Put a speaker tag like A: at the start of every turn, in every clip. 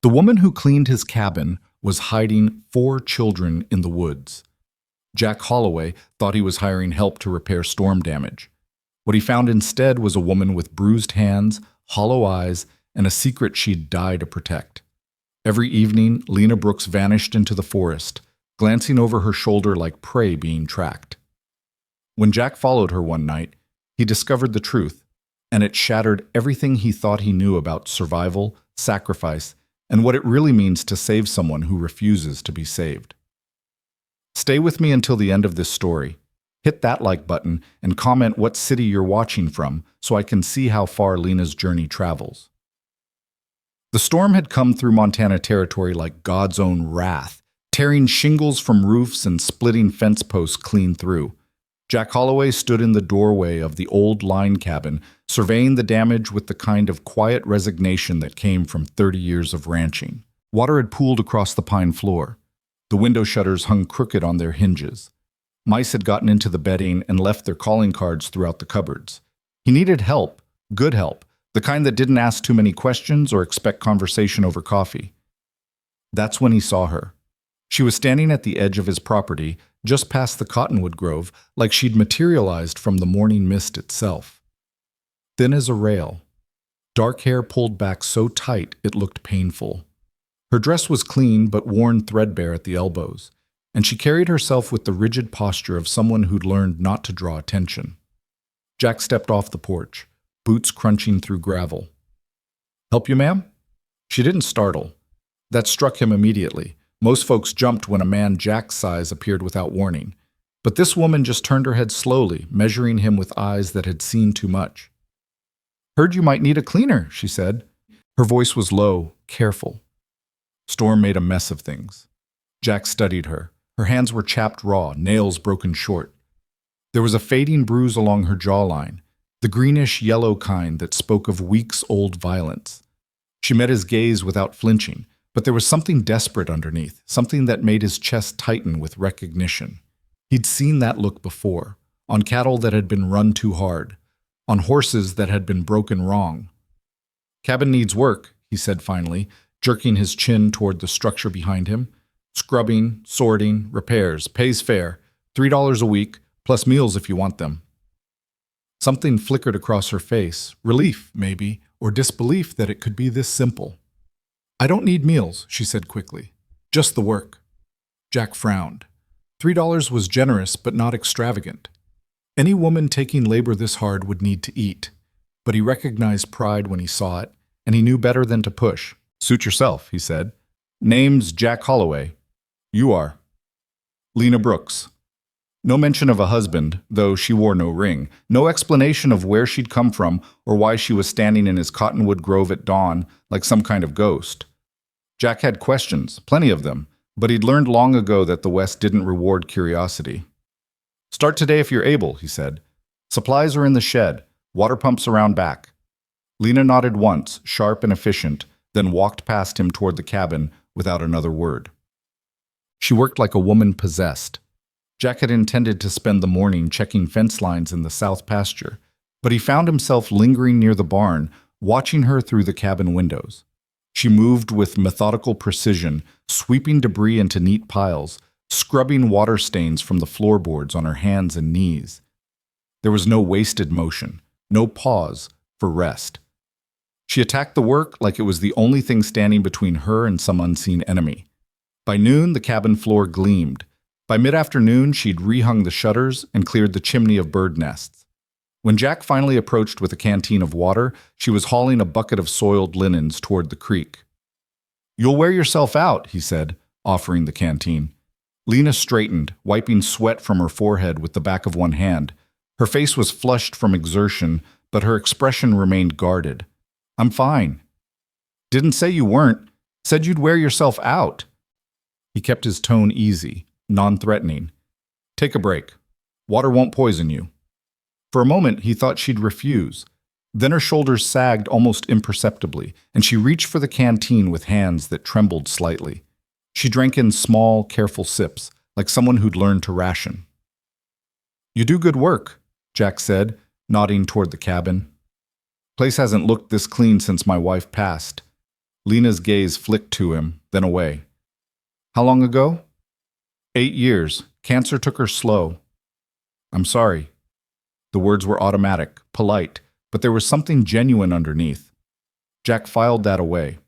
A: The woman who cleaned his cabin was hiding 4 children in the woods. Jack Holloway thought he was hiring help to repair storm damage. What he found instead was a woman with bruised hands, hollow eyes, and a secret she'd die to protect. Every evening, Lena Brooks vanished into the forest, glancing over her shoulder like prey being tracked. When Jack followed her one night, he discovered the truth, and it shattered everything he thought he knew about survival, sacrifice, and what it really means to save someone who refuses to be saved. Stay with me until the end of this story. Hit that like button and comment what city you're watching from so I can see how far Lena's journey travels. The storm had come through Montana territory like God's own wrath, tearing shingles from roofs and splitting fence posts clean through. Jack Holloway stood in the doorway of the old line cabin, surveying the damage with the kind of quiet resignation that came from 30 years of ranching. Water had pooled across the pine floor. The window shutters hung crooked on their hinges. Mice had gotten into the bedding and left their calling cards throughout the cupboards. He needed help, good help, the kind that didn't ask too many questions or expect conversation over coffee. That's when he saw her. She was standing at the edge of his property, just past the cottonwood grove, like she'd materialized from the morning mist itself. Thin as a rail, dark hair pulled back so tight it looked painful. Her dress was clean but worn threadbare at the elbows, and she carried herself with the rigid posture of someone who'd learned not to draw attention. Jack stepped off the porch, boots crunching through gravel. "Help you, ma'am?" She didn't startle. That struck him immediately. Most folks jumped when a man Jack's size appeared without warning. But this woman just turned her head slowly, measuring him with eyes that had seen too much. "Heard you might need a cleaner," she said. Her voice was low, careful. Storm made a mess of things. Jack studied her. Her hands were chapped raw, nails broken short. There was a fading bruise along her jawline, the greenish-yellow kind that spoke of weeks-old violence. She met his gaze without flinching, but there was something desperate underneath, something that made his chest tighten with recognition. He'd seen that look before, on cattle that had been run too hard, on horses that had been broken wrong. "Cabin needs work," he said finally, jerking his chin toward the structure behind him. "Scrubbing, sorting, repairs, pays fair, $3 a week, plus meals if you want them." Something flickered across her face, relief, maybe, or disbelief that it could be this simple. "I don't need meals," she said quickly. "Just the work." Jack frowned. $3 was generous but not extravagant. Any woman taking labor this hard would need to eat, but he recognized pride when he saw it, and he knew better than to push. "Suit yourself," he said. "Name's Jack Holloway. You are?" "Lena Brooks." No mention of a husband, though she wore no ring. No explanation of where she'd come from or why she was standing in his cottonwood grove at dawn like some kind of ghost. Jack had questions, plenty of them, but he'd learned long ago that the West didn't reward curiosity. "Start today if you're able," he said. "Supplies are in the shed, water pumps around back." Lena nodded once, sharp and efficient, then walked past him toward the cabin without another word. She worked like a woman possessed. Jack had intended to spend the morning checking fence lines in the south pasture, but he found himself lingering near the barn, watching her through the cabin windows. She moved with methodical precision, sweeping debris into neat piles, scrubbing water stains from the floorboards on her hands and knees. There was no wasted motion, no pause for rest. She attacked the work like it was the only thing standing between her and some unseen enemy. By noon, the cabin floor gleamed. By mid-afternoon, she'd rehung the shutters and cleared the chimney of bird nests. When Jack finally approached with a canteen of water, she was hauling a bucket of soiled linens toward the creek. "You'll wear yourself out," he said, offering the canteen. Lena straightened, wiping sweat from her forehead with the back of one hand. Her face was flushed from exertion, but her expression remained guarded. "I'm fine." "Didn't say you weren't. Said you'd wear yourself out." He kept his tone easy, non-threatening. "Take a break. Water won't poison you." For a moment, he thought she'd refuse. Then her shoulders sagged almost imperceptibly, and she reached for the canteen with hands that trembled slightly. She drank in small, careful sips, like someone who'd learned to ration. "You do good work," Jack said, nodding toward the cabin. "Place hasn't looked this clean since my wife passed." Lena's gaze flicked to him, then away. How long ago? 8 years. Cancer took her slow. I'm sorry. The words were automatic, polite, but there was something genuine underneath. Jack filed that away.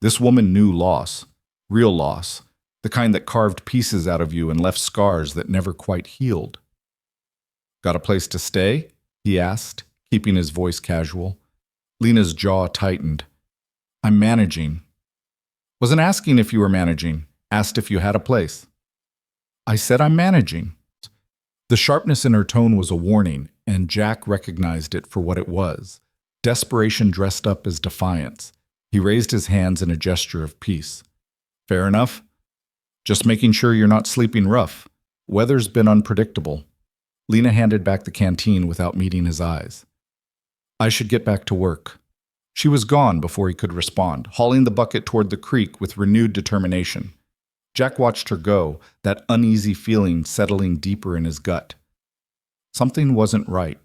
A: This woman knew loss, real loss, the kind that carved pieces out of you and left scars that never quite healed. Got a place to stay? He asked, keeping his voice casual. Lena's jaw tightened. I'm managing. Wasn't asking if you were managing, asked if you had a place. I said I'm managing. The sharpness in her tone was a warning, and Jack recognized it for what it was. Desperation dressed up as defiance. He raised his hands in a gesture of peace. Fair enough. Just making sure you're not sleeping rough. Weather's been unpredictable. Lena handed back the canteen without meeting his eyes. I should get back to work. She was gone before he could respond, hauling the bucket toward the creek with renewed determination. Jack watched her go, that uneasy feeling settling deeper in his gut. Something wasn't right.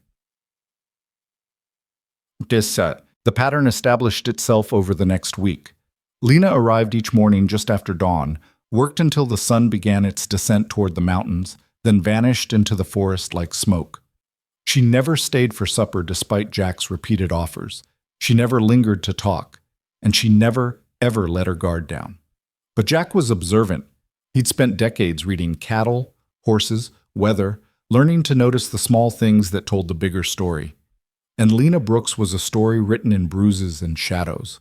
A: The pattern established itself over the next week. Lena arrived each morning just after dawn, worked until the sun began its descent toward the mountains, then vanished into the forest like smoke. She never stayed for supper despite Jack's repeated offers. She never lingered to talk, and she never, ever let her guard down. But Jack was observant. He'd spent decades reading cattle, horses, weather, learning to notice the small things that told the bigger story. And Lena Brooks was a story written in bruises and shadows.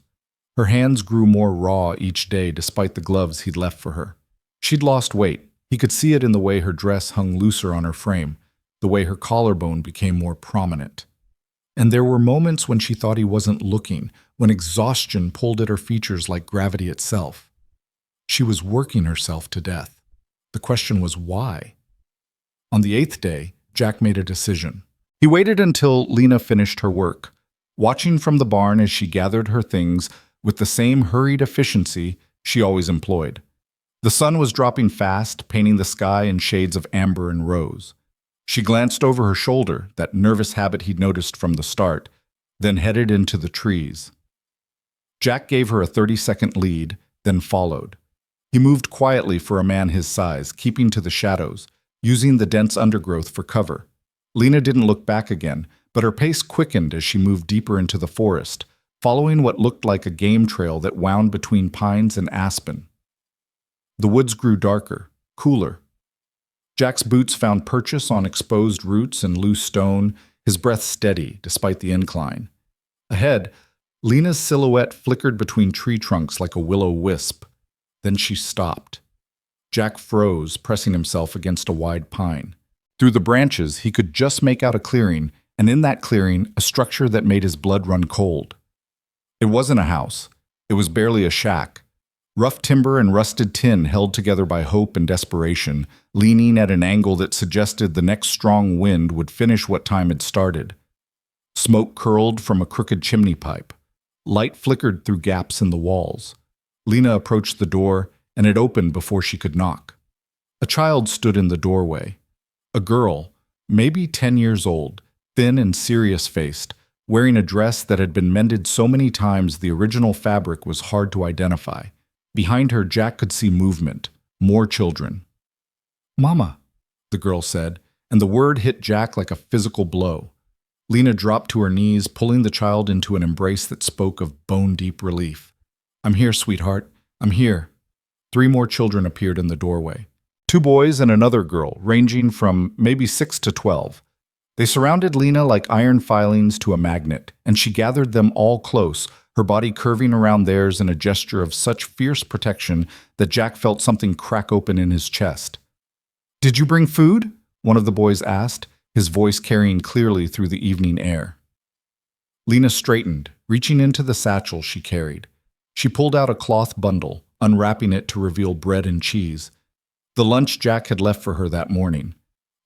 A: Her hands grew more raw each day despite the gloves he'd left for her. She'd lost weight. He could see it in the way her dress hung looser on her frame, the way her collarbone became more prominent. And there were moments when she thought he wasn't looking, when exhaustion pulled at her features like gravity itself. She was working herself to death. The question was why? On the 8th day, Jack made a decision. He waited until Lena finished her work, watching from the barn as she gathered her things with the same hurried efficiency she always employed. The sun was dropping fast, painting the sky in shades of amber and rose. She glanced over her shoulder, that nervous habit he'd noticed from the start, then headed into the trees. Jack gave her a 30-second lead, then followed. He moved quietly for a man his size, keeping to the shadows, using the dense undergrowth for cover. Lena didn't look back again, but her pace quickened as she moved deeper into the forest, following what looked like a game trail that wound between pines and aspen. The woods grew darker, cooler. Jack's boots found purchase on exposed roots and loose stone, his breath steady despite the incline. Ahead, Lena's silhouette flickered between tree trunks like a willow wisp. Then she stopped. Jack froze, pressing himself against a wide pine. Through the branches, he could just make out a clearing, and in that clearing, a structure that made his blood run cold. It wasn't a house. It was barely a shack. Rough timber and rusted tin held together by hope and desperation, leaning at an angle that suggested the next strong wind would finish what time had started. Smoke curled from a crooked chimney pipe. Light flickered through gaps in the walls. Lena approached the door, and it opened before she could knock. A child stood in the doorway. A girl, maybe 10 years old, thin and serious-faced, wearing a dress that had been mended so many times the original fabric was hard to identify. Behind her, Jack could see movement, more children. "Mama," the girl said, and the word hit Jack like a physical blow. Lena dropped to her knees, pulling the child into an embrace that spoke of bone-deep relief. "I'm here, sweetheart. I'm here." 3 more children appeared in the doorway. 2 boys and another girl, ranging from maybe 6 to 12. They surrounded Lena like iron filings to a magnet, and she gathered them all close, her body curving around theirs in a gesture of such fierce protection that Jack felt something crack open in his chest. "Did you bring food?" one of the boys asked, his voice carrying clearly through the evening air. Lena straightened, reaching into the satchel she carried. She pulled out a cloth bundle, unwrapping it to reveal bread and cheese. The lunch Jack had left for her that morning.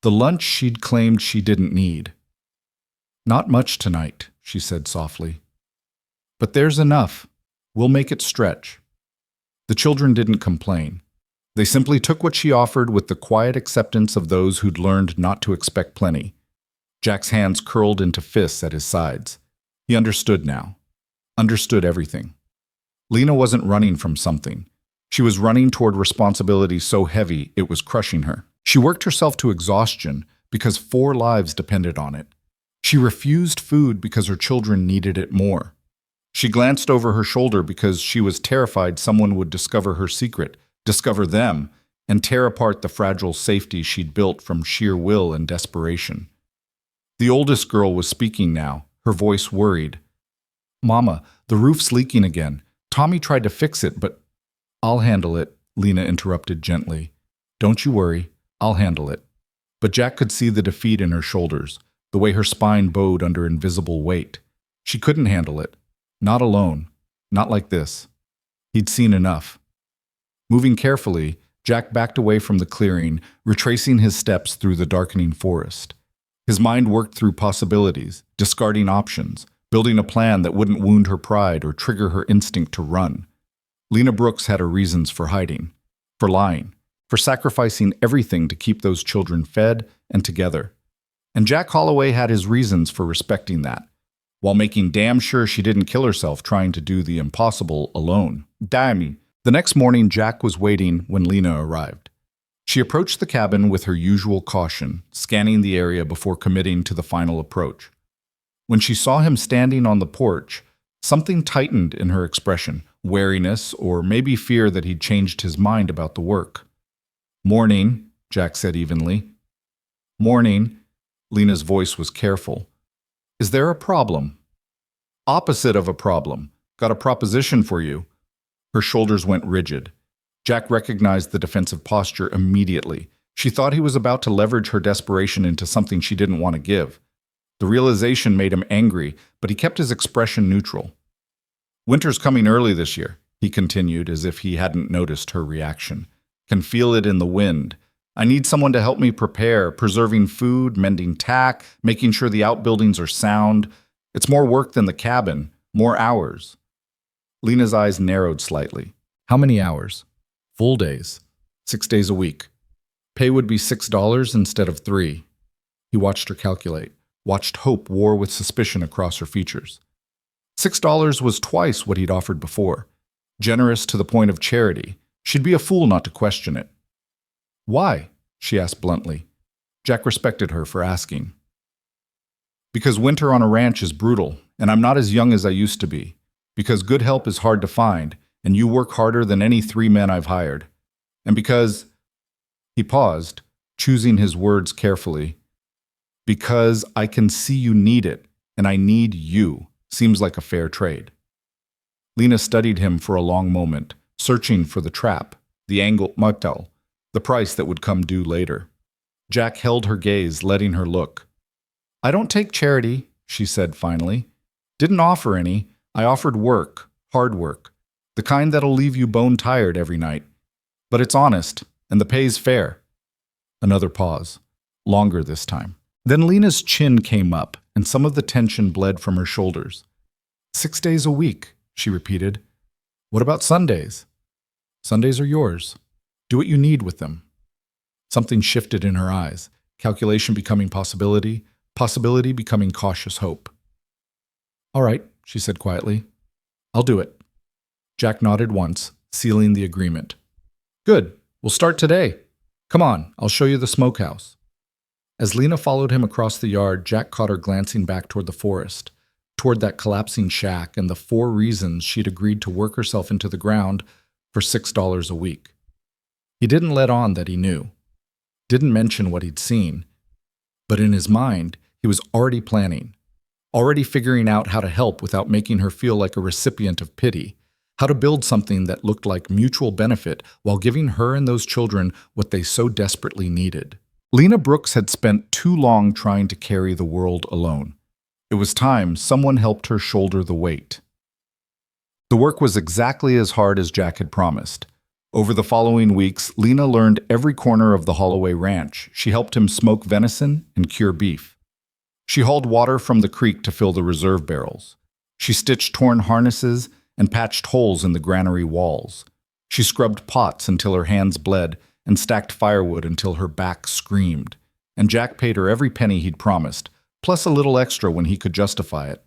A: The lunch she'd claimed she didn't need. "Not much tonight," she said softly. "But there's enough. We'll make it stretch." The children didn't complain. They simply took what she offered with the quiet acceptance of those who'd learned not to expect plenty. Jack's hands curled into fists at his sides. He understood now. Understood everything. Lena wasn't running from something. She was running toward responsibility so heavy it was crushing her. She worked herself to exhaustion because 4 lives depended on it. She refused food because her children needed it more. She glanced over her shoulder because she was terrified someone would discover her secret, discover them, and tear apart the fragile safety she'd built from sheer will and desperation. The oldest girl was speaking now, her voice worried. "Mama, the roof's leaking again. Tommy tried to fix it, but—" "I'll handle it," Lena interrupted gently. "Don't you worry, I'll handle it." But Jack could see the defeat in her shoulders, the way her spine bowed under invisible weight. She couldn't handle it. Not alone. Not like this. He'd seen enough. Moving carefully, Jack backed away from the clearing, retracing his steps through the darkening forest. His mind worked through possibilities, discarding options, building a plan that wouldn't wound her pride or trigger her instinct to run. Lena Brooks had her reasons for hiding, for lying, for sacrificing everything to keep those children fed and together. And Jack Holloway had his reasons for respecting that, while making damn sure she didn't kill herself trying to do the impossible alone. Damn. The next morning, Jack was waiting when Lena arrived. She approached the cabin with her usual caution, scanning the area before committing to the final approach. When she saw him standing on the porch, something tightened in her expression, wariness or maybe fear that he'd changed his mind about the work. "Morning," Jack said evenly. "Morning." Lena's voice was careful. "Is there a problem?" "Opposite of a problem. Got a proposition for you." Her shoulders went rigid. Jack recognized the defensive posture immediately. She thought he was about to leverage her desperation into something she didn't want to give. The realization made him angry, but he kept his expression neutral. "Winter's coming early this year," he continued as if he hadn't noticed her reaction. "Can feel it in the wind. I need someone to help me prepare, preserving food, mending tack, making sure the outbuildings are sound. It's more work than the cabin, more hours." Lena's eyes narrowed slightly. "How many hours?" "Full days. 6 days a week. Pay would be $6 instead of 3. He watched her calculate, watched hope war with suspicion across her features. $6 was twice what he'd offered before. Generous to the point of charity. She'd be a fool not to question it. "Why?" she asked bluntly. Jack respected her for asking. "Because winter on a ranch is brutal, and I'm not as young as I used to be. Because good help is hard to find, and you work harder than any 3 men I've hired. And because—" He paused, choosing his words carefully. "Because I can see you need it, and I need you. Seems like a fair trade." Lena studied him for a long moment, searching for the trap, the angle motel, the price that would come due later. Jack held her gaze, letting her look. "I don't take charity," she said finally. "Didn't offer any. I offered work, hard work, the kind that'll leave you bone-tired every night. But it's honest, and the pay's fair." Another pause, longer this time. Then Lena's chin came up, and some of the tension bled from her shoulders. 6 days a week," she repeated. "What about Sundays?" "Sundays are yours. Do what you need with them." Something shifted in her eyes, calculation becoming possibility, possibility becoming cautious hope. "All right," she said quietly. "I'll do it." Jack nodded once, sealing the agreement. "Good. We'll start today. Come on, I'll show you the smokehouse." As Lena followed him across the yard, Jack caught her glancing back toward the forest, toward that collapsing shack and the 4 reasons she'd agreed to work herself into the ground for $6 a week. He didn't let on that he knew, didn't mention what he'd seen, but in his mind, he was already planning, already figuring out how to help without making her feel like a recipient of pity, how to build something that looked like mutual benefit while giving her and those children what they so desperately needed. Lena Brooks had spent too long trying to carry the world alone. It was time someone helped her shoulder the weight. The work was exactly as hard as Jack had promised. Over the following weeks, Lena learned every corner of the Holloway ranch. She helped him smoke venison and cure beef. She hauled water from the creek to fill the reserve barrels. She stitched torn harnesses and patched holes in the granary walls. She scrubbed pots until her hands bled and stacked firewood until her back screamed. And Jack paid her every penny he'd promised, plus a little extra when he could justify it.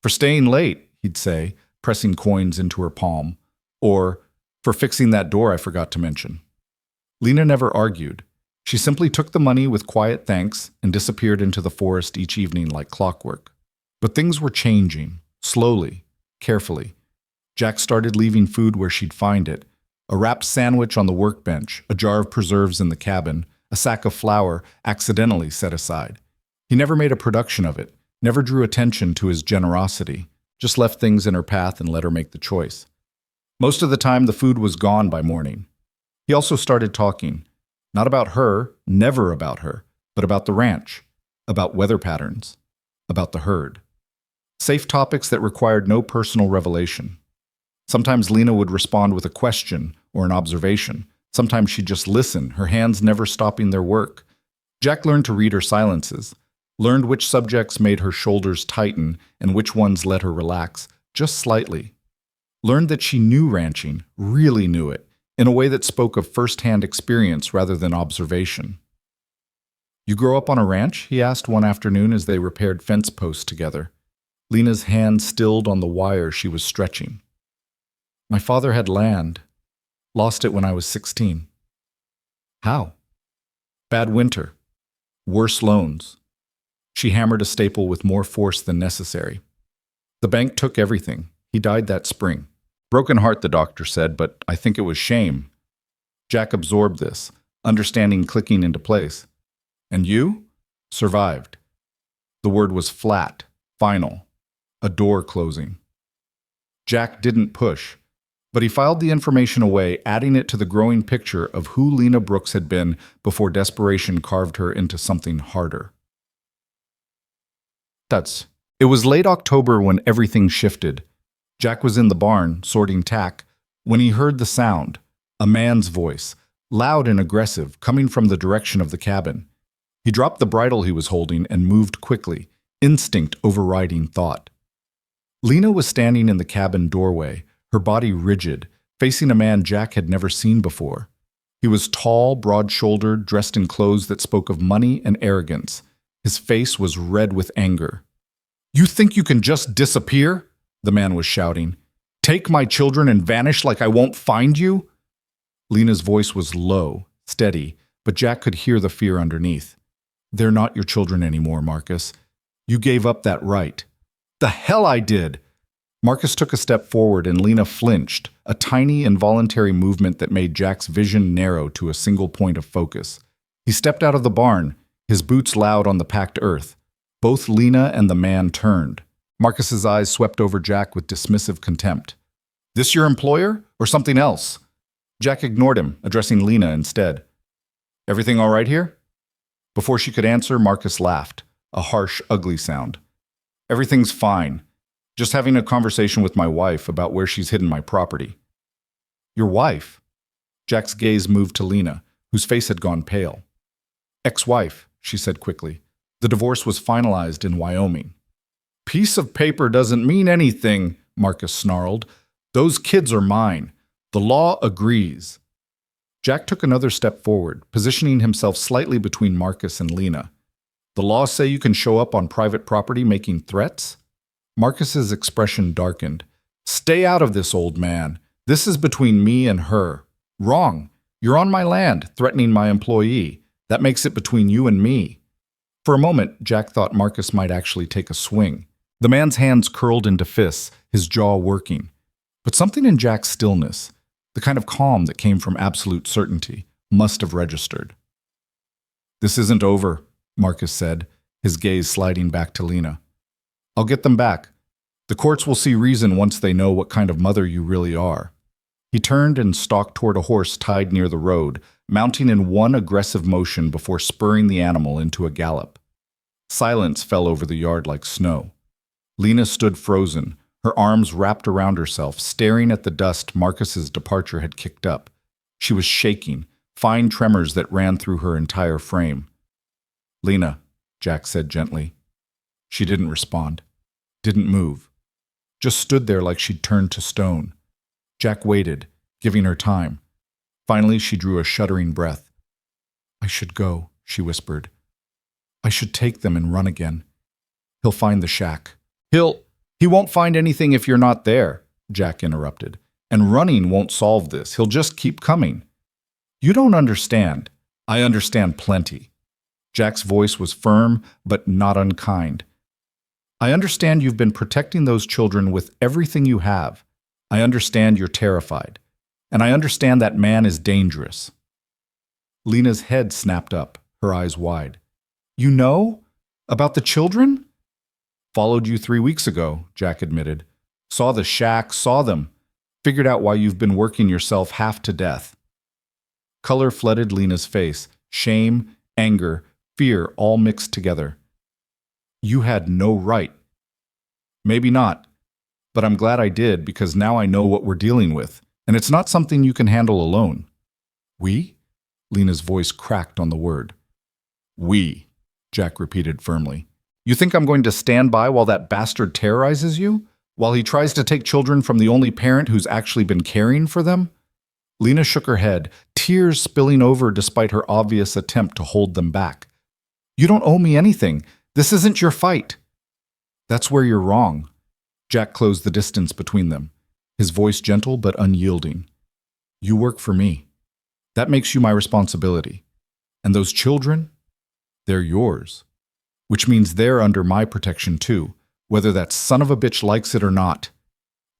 A: For staying late, he'd say, pressing coins into her palm, or for fixing that door I forgot to mention. Lena never argued. She simply took the money with quiet thanks and disappeared into the forest each evening like clockwork. But things were changing, slowly, carefully. Jack started leaving food where she'd find it: a wrapped sandwich on the workbench, a jar of preserves in the cabin, a sack of flour accidentally set aside. He never made a production of it, never drew attention to his generosity, just left things in her path and let her make the choice. Most of the time, the food was gone by morning. He also started talking, not about her, never about her, but about the ranch, about weather patterns, about the herd. Safe topics that required no personal revelation. Sometimes Lena would respond with a question or an observation. Sometimes she'd just listen, her hands never stopping their work. Jack learned to read her silences, learned which subjects made her shoulders tighten and which ones let her relax, just slightly. Learned that she knew ranching, really knew it, in a way that spoke of first-hand experience rather than observation. "You grow up on a ranch?" he asked one afternoon as they repaired fence posts together. Lena's hand stilled on the wire she was stretching. "My father had land. Lost it when I was 16. "How?" "Bad winter. Worse loans." She hammered a staple with more force than necessary. "The bank took everything. He died that spring. Broken heart, the doctor said, but I think it was shame." Jack absorbed this, understanding clicking into place. "And you?" "Survived." The word was flat, final, a door closing. Jack didn't push, but he filed the information away, adding it to the growing picture of who Lena Brooks had been before desperation carved her into something harder. It was late October when everything shifted. Jack was in the barn, sorting tack, when he heard the sound, a man's voice, loud and aggressive, coming from the direction of the cabin. He dropped the bridle he was holding and moved quickly, instinct overriding thought. Lena was standing in the cabin doorway, her body rigid, facing a man Jack had never seen before. He was tall, broad-shouldered, dressed in clothes that spoke of money and arrogance. His face was red with anger. "You think you can just disappear?" the man was shouting. "Take my children and vanish like I won't find you?" Lena's voice was low, steady, but Jack could hear the fear underneath. "They're not your children anymore, Marcus. You gave up that right." "The hell I did!" Marcus took a step forward and Lena flinched, a tiny, involuntary movement that made Jack's vision narrow to a single point of focus. He stepped out of the barn, his boots loud on the packed earth. Both Lena and the man turned. Marcus's eyes swept over Jack with dismissive contempt. "This your employer, or something else?" Jack ignored him, addressing Lena instead. "Everything all right here?" Before she could answer, Marcus laughed, a harsh, ugly sound. "Everything's fine. Just having a conversation with my wife about where she's hidden my property." "Your wife?" Jack's gaze moved to Lena, whose face had gone pale. "Ex-wife," she said quickly. "The divorce was finalized in Wyoming." "Piece of paper doesn't mean anything," Marcus snarled. "Those kids are mine. The law agrees." Jack took another step forward, positioning himself slightly between Marcus and Lena. "The laws say you can show up on private property making threats?" Marcus's expression darkened. "Stay out of this, old man. This is between me and her." "Wrong. You're on my land, threatening my employee. That makes it between you and me." For a moment, Jack thought Marcus might actually take a swing. The man's hands curled into fists, his jaw working. But something in Jack's stillness, the kind of calm that came from absolute certainty, must have registered. "This isn't over," Marcus said, his gaze sliding back to Lena. "I'll get them back. The courts will see reason once they know what kind of mother you really are." He turned and stalked toward a horse tied near the road, mounting in one aggressive motion before spurring the animal into a gallop. Silence fell over the yard like snow. Lena stood frozen, her arms wrapped around herself, staring at the dust Marcus's departure had kicked up. She was shaking, fine tremors that ran through her entire frame. "Lena," Jack said gently. She didn't respond, didn't move, just stood there like she'd turned to stone. Jack waited, giving her time. Finally, she drew a shuddering breath. "I should go," she whispered. "I should take them and run again. He'll find the shack. He won't find anything if you're not there," Jack interrupted. "And running won't solve this. He'll just keep coming." "You don't understand." "I understand plenty." Jack's voice was firm, but not unkind. "I understand you've been protecting those children with everything you have. I understand you're terrified. And I understand that man is dangerous." Lena's head snapped up, her eyes wide. "You know? About the children?" "Followed you 3 weeks ago," Jack admitted. "Saw the shack, saw them. Figured out why you've been working yourself half to death." Color flooded Lena's face, shame, anger, fear all mixed together. "You had no right." "Maybe not, but I'm glad I did because now I know what we're dealing with, and it's not something you can handle alone." "We?" Lena's voice cracked on the word. "We," Jack repeated firmly. "You think I'm going to stand by while that bastard terrorizes you? While he tries to take children from the only parent who's actually been caring for them?" Lena shook her head, tears spilling over despite her obvious attempt to hold them back. "You don't owe me anything. This isn't your fight." "That's where you're wrong." Jack closed the distance between them, his voice gentle but unyielding. "You work for me. That makes you my responsibility. And those children, they're yours. Which means they're under my protection too, whether that son of a bitch likes it or not."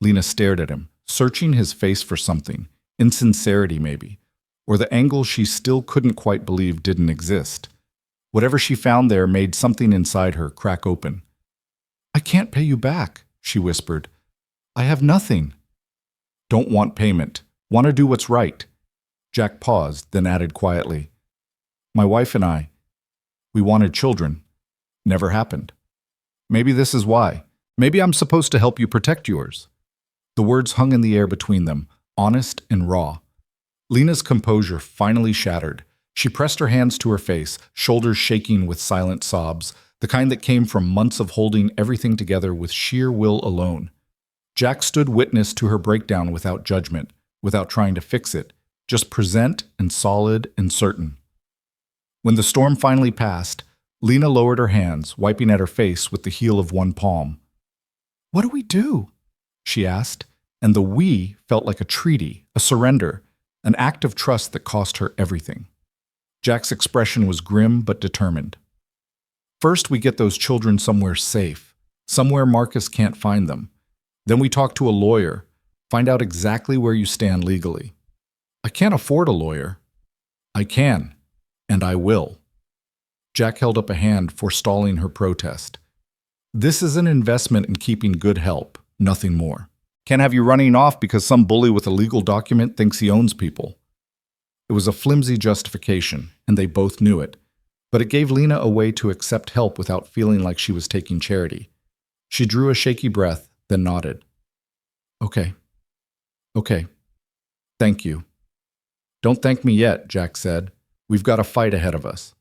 A: Lena stared at him, searching his face for something, insincerity maybe, or the angle she still couldn't quite believe didn't exist. Whatever she found there made something inside her crack open. "I can't pay you back," she whispered. "I have nothing." "Don't want payment. Want to do what's right." Jack paused, then added quietly, "My wife and I, we wanted children. Never happened. Maybe this is why. Maybe I'm supposed to help you protect yours." The words hung in the air between them, honest and raw. Lena's composure finally shattered. She pressed her hands to her face, shoulders shaking with silent sobs, the kind that came from months of holding everything together with sheer will alone. Jack stood witness to her breakdown without judgment, without trying to fix it, just present and solid and certain. When the storm finally passed, Lena lowered her hands, wiping at her face with the heel of one palm. "What do we do?" she asked, and the "we" felt like a treaty, a surrender, an act of trust that cost her everything. Jack's expression was grim but determined. "First, we get those children somewhere safe, somewhere Marcus can't find them. Then we talk to a lawyer, find out exactly where you stand legally." "I can't afford a lawyer." "I can, and I will." Jack held up a hand, forestalling her protest. "This is an investment in keeping good help, nothing more. Can't have you running off because some bully with a legal document thinks he owns people." It was a flimsy justification, and they both knew it, but it gave Lena a way to accept help without feeling like she was taking charity. She drew a shaky breath, then nodded. Okay. Thank you." "Don't thank me yet," Jack said. "We've got a fight ahead of us.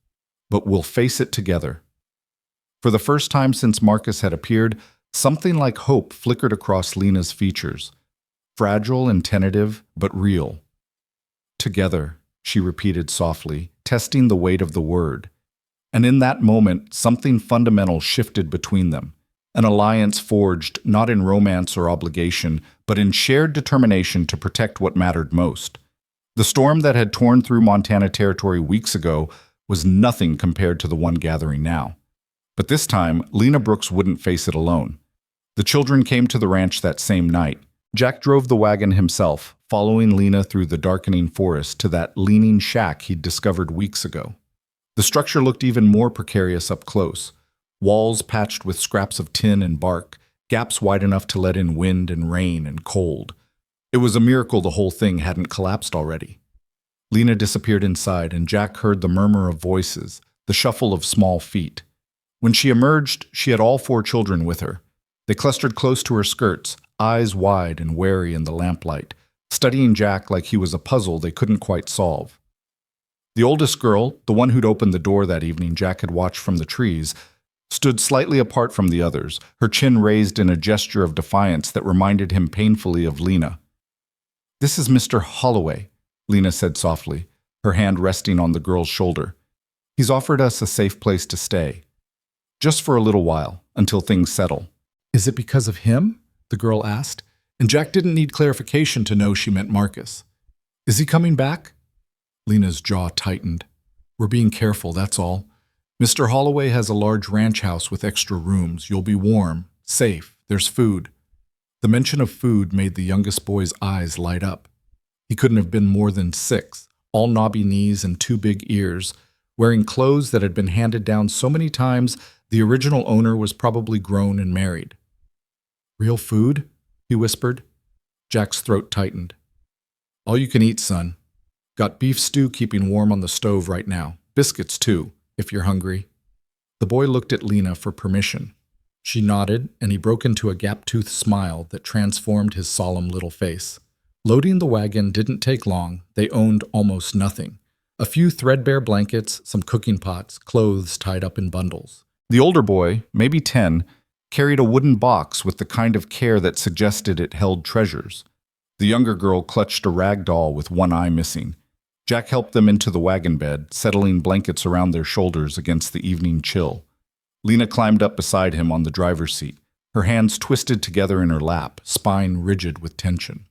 A: But we'll face it together." For the first time since Marcus had appeared, something like hope flickered across Lena's features. Fragile and tentative, but real. "Together," she repeated softly, testing the weight of the word. And in that moment, something fundamental shifted between them. An alliance forged not in romance or obligation, but in shared determination to protect what mattered most. The storm that had torn through Montana territory weeks ago was nothing compared to the one gathering now. But this time, Lena Brooks wouldn't face it alone. The children came to the ranch that same night. Jack drove the wagon himself, following Lena through the darkening forest to that leaning shack he'd discovered weeks ago. The structure looked even more precarious up close. Walls patched with scraps of tin and bark, gaps wide enough to let in wind and rain and cold. It was a miracle the whole thing hadn't collapsed already. Lena disappeared inside, and Jack heard the murmur of voices, the shuffle of small feet. When she emerged, she had all 4 children with her. They clustered close to her skirts, eyes wide and wary in the lamplight, studying Jack like he was a puzzle they couldn't quite solve. The oldest girl, the one who'd opened the door that evening Jack had watched from the trees, stood slightly apart from the others, her chin raised in a gesture of defiance that reminded him painfully of Lena. "This is Mr. Holloway," Lena said softly, her hand resting on the girl's shoulder. "He's offered us a safe place to stay. Just for a little while, until things settle." "Is it because of him?" the girl asked. and Jack didn't need clarification to know she meant Marcus. Is he coming back? Lena's jaw tightened. We're being careful, that's all. Mr. Holloway has a large ranch house with extra rooms. You'll be warm, safe, there's food. The mention of food made the youngest boy's eyes light up. He couldn't have been more than 6, all knobby knees and 2 big ears, wearing clothes that had been handed down so many times the original owner was probably grown and married. Real food? He whispered. Jack's throat tightened. All you can eat, son. Got beef stew keeping warm on the stove right now. Biscuits, too, if you're hungry. The boy looked at Lena for permission. She nodded, and he broke into a gap-toothed smile that transformed his solemn little face. Loading the wagon didn't take long. They owned almost nothing. A few threadbare blankets, some cooking pots, clothes tied up in bundles. The older boy, maybe 10, carried a wooden box with the kind of care that suggested it held treasures. The younger girl clutched a rag doll with one eye missing. Jack helped them into the wagon bed, settling blankets around their shoulders against the evening chill. Lena climbed up beside him on the driver's seat, her hands twisted together in her lap, spine rigid with tension.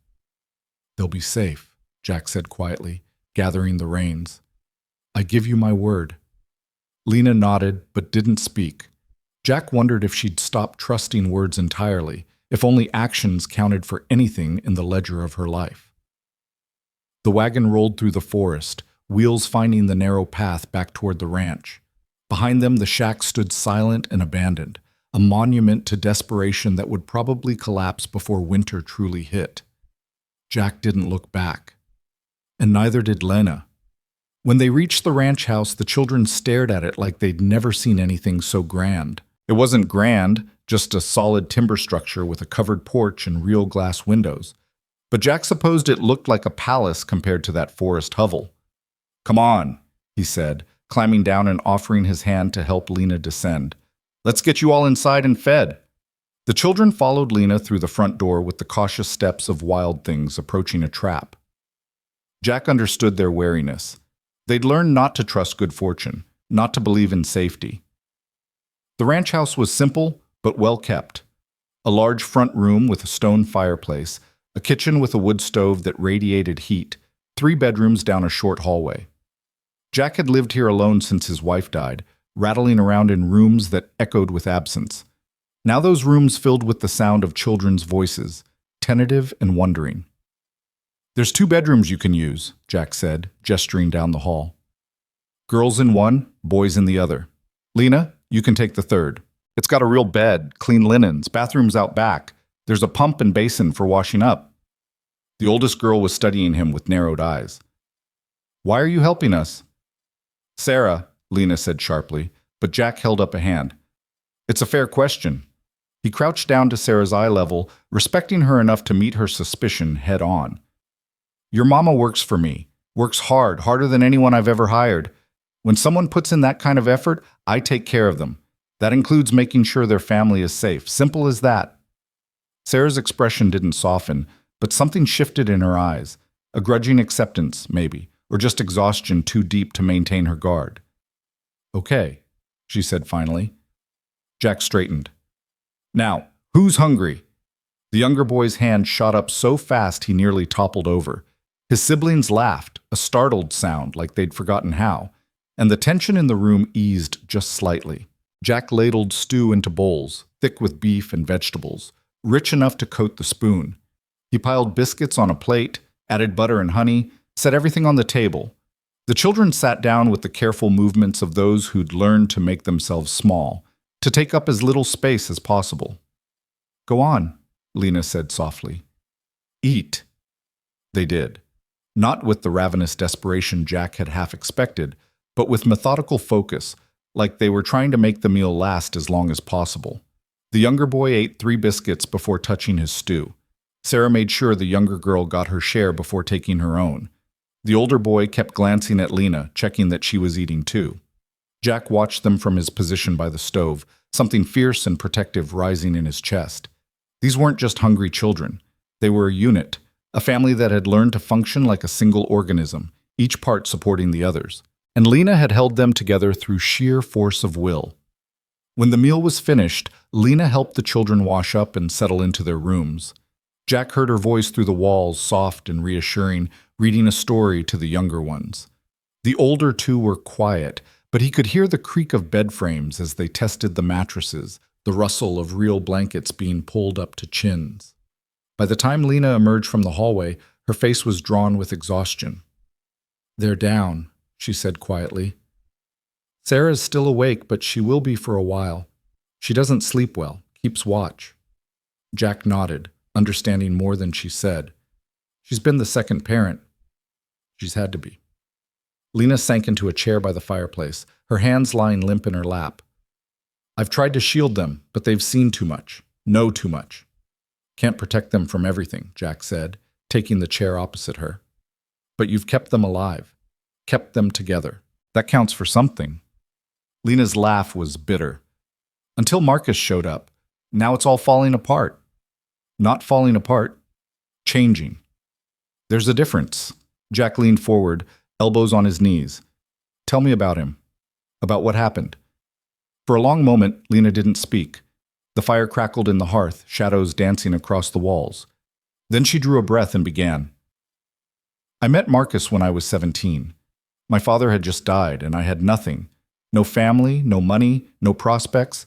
A: They'll be safe, Jack said quietly, gathering the reins. I give you my word. Lena nodded, but didn't speak. Jack wondered if she'd stop trusting words entirely, if only actions counted for anything in the ledger of her life. The wagon rolled through the forest, wheels finding the narrow path back toward the ranch. Behind them, the shack stood silent and abandoned, a monument to desperation that would probably collapse before winter truly hit. Jack didn't look back. And neither did Lena. When they reached the ranch house, the children stared at it like they'd never seen anything so grand. It wasn't grand, just a solid timber structure with a covered porch and real glass windows. But Jack supposed it looked like a palace compared to that forest hovel. Come on, he said, climbing down and offering his hand to help Lena descend. Let's get you all inside and fed. The children followed Lena through the front door with the cautious steps of wild things approaching a trap. Jack understood their wariness. They'd learned not to trust good fortune, not to believe in safety. The ranch house was simple, but well kept. A large front room with a stone fireplace, a kitchen with a wood stove that radiated heat, 3 bedrooms down a short hallway. Jack had lived here alone since his wife died, rattling around in rooms that echoed with absence. Now those rooms filled with the sound of children's voices, tentative and wondering. There's 2 bedrooms you can use, Jack said, gesturing down the hall. Girls in one, boys in the other. Lena, you can take the 3rd. It's got a real bed, clean linens, bathrooms out back. There's a pump and basin for washing up. The oldest girl was studying him with narrowed eyes. Why are you helping us? Sarah, Lena said sharply, but Jack held up a hand. It's a fair question. He crouched down to Sarah's eye level, respecting her enough to meet her suspicion head on. Your mama works for me, works hard, harder than anyone I've ever hired. When someone puts in that kind of effort, I take care of them. That includes making sure their family is safe. Simple as that. Sarah's expression didn't soften, but something shifted in her eyes. A grudging acceptance, maybe, or just exhaustion too deep to maintain her guard. Okay, she said finally. Jack straightened. Now, who's hungry? The younger boy's hand shot up so fast he nearly toppled over. His siblings laughed, a startled sound like they'd forgotten how, and the tension in the room eased just slightly. Jack ladled stew into bowls, thick with beef and vegetables, rich enough to coat the spoon. He piled biscuits on a plate, added butter and honey, set everything on the table. The children sat down with the careful movements of those who'd learned to make themselves small, to take up as little space as possible. Go on, Lena said softly. Eat. They did. Not with the ravenous desperation Jack had half expected, but with methodical focus, like they were trying to make the meal last as long as possible. The younger boy ate 3 biscuits before touching his stew. Sarah made sure the younger girl got her share before taking her own. The older boy kept glancing at Lena, checking that she was eating too. Jack watched them from his position by the stove, something fierce and protective rising in his chest. These weren't just hungry children. They were a unit, a family that had learned to function like a single organism, each part supporting the others. And Lena had held them together through sheer force of will. When the meal was finished, Lena helped the children wash up and settle into their rooms. Jack heard her voice through the walls, soft and reassuring, reading a story to the younger ones. The older two were quiet, but he could hear the creak of bed frames as they tested the mattresses, the rustle of real blankets being pulled up to chins. By the time Lena emerged from the hallway, her face was drawn with exhaustion. "They're down," she said quietly. "Sarah's still awake, but she will be for a while. She doesn't sleep well, keeps watch." Jack nodded, understanding more than she said. She's been the second parent. She's had to be. Lena sank into a chair by the fireplace, her hands lying limp in her lap. "I've tried to shield them, but they've seen too much, know too much." "Can't protect them from everything," Jack said, taking the chair opposite her. "But you've kept them alive, kept them together. That counts for something." Lena's laugh was bitter. "Until Marcus showed up. Now it's all falling apart." "Not falling apart, changing." "There's a difference." Jack leaned forward, elbows on his knees. "Tell me about him. About what happened." For a long moment, Lena didn't speak. The fire crackled in the hearth, shadows dancing across the walls. Then she drew a breath and began. "I met Marcus when I was 17. My father had just died, and I had nothing. No family, no money, no prospects.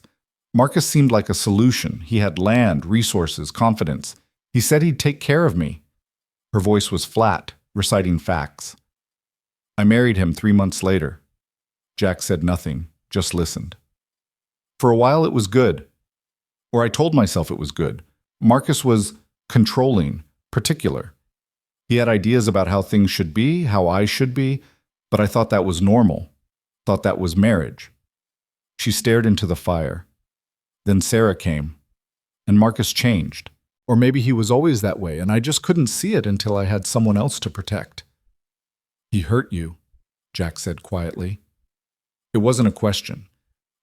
A: Marcus seemed like a solution. He had land, resources, confidence. He said he'd take care of me." Her voice was flat, reciting facts. "I married him 3 months later." Jack said nothing, just listened. "For a while it was good. Or I told myself it was good. Marcus was controlling, particular. He had ideas about how things should be, how I should be, but I thought that was normal, thought that was marriage." She stared into the fire. "Then Sarah came, and Marcus changed. Or maybe he was always that way, and I just couldn't see it until I had someone else to protect." "He hurt you," Jack said quietly. It wasn't a question.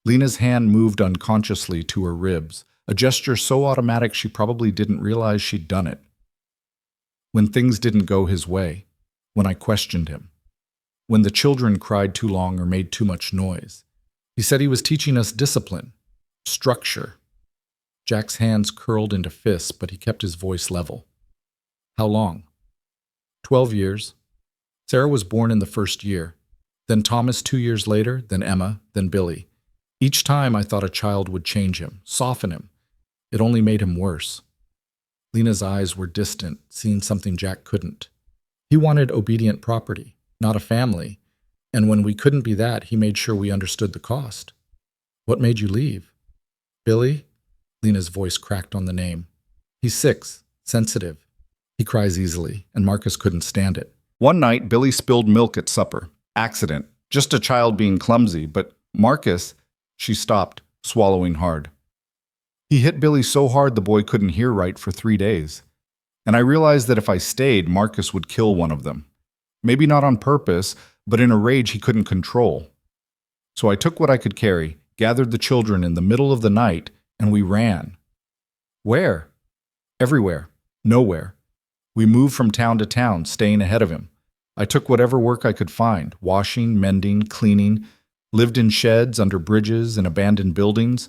A: Lena's hand moved unconsciously to her ribs, a gesture so automatic she probably didn't realize she'd done it. "When things didn't go his way, when I questioned him, when the children cried too long or made too much noise. He said he was teaching us discipline, structure." Jack's hands curled into fists, but he kept his voice level. "How long?" 12 years. Sarah was born in the first year, then Thomas 2 years later, then Emma, then Billy. Each time I thought a child would change him, soften him. It only made him worse." Lena's eyes were distant, seeing something Jack couldn't. He wanted obedient property, not a family, and when we couldn't be that, he made sure we understood the cost. "What made you leave?" "Billy?" Lena's voice cracked on the name. "He's 6, sensitive. He cries easily, and Marcus couldn't stand it. One night, Billy spilled milk at supper. Accident. Just a child being clumsy, but Marcus..." She stopped, swallowing hard. "He hit Billy so hard the boy couldn't hear right for 3 days. And I realized that if I stayed, Marcus would kill one of them. Maybe not on purpose, but in a rage he couldn't control. So I took what I could carry, gathered the children in the middle of the night, and we ran." "Where?" "Everywhere. Nowhere. We moved from town to town, staying ahead of him. I took whatever work I could find, washing, mending, cleaning, lived in sheds, under bridges, in abandoned buildings.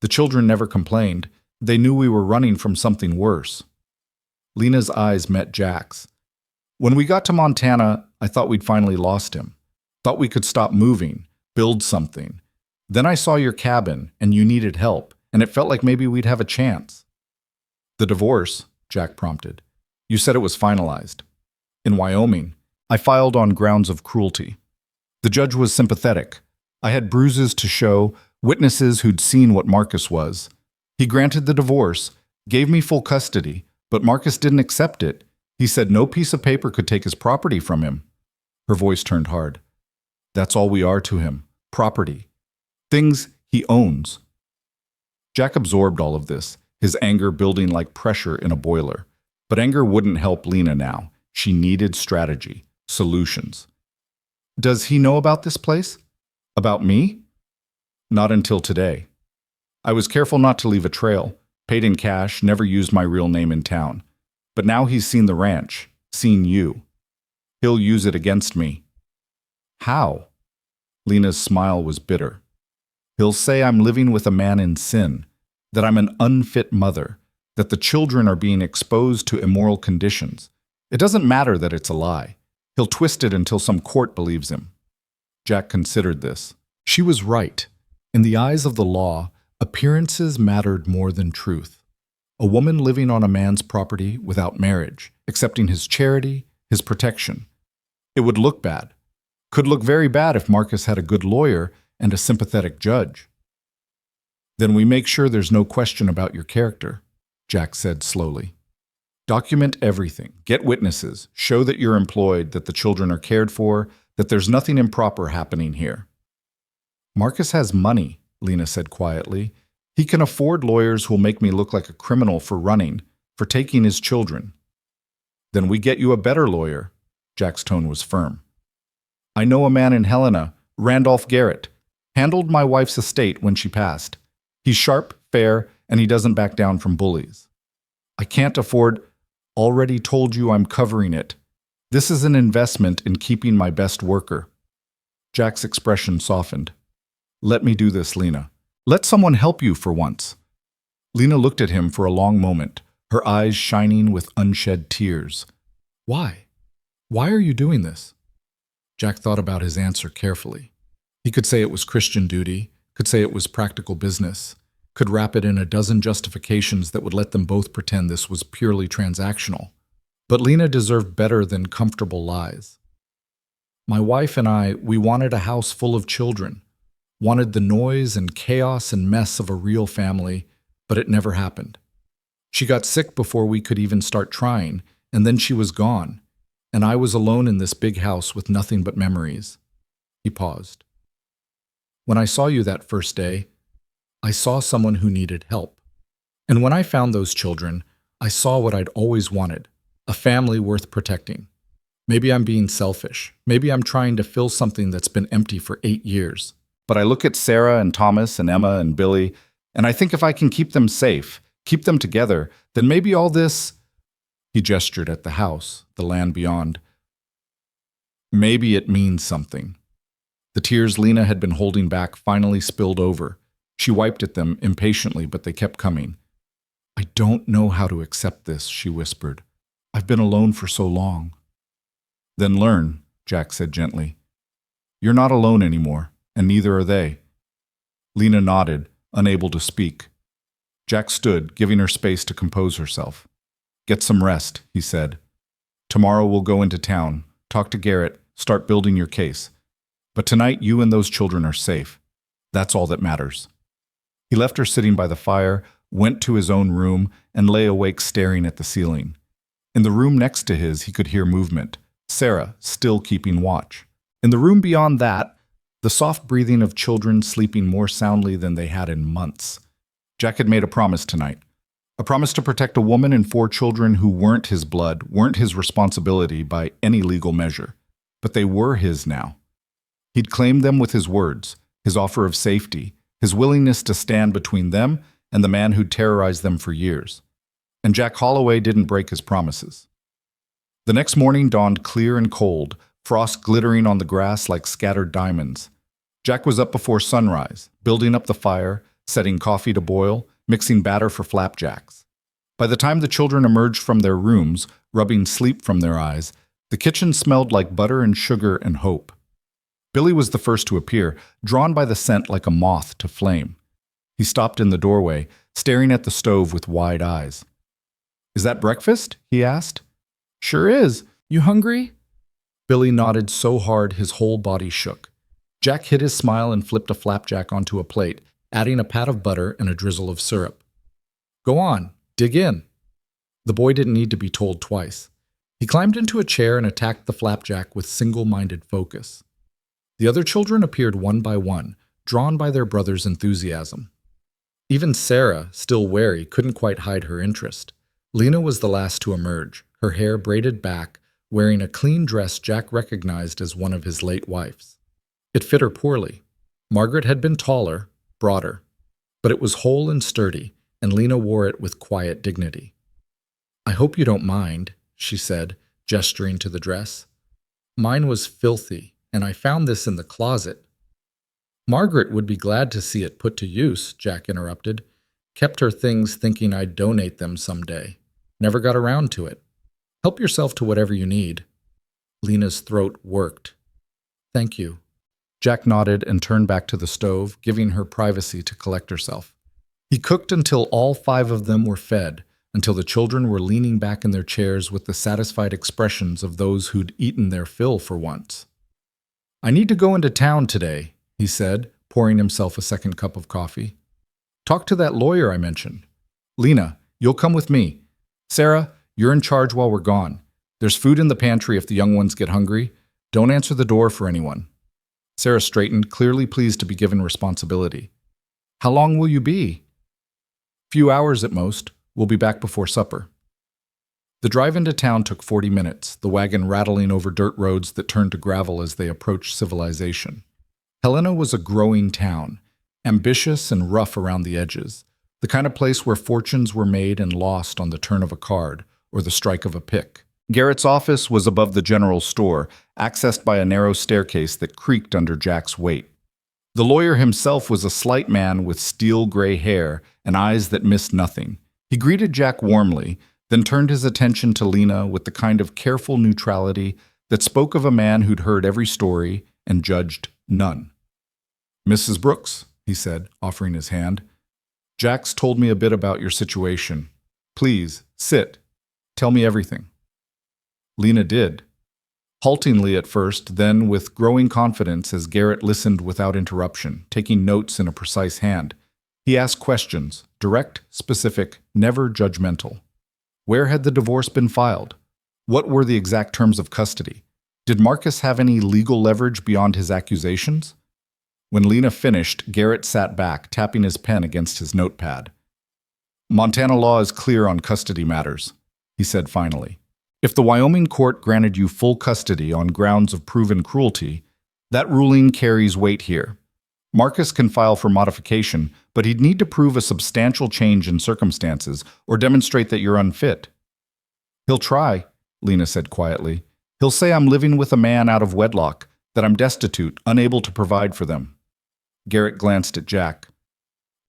A: The children never complained. They knew we were running from something worse." Lena's eyes met Jack's. "When we got to Montana, I thought we'd finally lost him. Thought we could stop moving, build something. Then I saw your cabin, and you needed help, and it felt like maybe we'd have a chance." "The divorce," Jack prompted. "You said it was finalized." "In Wyoming. I filed on grounds of cruelty. The judge was sympathetic. I had bruises to show, witnesses who'd seen what Marcus was. He granted the divorce, gave me full custody, but Marcus didn't accept it. He said no piece of paper could take his property from him." Her voice turned hard. "That's all we are to him. Property. Things he owns." Jack absorbed all of this, his anger building like pressure in a boiler. But anger wouldn't help Lena now. She needed strategy, solutions. "Does he know about this place? About me?" "Not until today. I was careful not to leave a trail, paid in cash, never used my real name in town. But now he's seen the ranch, seen you. He'll use it against me." "How?" Lena's smile was bitter. "He'll say I'm living with a man in sin, that I'm an unfit mother, that the children are being exposed to immoral conditions. It doesn't matter that it's a lie. He'll twist it until some court believes him. Jack considered this. She was right. In the eyes of the law, appearances mattered more than truth. A woman living on a man's property without marriage, accepting his charity, his protection. It would look bad. Could look very bad if Marcus had a good lawyer and a sympathetic judge. Then we make sure there's no question about your character, Jack said slowly. Document everything, get witnesses, show that you're employed, that the children are cared for, that there's nothing improper happening here. Marcus has money, Lena said quietly. He can afford lawyers who'll make me look like a criminal for running, for taking his children. Then we get you a better lawyer. Jack's tone was firm. I know a man in Helena, Randolph Garrett, handled my wife's estate when she passed. He's sharp, fair, and he doesn't back down from bullies. I can't afford. Already told you I'm covering it. This is an investment in keeping my best worker. Jack's expression softened. Let me do this, Lena. Let someone help you for once. Lena looked at him for a long moment, her eyes shining with unshed tears. Why? Why are you doing this? Jack thought about his answer carefully. He could say it was Christian duty, could say it was practical business, could wrap it in a dozen justifications that would let them both pretend this was purely transactional. But Lena deserved better than comfortable lies. My wife and I, we wanted a house full of children, wanted the noise and chaos and mess of a real family, but it never happened. She got sick before we could even start trying, and then she was gone, and I was alone in this big house with nothing but memories. He paused. When I saw you that first day, I saw someone who needed help. And when I found those children, I saw what I'd always wanted, a family worth protecting. Maybe I'm being selfish. Maybe I'm trying to fill something that's been empty for 8 years. But I look at Sarah and Thomas and Emma and Billy, and I think if I can keep them safe, keep them together, then maybe all this— He gestured at the house, the land beyond. Maybe it means something. The tears Lena had been holding back finally spilled over. She wiped at them impatiently, but they kept coming. I don't know how to accept this, she whispered. I've been alone for so long. Then learn, Jack said gently. You're not alone anymore, and neither are they. Lena nodded, unable to speak. Jack stood, giving her space to compose herself. Get some rest, he said. Tomorrow we'll go into town, talk to Garrett, start building your case. But tonight you and those children are safe. That's all that matters. He left her sitting by the fire, went to his own room, and lay awake staring at the ceiling. In the room next to his, he could hear movement, Sarah still keeping watch. In the room beyond that, the soft breathing of children sleeping more soundly than they had in months. Jack had made a promise tonight. A promise to protect a woman and 4 children who weren't his blood, weren't his responsibility by any legal measure. But they were his now. He'd claimed them with his words, his offer of safety, his willingness to stand between them and the man who'd terrorized them for years. And Jack Holloway didn't break his promises. The next morning dawned clear and cold, frost glittering on the grass like scattered diamonds. Jack was up before sunrise, building up the fire, setting coffee to boil, mixing batter for flapjacks. By the time the children emerged from their rooms, rubbing sleep from their eyes, the kitchen smelled like butter and sugar and hope. Billy was the first to appear, drawn by the scent like a moth to flame. He stopped in the doorway, staring at the stove with wide eyes. Is that breakfast? He asked. Sure is. You hungry? Billy nodded so hard his whole body shook. Jack hid his smile and flipped a flapjack onto a plate, adding a pat of butter and a drizzle of syrup. Go on, dig in. The boy didn't need to be told twice. He climbed into a chair and attacked the flapjack with single-minded focus. The other children appeared one by one, drawn by their brother's enthusiasm. Even Sarah, still wary, couldn't quite hide her interest. Lena was the last to emerge, her hair braided back, wearing a clean dress Jack recognized as one of his late wife's. It fit her poorly. Margaret had been taller, broader, but it was whole and sturdy, and Lena wore it with quiet dignity. I hope you don't mind, she said, gesturing to the dress. Mine was filthy, and I found this in the closet. Margaret would be glad to see it put to use, Jack interrupted. Kept her things thinking I'd donate them someday. Never got around to it. Help yourself to whatever you need. Lena's throat worked. Thank you. Jack nodded and turned back to the stove, giving her privacy to collect herself. He cooked until all 5 of them were fed, until the children were leaning back in their chairs with the satisfied expressions of those who'd eaten their fill for once. I need to go into town today, he said, pouring himself a second cup of coffee. Talk to that lawyer I mentioned. Lena, you'll come with me. Sarah, you're in charge while we're gone. There's food in the pantry if the young ones get hungry. Don't answer the door for anyone. Sarah straightened, clearly pleased to be given responsibility. How long will you be? Few hours at most. We'll be back before supper. The drive into town took 40 minutes, the wagon rattling over dirt roads that turned to gravel as they approached civilization. Helena was a growing town, ambitious and rough around the edges, the kind of place where fortunes were made and lost on the turn of a card or the strike of a pick. Garrett's office was above the general store, accessed by a narrow staircase that creaked under Jack's weight. The lawyer himself was a slight man with steel gray hair and eyes that missed nothing. He greeted Jack warmly, then turned his attention to Lena with the kind of careful neutrality that spoke of a man who'd heard every story and judged none. Mrs. Brooks, he said, offering his hand, Jack's told me a bit about your situation. Please, sit. Tell me everything. Lena did. Haltingly at first, then with growing confidence as Garrett listened without interruption, taking notes in a precise hand. He asked questions, direct, specific, never judgmental. Where had the divorce been filed? What were the exact terms of custody? Did Marcus have any legal leverage beyond his accusations? When Lena finished, Garrett sat back, tapping his pen against his notepad. Montana law is clear on custody matters, he said finally. If the Wyoming court granted you full custody on grounds of proven cruelty, that ruling carries weight here. Marcus can file for modification, but he'd need to prove a substantial change in circumstances or demonstrate that you're unfit. He'll try, Lena said quietly. He'll say I'm living with a man out of wedlock, that I'm destitute, unable to provide for them. Garrett glanced at Jack.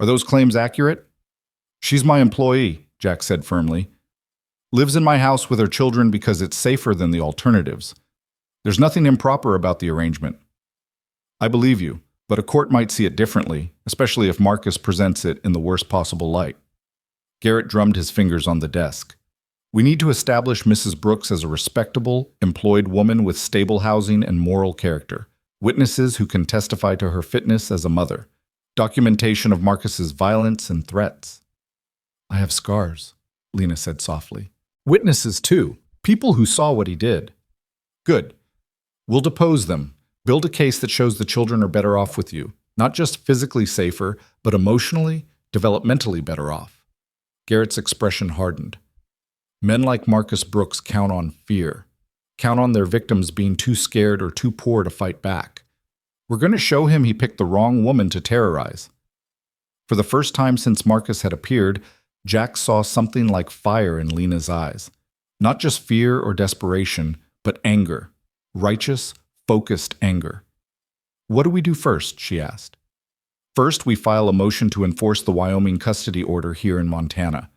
A: Are those claims accurate? She's my employee, Jack said firmly. Lives in my house with her children because it's safer than the alternatives. There's nothing improper about the arrangement. I believe you, but a court might see it differently, especially if Marcus presents it in the worst possible light. Garrett drummed his fingers on the desk. We need to establish Mrs. Brooks as a respectable, employed woman with stable housing and moral character, witnesses who can testify to her fitness as a mother, documentation of Marcus's violence and threats. I have scars, Lena said softly. Witnesses, too. People who saw what he did. Good. We'll depose them. Build a case that shows the children are better off with you. Not just physically safer, but emotionally, developmentally better off. Garrett's expression hardened. Men like Marcus Brooks count on fear. Count on their victims being too scared or too poor to fight back. We're going to show him he picked the wrong woman to terrorize. For the first time since Marcus had appeared, Jack saw something like fire in Lena's eyes. Not just fear or desperation, but anger. Righteous, focused anger. What do we do first? She asked. First, we file a motion to enforce the Wyoming custody order here in Montana.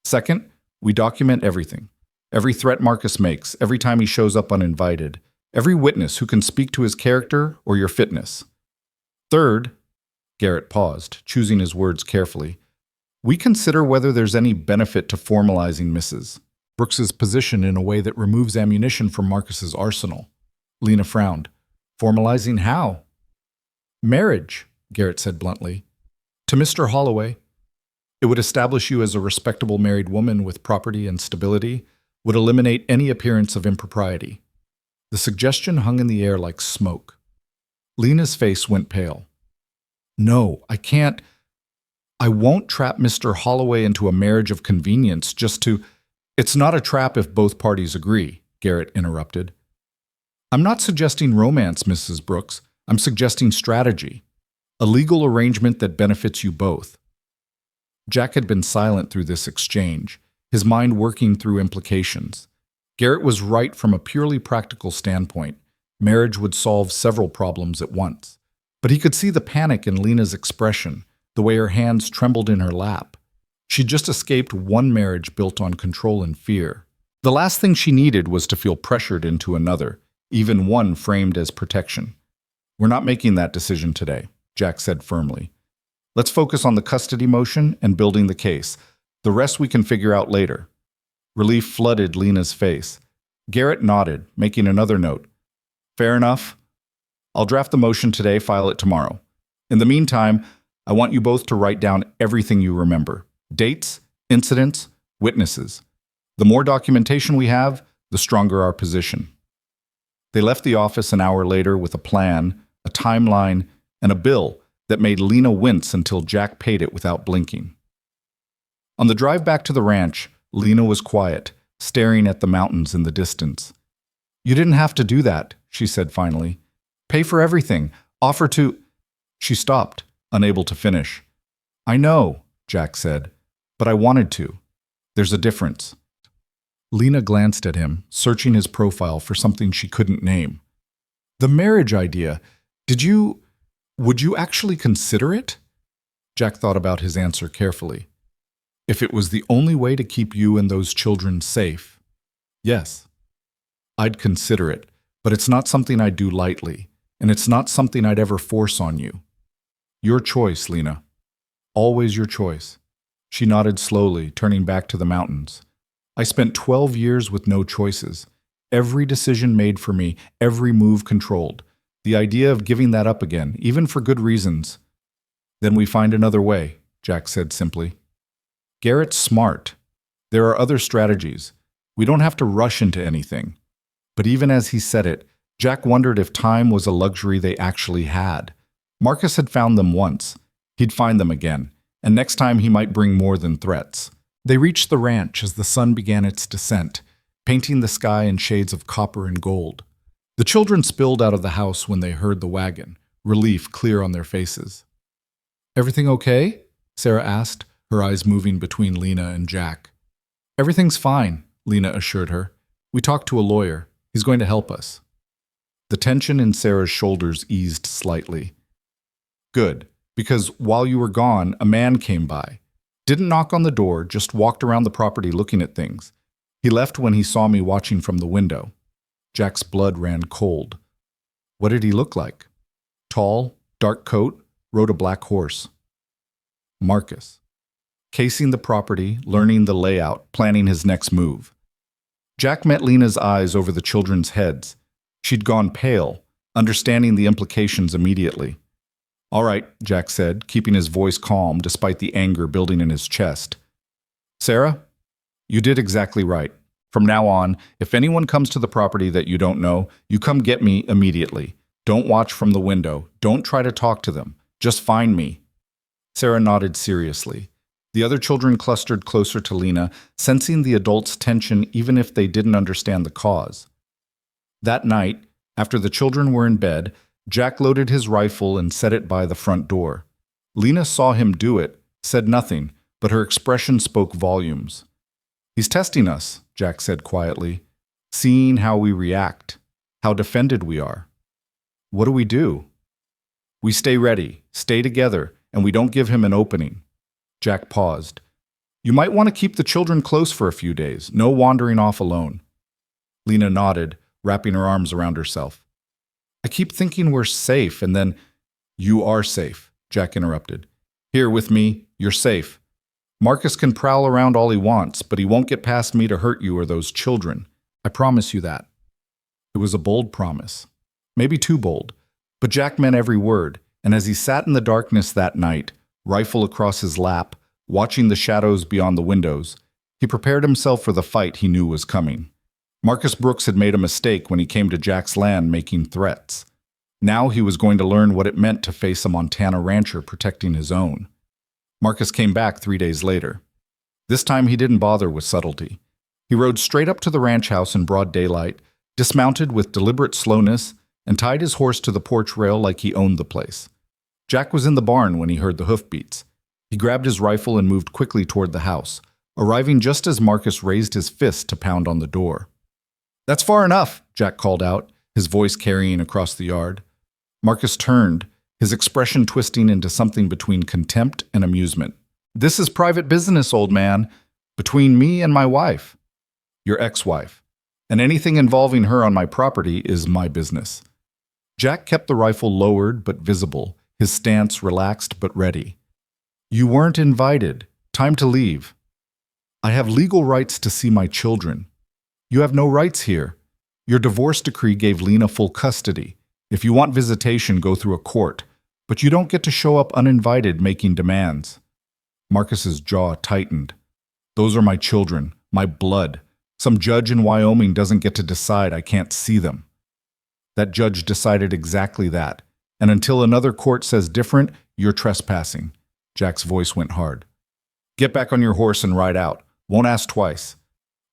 A: Second, we document everything. Every threat Marcus makes, every time he shows up uninvited, every witness who can speak to his character or your fitness. Third, Garrett paused, choosing his words carefully, we consider whether there's any benefit to formalizing Mrs. Brooks's position in a way that removes ammunition from Marcus's arsenal. Lena frowned. Formalizing how? Marriage, Garrett said bluntly. To Mr. Holloway. It would establish you as a respectable married woman with property and stability, would eliminate any appearance of impropriety. The suggestion hung in the air like smoke. Lena's face went pale. No, I can't. I won't trap Mr. Holloway into a marriage of convenience just to— It's not a trap if both parties agree, Garrett interrupted. I'm not suggesting romance, Mrs. Brooks. I'm suggesting strategy. A legal arrangement that benefits you both. Jack had been silent through this exchange, his mind working through implications. Garrett was right from a purely practical standpoint. Marriage would solve several problems at once. But he could see the panic in Lena's expression, the way her hands trembled in her lap. She'd just escaped one marriage built on control and fear. The last thing she needed was to feel pressured into another, even one framed as protection. "We're not making that decision today," Jack said firmly. "Let's focus on the custody motion and building the case. The rest we can figure out later." Relief flooded Lena's face. Garrett nodded, making another note. "Fair enough. I'll draft the motion today, file it tomorrow. In the meantime, I want you both to write down everything you remember. Dates, incidents, witnesses. The more documentation we have, the stronger our position." They left the office an hour later with a plan, a timeline, and a bill that made Lena wince until Jack paid it without blinking. On the drive back to the ranch, Lena was quiet, staring at the mountains in the distance. "You didn't have to do that," she said finally. "Pay for everything. Offer to—" She stopped, unable to finish. "I know," Jack said, "but I wanted to. There's a difference." Lena glanced at him, searching his profile for something she couldn't name. "The marriage idea. Would you actually consider it?" Jack thought about his answer carefully. "If it was the only way to keep you and those children safe, yes. I'd consider it, but it's not something I'd do lightly, and it's not something I'd ever force on you. Your choice, Lena. Always your choice." She nodded slowly, turning back to the mountains. "I spent 12 years with no choices. Every decision made for me, every move controlled. The idea of giving that up again, even for good reasons." "Then we find another way," Jack said simply. "Garrett's smart. There are other strategies. We don't have to rush into anything." But even as he said it, Jack wondered if time was a luxury they actually had. Marcus had found them once. He'd find them again, and next time he might bring more than threats. They reached the ranch as the sun began its descent, painting the sky in shades of copper and gold. The children spilled out of the house when they heard the wagon, relief clear on their faces. "Everything okay?" Sarah asked, her eyes moving between Lena and Jack. "Everything's fine," Lena assured her. "We talked to a lawyer. He's going to help us." The tension in Sarah's shoulders eased slightly. "Good, because while you were gone, a man came by. Didn't knock on the door, just walked around the property looking at things. He left when he saw me watching from the window." Jack's blood ran cold. "What did he look like?" "Tall, dark coat, rode a black horse." Marcus. Casing the property, learning the layout, planning his next move. Jack met Lena's eyes over the children's heads. She'd gone pale, understanding the implications immediately. "All right," Jack said, keeping his voice calm despite the anger building in his chest. "Sarah, you did exactly right. From now on, if anyone comes to the property that you don't know, you come get me immediately. Don't watch from the window. Don't try to talk to them. Just find me." Sarah nodded seriously. The other children clustered closer to Lena, sensing the adults' tension even if they didn't understand the cause. That night, after the children were in bed, Jack loaded his rifle and set it by the front door. Lena saw him do it, said nothing, but her expression spoke volumes. "He's testing us," Jack said quietly, "seeing how we react, how defended we are." "What do we do?" "We stay ready, stay together, and we don't give him an opening." Jack paused. "You might want to keep the children close for a few days, no wandering off alone." Lena nodded, wrapping her arms around herself. "I keep thinking we're safe, and then—" "You are safe," Jack interrupted. "Here with me, you're safe. Marcus can prowl around all he wants, but he won't get past me to hurt you or those children. I promise you that." It was a bold promise. Maybe too bold, but Jack meant every word, and as he sat in the darkness that night, rifle across his lap, watching the shadows beyond the windows, he prepared himself for the fight he knew was coming. Marcus Brooks had made a mistake when he came to Jack's land making threats. Now he was going to learn what it meant to face a Montana rancher protecting his own. Marcus came back 3 days later. This time he didn't bother with subtlety. He rode straight up to the ranch house in broad daylight, dismounted with deliberate slowness, and tied his horse to the porch rail like he owned the place. Jack was in the barn when he heard the hoofbeats. He grabbed his rifle and moved quickly toward the house, arriving just as Marcus raised his fist to pound on the door. "That's far enough," Jack called out, his voice carrying across the yard. Marcus turned, his expression twisting into something between contempt and amusement. This is private business, old man, between me and my wife, your ex-wife, and anything involving her on my property is my business. Jack kept the rifle lowered but visible, his stance relaxed but ready. You weren't invited. Time to leave. I have legal rights to see my children. You have no rights here. Your divorce decree gave Lena full custody. If you want visitation, go through a court, but you don't get to show up uninvited making demands. Marcus's jaw tightened. Those are my children, my blood. Some judge in Wyoming doesn't get to decide I can't see them. That judge decided exactly that, and until another court says different, you're trespassing. Jack's voice went hard. Get back on your horse and ride out. Won't ask twice.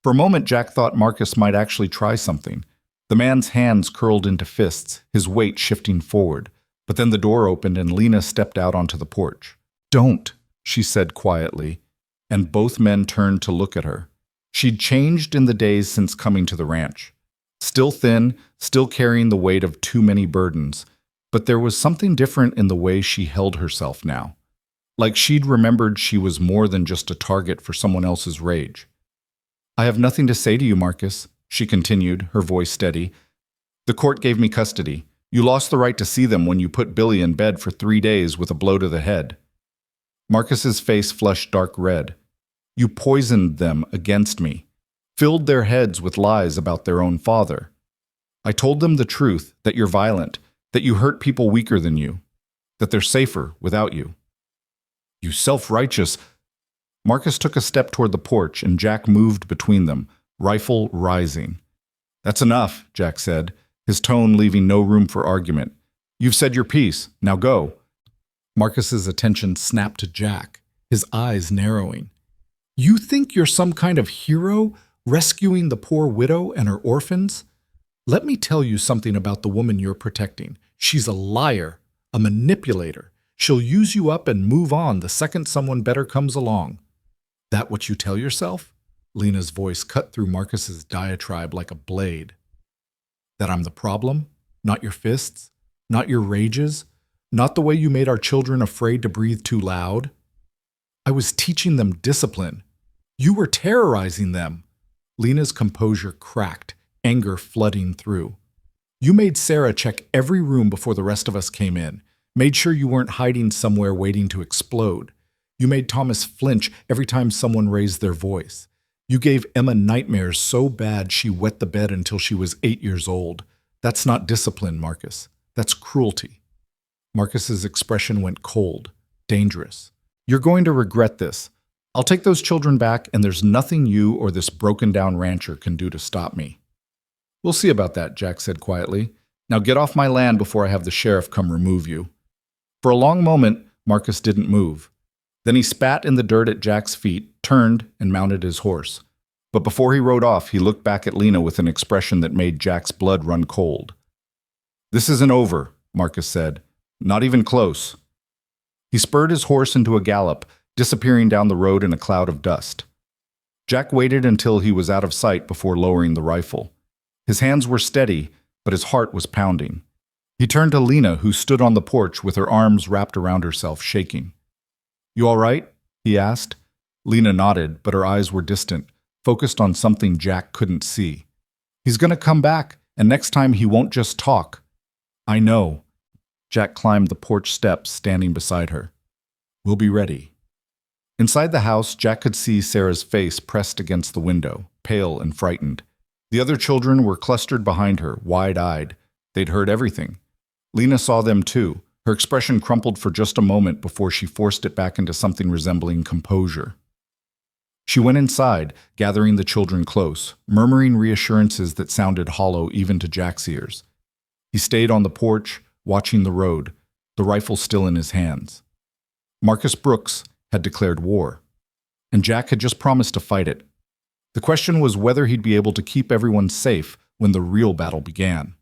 A: For a moment, Jack thought Marcus might actually try something. The man's hands curled into fists, his weight shifting forward. But then the door opened and Lena stepped out onto the porch. Don't, she said quietly, and both men turned to look at her. She'd changed in the days since coming to the ranch. Still thin, still carrying the weight of too many burdens, but there was something different in the way she held herself now. Like she'd remembered she was more than just a target for someone else's rage. I have nothing to say to you, Marcus, she continued, her voice steady. The court gave me custody. You lost the right to see them when you put Billy in bed for 3 days with a blow to the head. Marcus's face flushed dark red. You poisoned them against me, filled their heads with lies about their own father. I told them the truth, that you're violent, that you hurt people weaker than you, that they're safer without you. You self-righteous. Marcus took a step toward the porch and Jack moved between them, rifle rising. That's enough, Jack said, his tone leaving no room for argument. You've said your piece, now go. Marcus's attention snapped to Jack, his eyes narrowing. You think you're some kind of hero, rescuing the poor widow and her orphans? Let me tell you something about the woman you're protecting. She's a liar, a manipulator. She'll use you up and move on the second someone better comes along. That what you tell yourself? Lena's voice cut through Marcus's diatribe like a blade. That I'm the problem? Not your fists? Not your rages? Not the way you made our children afraid to breathe too loud? I was teaching them discipline. You were terrorizing them. Lena's composure cracked, anger flooding through. You made Sarah check every room before the rest of us came in. Made sure you weren't hiding somewhere waiting to explode. You made Thomas flinch every time someone raised their voice. You gave Emma nightmares so bad she wet the bed until she was 8 years old. That's not discipline, Marcus. That's cruelty. Marcus's expression went cold, dangerous. You're going to regret this. I'll take those children back, and there's nothing you or this broken-down rancher can do to stop me. We'll see about that, Jack said quietly. Now get off my land before I have the sheriff come remove you. For a long moment, Marcus didn't move. Then he spat in the dirt at Jack's feet, turned, and mounted his horse. But before he rode off, he looked back at Lena with an expression that made Jack's blood run cold. This isn't over, Marcus said. Not even close. He spurred his horse into a gallop, disappearing down the road in a cloud of dust. Jack waited until he was out of sight before lowering the rifle. His hands were steady, but his heart was pounding. He turned to Lena, who stood on the porch with her arms wrapped around herself, shaking. You all right? He asked. Lena nodded, but her eyes were distant, focused on something Jack couldn't see. He's going to come back, and next time he won't just talk. I know. Jack climbed the porch steps, standing beside her. We'll be ready. Inside the house, Jack could see Sarah's face pressed against the window, pale and frightened. The other children were clustered behind her, wide-eyed. They'd heard everything. Lena saw them too. Her expression crumpled for just a moment before she forced it back into something resembling composure. She went inside, gathering the children close, murmuring reassurances that sounded hollow even to Jack's ears. He stayed on the porch, watching the road, the rifle still in his hands. Marcus Brooks had declared war, and Jack had just promised to fight it. The question was whether he'd be able to keep everyone safe when the real battle began.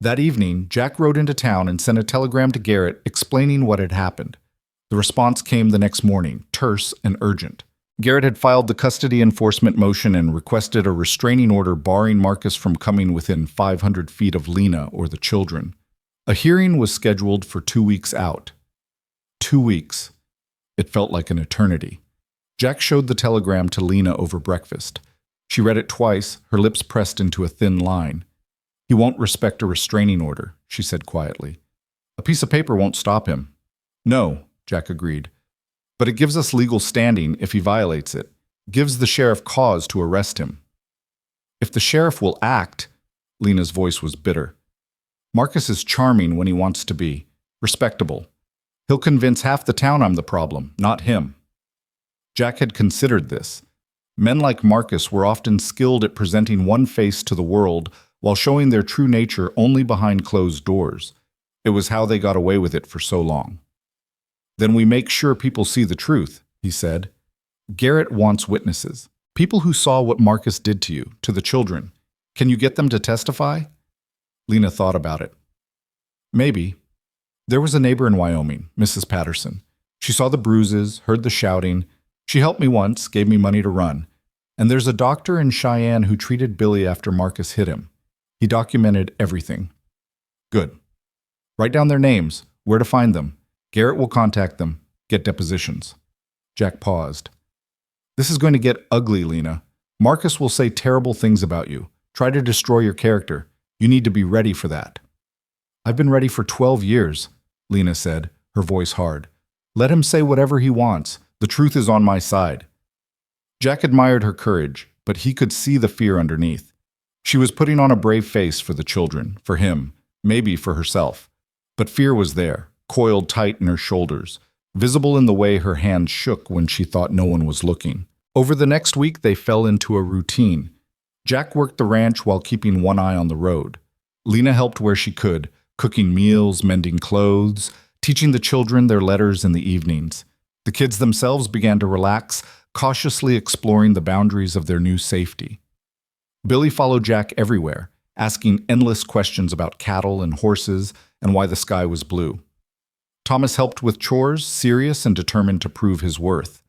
A: That evening, Jack rode into town and sent a telegram to Garrett explaining what had happened. The response came the next morning, terse and urgent. Garrett had filed the custody enforcement motion and requested a restraining order barring Marcus from coming within 500 feet of Lena or the children. A hearing was scheduled for 2 weeks out. 2 weeks. It felt like an eternity. Jack showed the telegram to Lena over breakfast. She read it twice, her lips pressed into a thin line. "He won't respect a restraining order," she said quietly. "A piece of paper won't stop him." "No," Jack agreed. "But it gives us legal standing if he violates it. Gives the sheriff cause to arrest him." "If the sheriff will act," Lena's voice was bitter. "Marcus is charming when he wants to be. Respectable. He'll convince half the town I'm the problem, not him." Jack had considered this. Men like Marcus were often skilled at presenting one face to the world while showing their true nature only behind closed doors. It was how they got away with it for so long. "Then we make sure people see the truth," he said. "Garrett wants witnesses. People who saw what Marcus did to you, to the children. Can you get them to testify?" Lena thought about it. "Maybe. There was a neighbor in Wyoming, Mrs. Patterson. She saw the bruises, heard the shouting. She helped me once, gave me money to run. And there's a doctor in Cheyenne who treated Billy after Marcus hit him. He documented everything." "Good. Write down their names, where to find them. Garrett will contact them, get depositions." Jack paused. "This is going to get ugly, Lena. Marcus will say terrible things about you, try to destroy your character. You need to be ready for that." "I've been ready for 12 years, Lena said, her voice hard. "Let him say whatever he wants. The truth is on my side." Jack admired her courage, but he could see the fear underneath. She was putting on a brave face for the children, for him, maybe for herself. But fear was there, coiled tight in her shoulders, visible in the way her hands shook when she thought no one was looking. Over the next week, they fell into a routine. Jack worked the ranch while keeping one eye on the road. Lena helped where she could, cooking meals, mending clothes, teaching the children their letters in the evenings. The kids themselves began to relax, cautiously exploring the boundaries of their new safety. Billy followed Jack everywhere, asking endless questions about cattle and horses and why the sky was blue. Thomas helped with chores, serious and determined to prove his worth.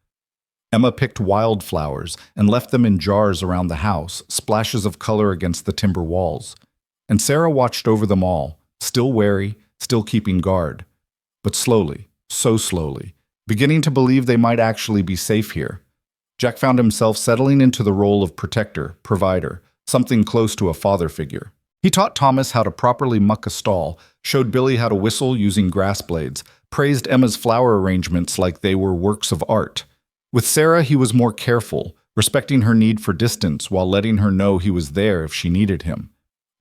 A: Emma picked wildflowers and left them in jars around the house, splashes of color against the timber walls. And Sarah watched over them all, still wary, still keeping guard. But slowly, so slowly, beginning to believe they might actually be safe here. Jack found himself settling into the role of protector, provider, something close to a father figure. He taught Thomas how to properly muck a stall, showed Billy how to whistle using grass blades, praised Emma's flower arrangements like they were works of art. With Sarah, he was more careful, respecting her need for distance while letting her know he was there if she needed him.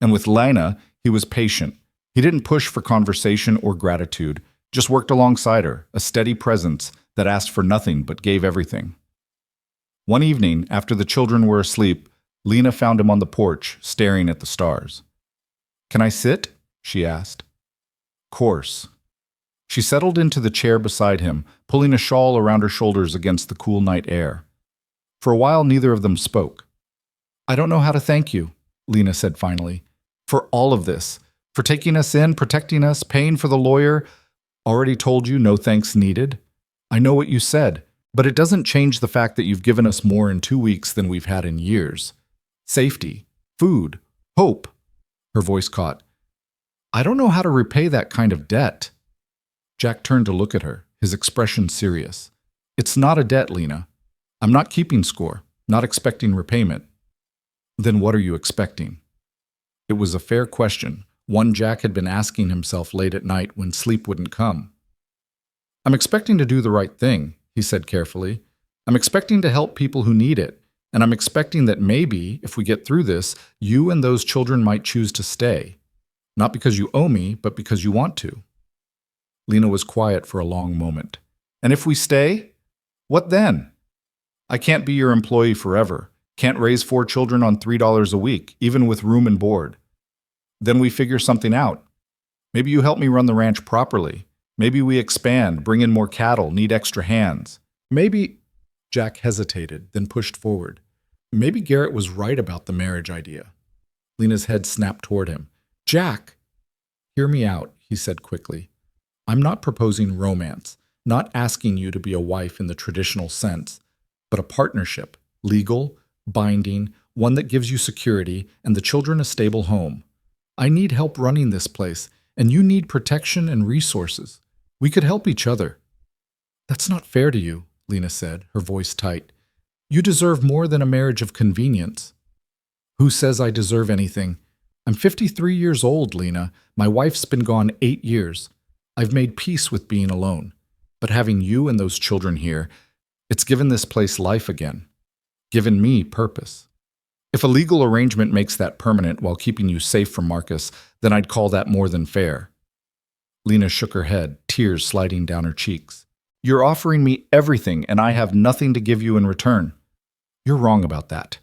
A: And with Lena, he was patient. He didn't push for conversation or gratitude, just worked alongside her, a steady presence that asked for nothing but gave everything. One evening, after the children were asleep, Lena found him on the porch, staring at the stars. "Can I sit?" she asked. "Course." She settled into the chair beside him, pulling a shawl around her shoulders against the cool night air. For a while, neither of them spoke. "I don't know how to thank you," Lena said finally, "for all of this, for taking us in, protecting us, paying for the lawyer. Already told you no thanks needed. I know what you said, but it doesn't change the fact that you've given us more in 2 weeks than we've had in years. Safety, food, hope." Her voice caught. "I don't know how to repay that kind of debt." Jack turned to look at her, his expression serious. "It's not a debt, Lena. I'm not keeping score, not expecting repayment." "Then what are you expecting?" It was a fair question, one Jack had been asking himself late at night when sleep wouldn't come. "I'm expecting to do the right thing," he said carefully. "I'm expecting to help people who need it, and I'm expecting that maybe, if we get through this, you and those children might choose to stay. Not because you owe me, but because you want to." Lena was quiet for a long moment. "And if we stay? What then? I can't be your employee forever. Can't raise 4 children on $3 a week, even with room and board. Then we figure something out. Maybe you help me run the ranch properly. Maybe we expand, bring in more cattle, need extra hands. Maybe—" Jack hesitated, then pushed forward. "Maybe Garrett was right about the marriage idea." Lena's head snapped toward him. "Jack!" "Hear me out," he said quickly. "I'm not proposing romance, not asking you to be a wife in the traditional sense, but a partnership, legal, binding, one that gives you security and the children a stable home. I need help running this place, and you need protection and resources. We could help each other." That's not fair to you, Lena said, her voice tight. You deserve more than a marriage of convenience. Who says I deserve anything? I'm 53 years old, Lena. My wife's been gone 8 years. I've made peace with being alone. But having you and those children here, it's given this place life again. Given me purpose. If a legal arrangement makes that permanent while keeping you safe from Marcus, then I'd call that more than fair. Lena shook her head, tears sliding down her cheeks. You're offering me everything, and I have nothing to give you in return. You're wrong about that.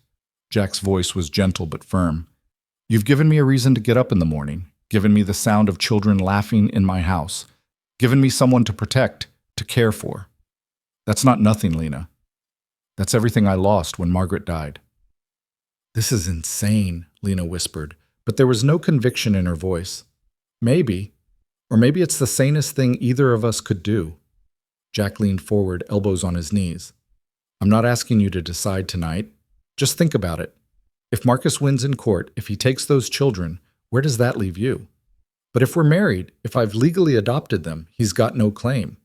A: Jack's voice was gentle but firm. You've given me a reason to get up in the morning, given me the sound of children laughing in my house, given me someone to protect, to care for. That's not nothing, Lena. That's everything I lost when Margaret died. This is insane, Lena whispered, but there was no conviction in her voice. Maybe, or maybe it's the sanest thing either of us could do. Jack leaned forward, elbows on his knees. I'm not asking you to decide tonight. Just think about it. If Marcus wins in court, if he takes those children, where does that leave you? But if we're married, if I've legally adopted them, he's got no claim.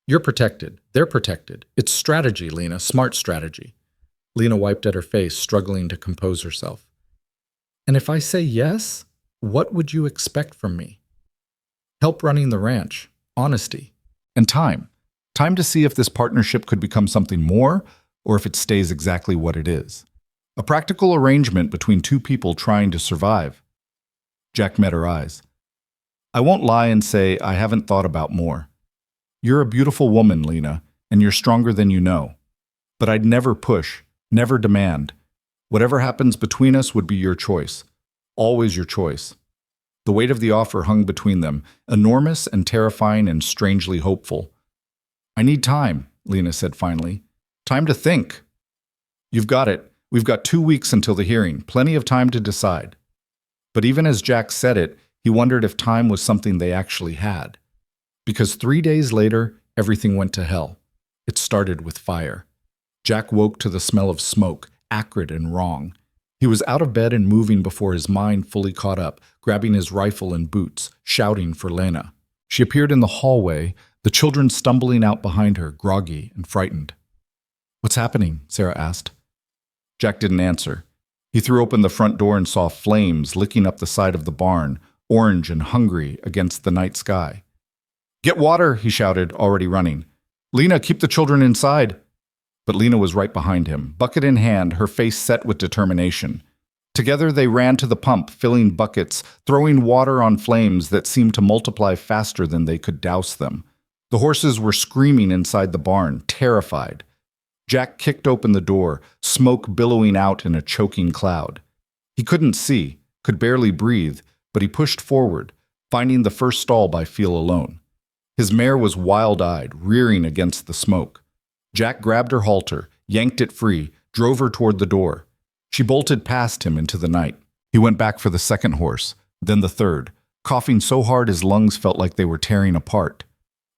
A: You're protected. They're protected. It's strategy, Lena, smart strategy. Lena wiped at her face, struggling to compose herself. And if I say yes, what would you expect from me? Help running the ranch, honesty, and time. Time to see if this partnership could become something more, or if it stays exactly what it is. A practical arrangement between two people trying to survive. Jack met her eyes. I won't lie and say I haven't thought about more. You're a beautiful woman, Lena, and you're stronger than you know. But I'd never push, never demand. Whatever happens between us would be your choice. Always your choice. The weight of the offer hung between them, enormous and terrifying and strangely hopeful. I need time, Lena said finally. Time to think. You've got it. We've got 2 weeks until the hearing, plenty of time to decide. But even as Jack said it, he wondered if time was something they actually had. Because 3 days later, everything went to hell. It started with fire. Jack woke to the smell of smoke, acrid and wrong. He was out of bed and moving before his mind fully caught up, grabbing his rifle and boots, shouting for Lena. She appeared in the hallway, the children stumbling out behind her, groggy and frightened. What's happening? Sarah asked. Jack didn't answer. He threw open the front door and saw flames licking up the side of the barn, orange and hungry against the night sky. Get water, he shouted, already running. Lena, keep the children inside. But Lena was right behind him, bucket in hand, her face set with determination. Together they ran to the pump, filling buckets, throwing water on flames that seemed to multiply faster than they could douse them. The horses were screaming inside the barn, terrified. Jack kicked open the door, smoke billowing out in a choking cloud. He couldn't see, could barely breathe, but he pushed forward, finding the first stall by feel alone. His mare was wild-eyed, rearing against the smoke. Jack grabbed her halter, yanked it free, drove her toward the door. She bolted past him into the night. He went back for the second horse, then the third, coughing so hard his lungs felt like they were tearing apart.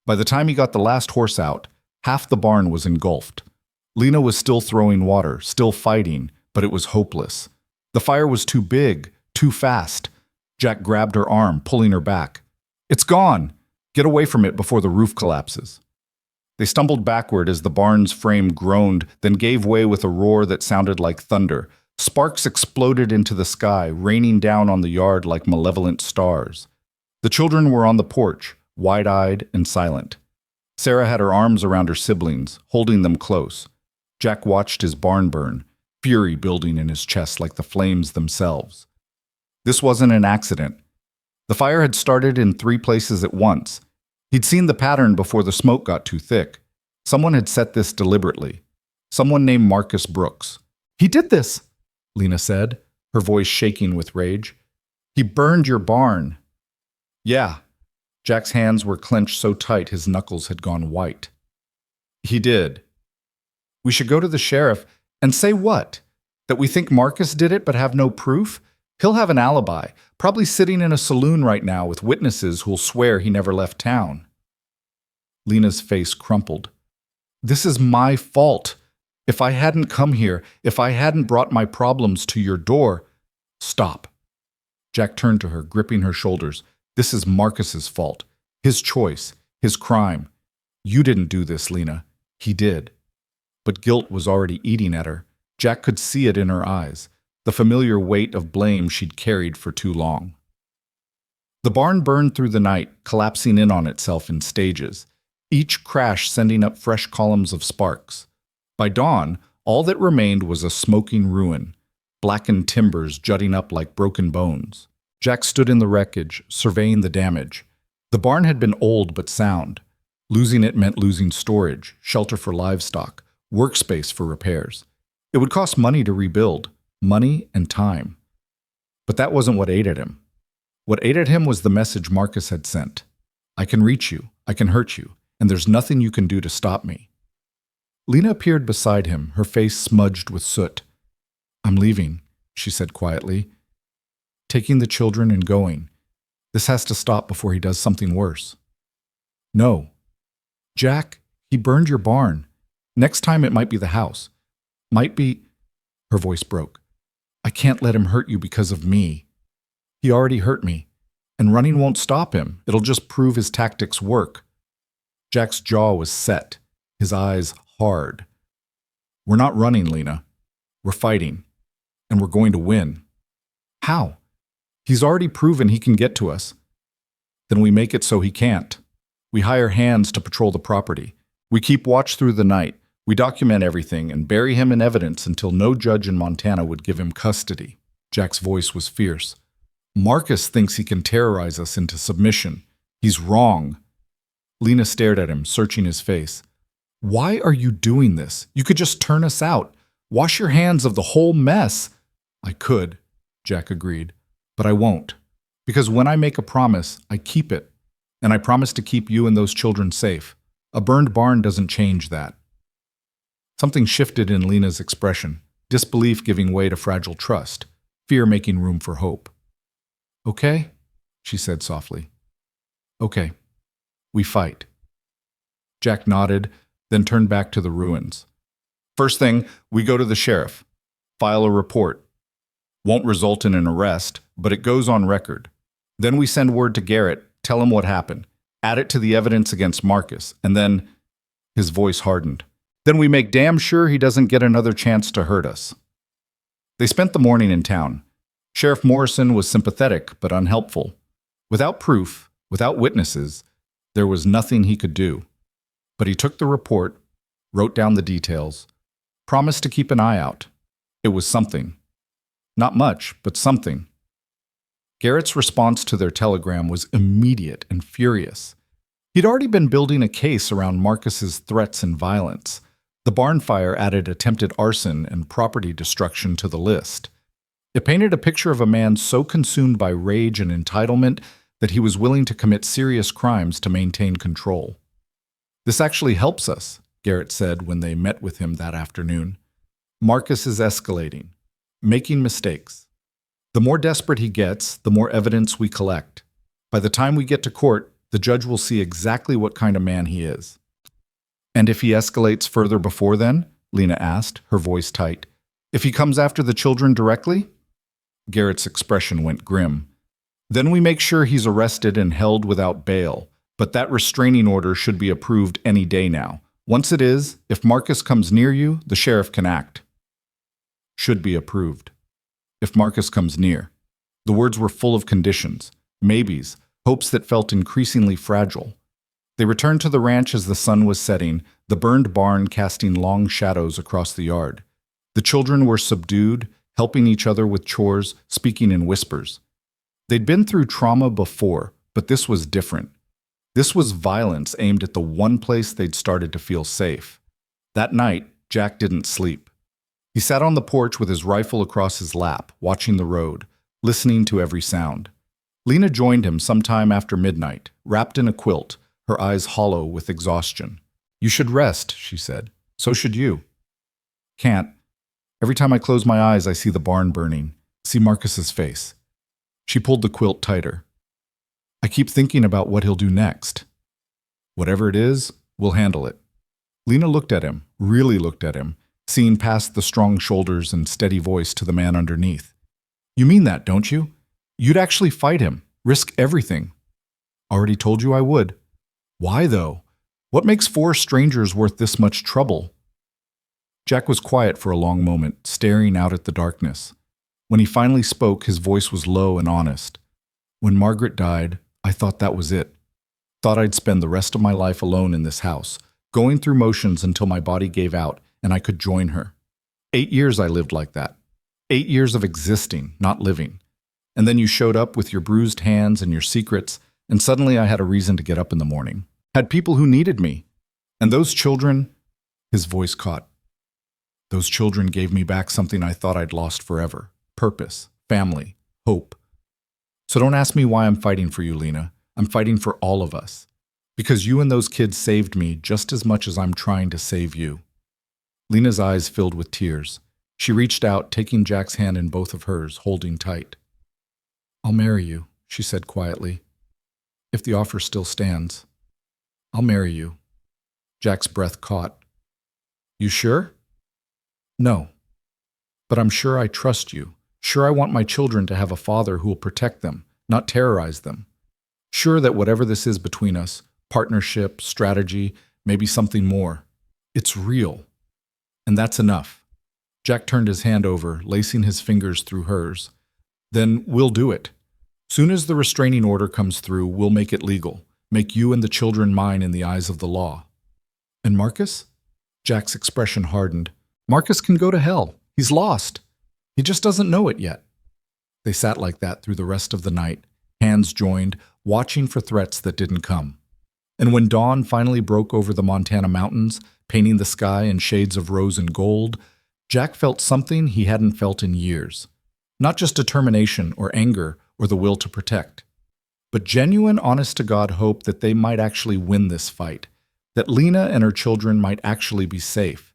A: By the time he got the last horse out, half the barn was engulfed. Lena was still throwing water, still fighting, but it was hopeless. The fire was too big, too fast. Jack grabbed her arm, pulling her back. It's gone! Get away from it before the roof collapses. They stumbled backward as the barn's frame groaned, then gave way with a roar that sounded like thunder. Sparks exploded into the sky, raining down on the yard like malevolent stars. The children were on the porch, wide-eyed and silent. Sarah had her arms around her siblings, holding them close. Jack watched his barn burn, fury building in his chest like the flames themselves. This wasn't an accident. The fire had started in 3 places at once. He'd seen the pattern before the smoke got too thick. Someone had set this deliberately. Someone named Marcus Brooks. He did this, Lena said, her voice shaking with rage. He burned your barn. Yeah. Jack's hands were clenched so tight his knuckles had gone white. He did. We should go to the sheriff and say what? That we think Marcus did it but have no proof? He'll have an alibi, probably sitting in a saloon right now with witnesses who'll swear he never left town. Lena's face crumpled. This is my fault. If I hadn't come here, if I hadn't brought my problems to your door... Stop. Jack turned to her, gripping her shoulders. This is Marcus's fault. His choice. His crime. You didn't do this, Lena. He did. But guilt was already eating at her. Jack could see it in her eyes, the familiar weight of blame she'd carried for too long. The barn burned through the night, collapsing in on itself in stages, each crash sending up fresh columns of sparks. By dawn, all that remained was a smoking ruin, blackened timbers jutting up like broken bones. Jack stood in the wreckage, surveying the damage. The barn had been old but sound. Losing it meant losing storage, shelter for livestock, workspace for repairs. It would cost money to rebuild, money and time. But that wasn't what ate at him. What ate at him was the message Marcus had sent. I can reach you, I can hurt you, and there's nothing you can do to stop me. Lena appeared beside him, her face smudged with soot. I'm leaving, she said quietly. Taking the children and going. This has to stop before he does something worse. No. Jack, he burned your barn. Next time it might be the house. Might be... Her voice broke. I can't let him hurt you because of me. He already hurt me, and running won't stop him. It'll just prove his tactics work. Jack's jaw was set, his eyes hard. We're not running, Lena. We're fighting, and we're going to win. How? He's already proven he can get to us. Then we make it so he can't. We hire hands to patrol the property. We keep watch through the night. We document everything and bury him in evidence until no judge in Montana would give him custody. Jack's voice was fierce. Marcus thinks he can terrorize us into submission. He's wrong. Lena stared at him, searching his face. Why are you doing this? You could just turn us out. Wash your hands of the whole mess. I could, Jack agreed, but I won't. Because when I make a promise, I keep it. And I promise to keep you and those children safe. A burned barn doesn't change that. Something shifted in Lena's expression, disbelief giving way to fragile trust, fear making room for hope. Okay, she said softly. Okay, we fight. Jack nodded, then turned back to the ruins. First thing, we go to the sheriff, file a report. Won't result in an arrest, but it goes on record. Then we send word to Garrett, tell him what happened, add it to the evidence against Marcus, and then... His voice hardened. Then we make damn sure he doesn't get another chance to hurt us. They spent the morning in town. Sheriff Morrison was sympathetic but unhelpful. Without proof, without witnesses, there was nothing he could do. But he took the report, wrote down the details, promised to keep an eye out. It was something. Not much, but something. Garrett's response to their telegram was immediate and furious. He'd already been building a case around Marcus's threats and violence. The barn fire added attempted arson and property destruction to the list. It painted a picture of a man so consumed by rage and entitlement that he was willing to commit serious crimes to maintain control. This actually helps us, Garrett said when they met with him that afternoon. Marcus is escalating, making mistakes. The more desperate he gets, the more evidence we collect. By the time we get to court, the judge will see exactly what kind of man he is. And if he escalates further before then? Lena asked, her voice tight. If he comes after the children directly? Garrett's expression went grim. Then we make sure he's arrested and held without bail, but that restraining order should be approved any day now. Once it is, if Marcus comes near you, the sheriff can act. Should be approved. If Marcus comes near. The words were full of conditions, maybes, hopes that felt increasingly fragile. They returned to the ranch as the sun was setting, the burned barn casting long shadows across the yard. The children were subdued, helping each other with chores, speaking in whispers. They'd been through trauma before, but this was different. This was violence aimed at the one place they'd started to feel safe. That night, Jack didn't sleep. He sat on the porch with his rifle across his lap, watching the road, listening to every sound. Lena joined him sometime after midnight, wrapped in a quilt, her eyes hollow with exhaustion. You should rest, she said. So should you. Can't. Every time I close my eyes, I see the barn burning, see Marcus's face. She pulled the quilt tighter. I keep thinking about what he'll do next. Whatever it is, we'll handle it. Lena looked at him, really looked at him, seeing past the strong shoulders and steady voice to the man underneath. You mean that, don't you? You'd actually fight him, risk everything. Already told you I would. Why, though? What makes four strangers worth this much trouble? Jack was quiet for a long moment, staring out at the darkness. When he finally spoke, his voice was low and honest. When Margaret died, I thought that was it. Thought I'd spend the rest of my life alone in this house, going through motions until my body gave out and I could join her. 8 years I lived like that. 8 years of existing, not living. And then you showed up with your bruised hands and your secrets, and suddenly I had a reason to get up in the morning. Had people who needed me. And those children, his voice caught. Those children gave me back something I thought I'd lost forever. Purpose, family, hope. So don't ask me why I'm fighting for you, Lena. I'm fighting for all of us. Because you and those kids saved me just as much as I'm trying to save you. Lena's eyes filled with tears. She reached out, taking Jack's hand in both of hers, holding tight. I'll marry you, she said quietly. If the offer still stands. I'll marry you. Jack's breath caught. You sure? No. But I'm sure I trust you. Sure I want my children to have a father who will protect them, not terrorize them. Sure that whatever this is between us, partnership, strategy, maybe something more, it's real. And that's enough. Jack turned his hand over, lacing his fingers through hers. Then we'll do it. Soon as the restraining order comes through, we'll make it legal. Make you and the children mine in the eyes of the law. And Marcus? Jack's expression hardened. Marcus can go to hell. He's lost. He just doesn't know it yet. They sat like that through the rest of the night, hands joined, watching for threats that didn't come. And when dawn finally broke over the Montana mountains, painting the sky in shades of rose and gold, Jack felt something he hadn't felt in years. Not just determination or anger or the will to protect, but genuine, honest-to-God hope that they might actually win this fight, that Lena and her children might actually be safe,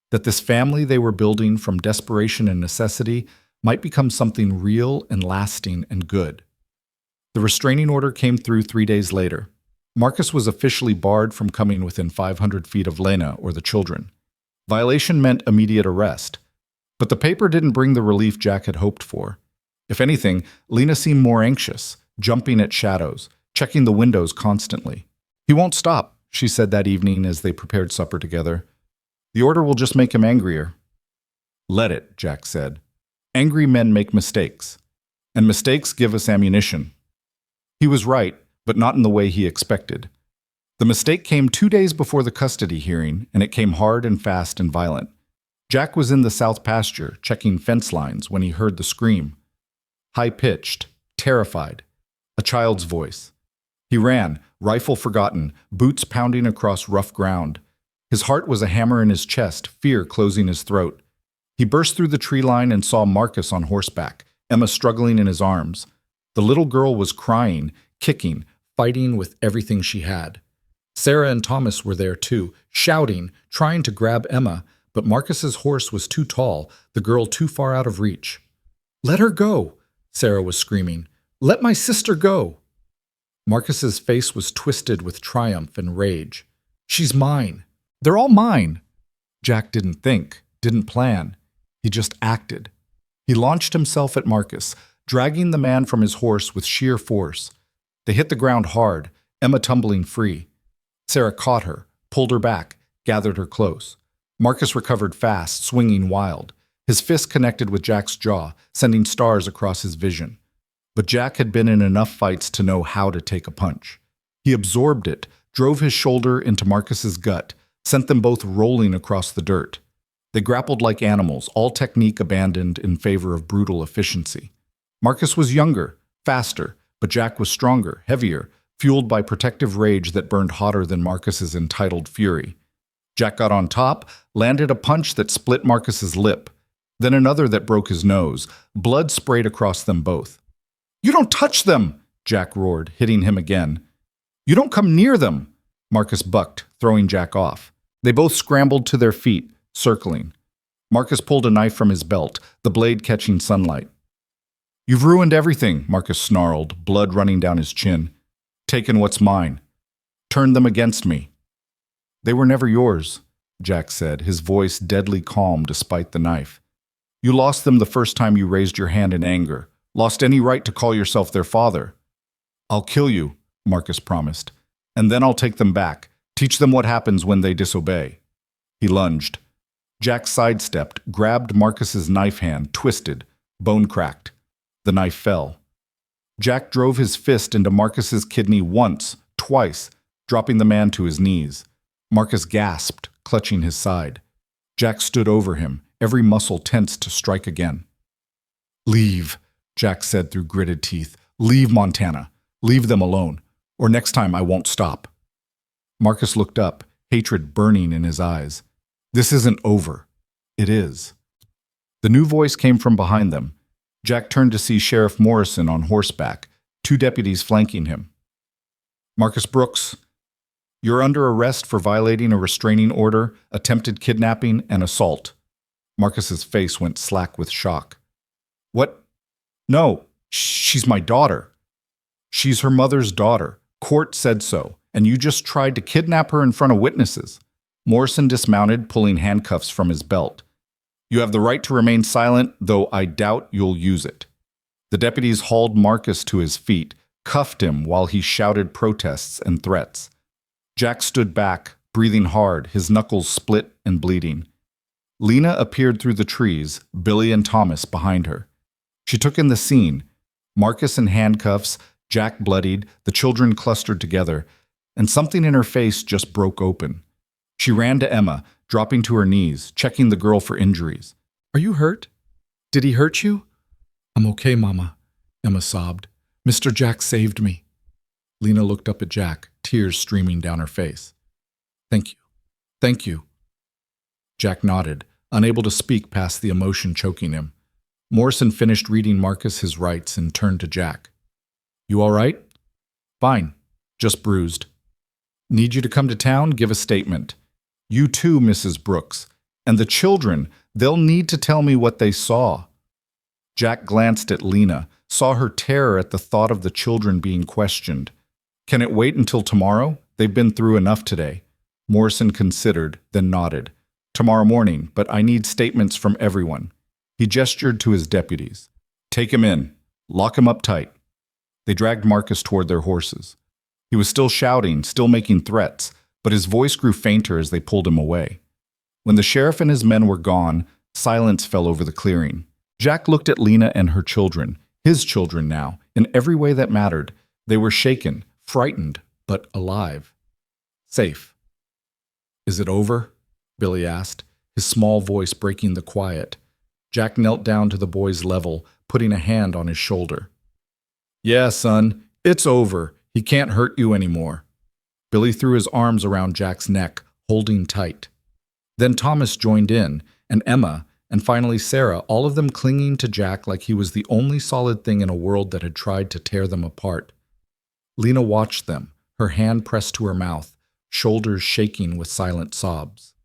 A: that this family they were building from desperation and necessity might become something real and lasting and good. The restraining order came through 3 days later. Marcus was officially barred from coming within 500 feet of Lena or the children. Violation meant immediate arrest. But the paper didn't bring the relief Jack had hoped for. If anything, Lena seemed more anxious, jumping at shadows, checking the windows constantly. He won't stop, she said that evening as they prepared supper together. The order will just make him angrier. Let it, Jack said. Angry men make mistakes, and mistakes give us ammunition. He was right, but not in the way he expected. The mistake came 2 days before the custody hearing, and it came hard and fast and violent. Jack was in the south pasture, checking fence lines, when he heard the scream. High-pitched, terrified, a child's voice. He ran, rifle forgotten, boots pounding across rough ground. His heart was a hammer in his chest, fear closing his throat. He burst through the tree line and saw Marcus on horseback, Emma struggling in his arms. The little girl was crying, kicking, fighting with everything she had. Sarah and Thomas were there too, shouting, trying to grab Emma, but Marcus's horse was too tall, the girl too far out of reach. Let her go, Sarah was screaming. Let my sister go. Marcus's face was twisted with triumph and rage. She's mine. They're all mine. Jack didn't think, didn't plan. He just acted. He launched himself at Marcus, dragging the man from his horse with sheer force. They hit the ground hard, Emma tumbling free. Sarah caught her, pulled her back, gathered her close. Marcus recovered fast, swinging wild. His fist connected with Jack's jaw, sending stars across his vision. But Jack had been in enough fights to know how to take a punch. He absorbed it, drove his shoulder into Marcus's gut, sent them both rolling across the dirt. They grappled like animals, all technique abandoned in favor of brutal efficiency. Marcus was younger, faster, but Jack was stronger, heavier, fueled by protective rage that burned hotter than Marcus's entitled fury. Jack got on top, landed a punch that split Marcus's lip, then another that broke his nose. Blood sprayed across them both. You don't touch them, Jack roared, hitting him again. You don't come near them, Marcus bucked, throwing Jack off. They both scrambled to their feet, circling. Marcus pulled a knife from his belt, the blade catching sunlight. You've ruined everything, Marcus snarled, blood running down his chin. Taken what's mine. Turned them against me. They were never yours, Jack said, his voice deadly calm despite the knife. You lost them the first time you raised your hand in anger, lost any right to call yourself their father. I'll kill you, Marcus promised, and then I'll take them back, Teach them what happens when they disobey. He lunged. Jack sidestepped, grabbed Marcus's knife hand, twisted, bone cracked. The knife fell. Jack drove his fist into Marcus's kidney once, twice, dropping the man to his knees. Marcus gasped, clutching his side. Jack stood over him, every muscle tense to strike again. "Leave," Jack said through gritted teeth. "Leave Montana. Leave them alone, or next time I won't stop." Marcus looked up, hatred burning in his eyes. "This isn't over." "It is." The new voice came from behind them. Jack turned to see Sheriff Morrison on horseback, 2 deputies flanking him. "Marcus Brooks, you're under arrest for violating a restraining order, attempted kidnapping, and assault." Marcus's face went slack with shock. "What? No, she's my daughter." "She's her mother's daughter. Court said so, and you just tried to kidnap her in front of witnesses." Morrison dismounted, pulling handcuffs from his belt. "You have the right to remain silent, though I doubt you'll use it." The deputies hauled Marcus to his feet, cuffed him while he shouted protests and threats. Jack stood back, breathing hard, his knuckles split and bleeding. Lena appeared through the trees, Billy and Thomas behind her. She took in the scene. Marcus in handcuffs, Jack bloodied, the children clustered together, and something in her face just broke open. She ran to Emma, dropping to her knees, checking the girl for injuries. "Are you hurt? Did he hurt you?" "I'm okay, Mama," Emma sobbed. "Mr. Jack saved me." Lena looked up at Jack, tears streaming down her face. "Thank you. Thank you." Jack nodded, unable to speak past the emotion choking him. Morrison finished reading Marcus his rights and turned to Jack. "You all right?" "Fine. Just bruised." "Need you to come to town, give a statement. You too, Mrs. Brooks. And the children, they'll need to tell me what they saw." Jack glanced at Lena, saw her terror at the thought of the children being questioned. "Can it wait until tomorrow? They've been through enough today." Morrison considered, then nodded. "Tomorrow morning, but I need statements from everyone." He gestured to his deputies. "Take him in. Lock him up tight." They dragged Marcus toward their horses. He was still shouting, still making threats, but his voice grew fainter as they pulled him away. When the sheriff and his men were gone, silence fell over the clearing. Jack looked at Lena and her children, his children now, in every way that mattered. They were shaken, frightened, but alive. Safe. "Is it over?" Billy asked, his small voice breaking the quiet. Jack knelt down to the boy's level, putting a hand on his shoulder. "Yeah, son, it's over. He can't hurt you anymore." Billy threw his arms around Jack's neck, holding tight. Then Thomas joined in, and Emma, and finally Sarah, all of them clinging to Jack like he was the only solid thing in a world that had tried to tear them apart. Lena watched them, her hand pressed to her mouth, shoulders shaking with silent sobs.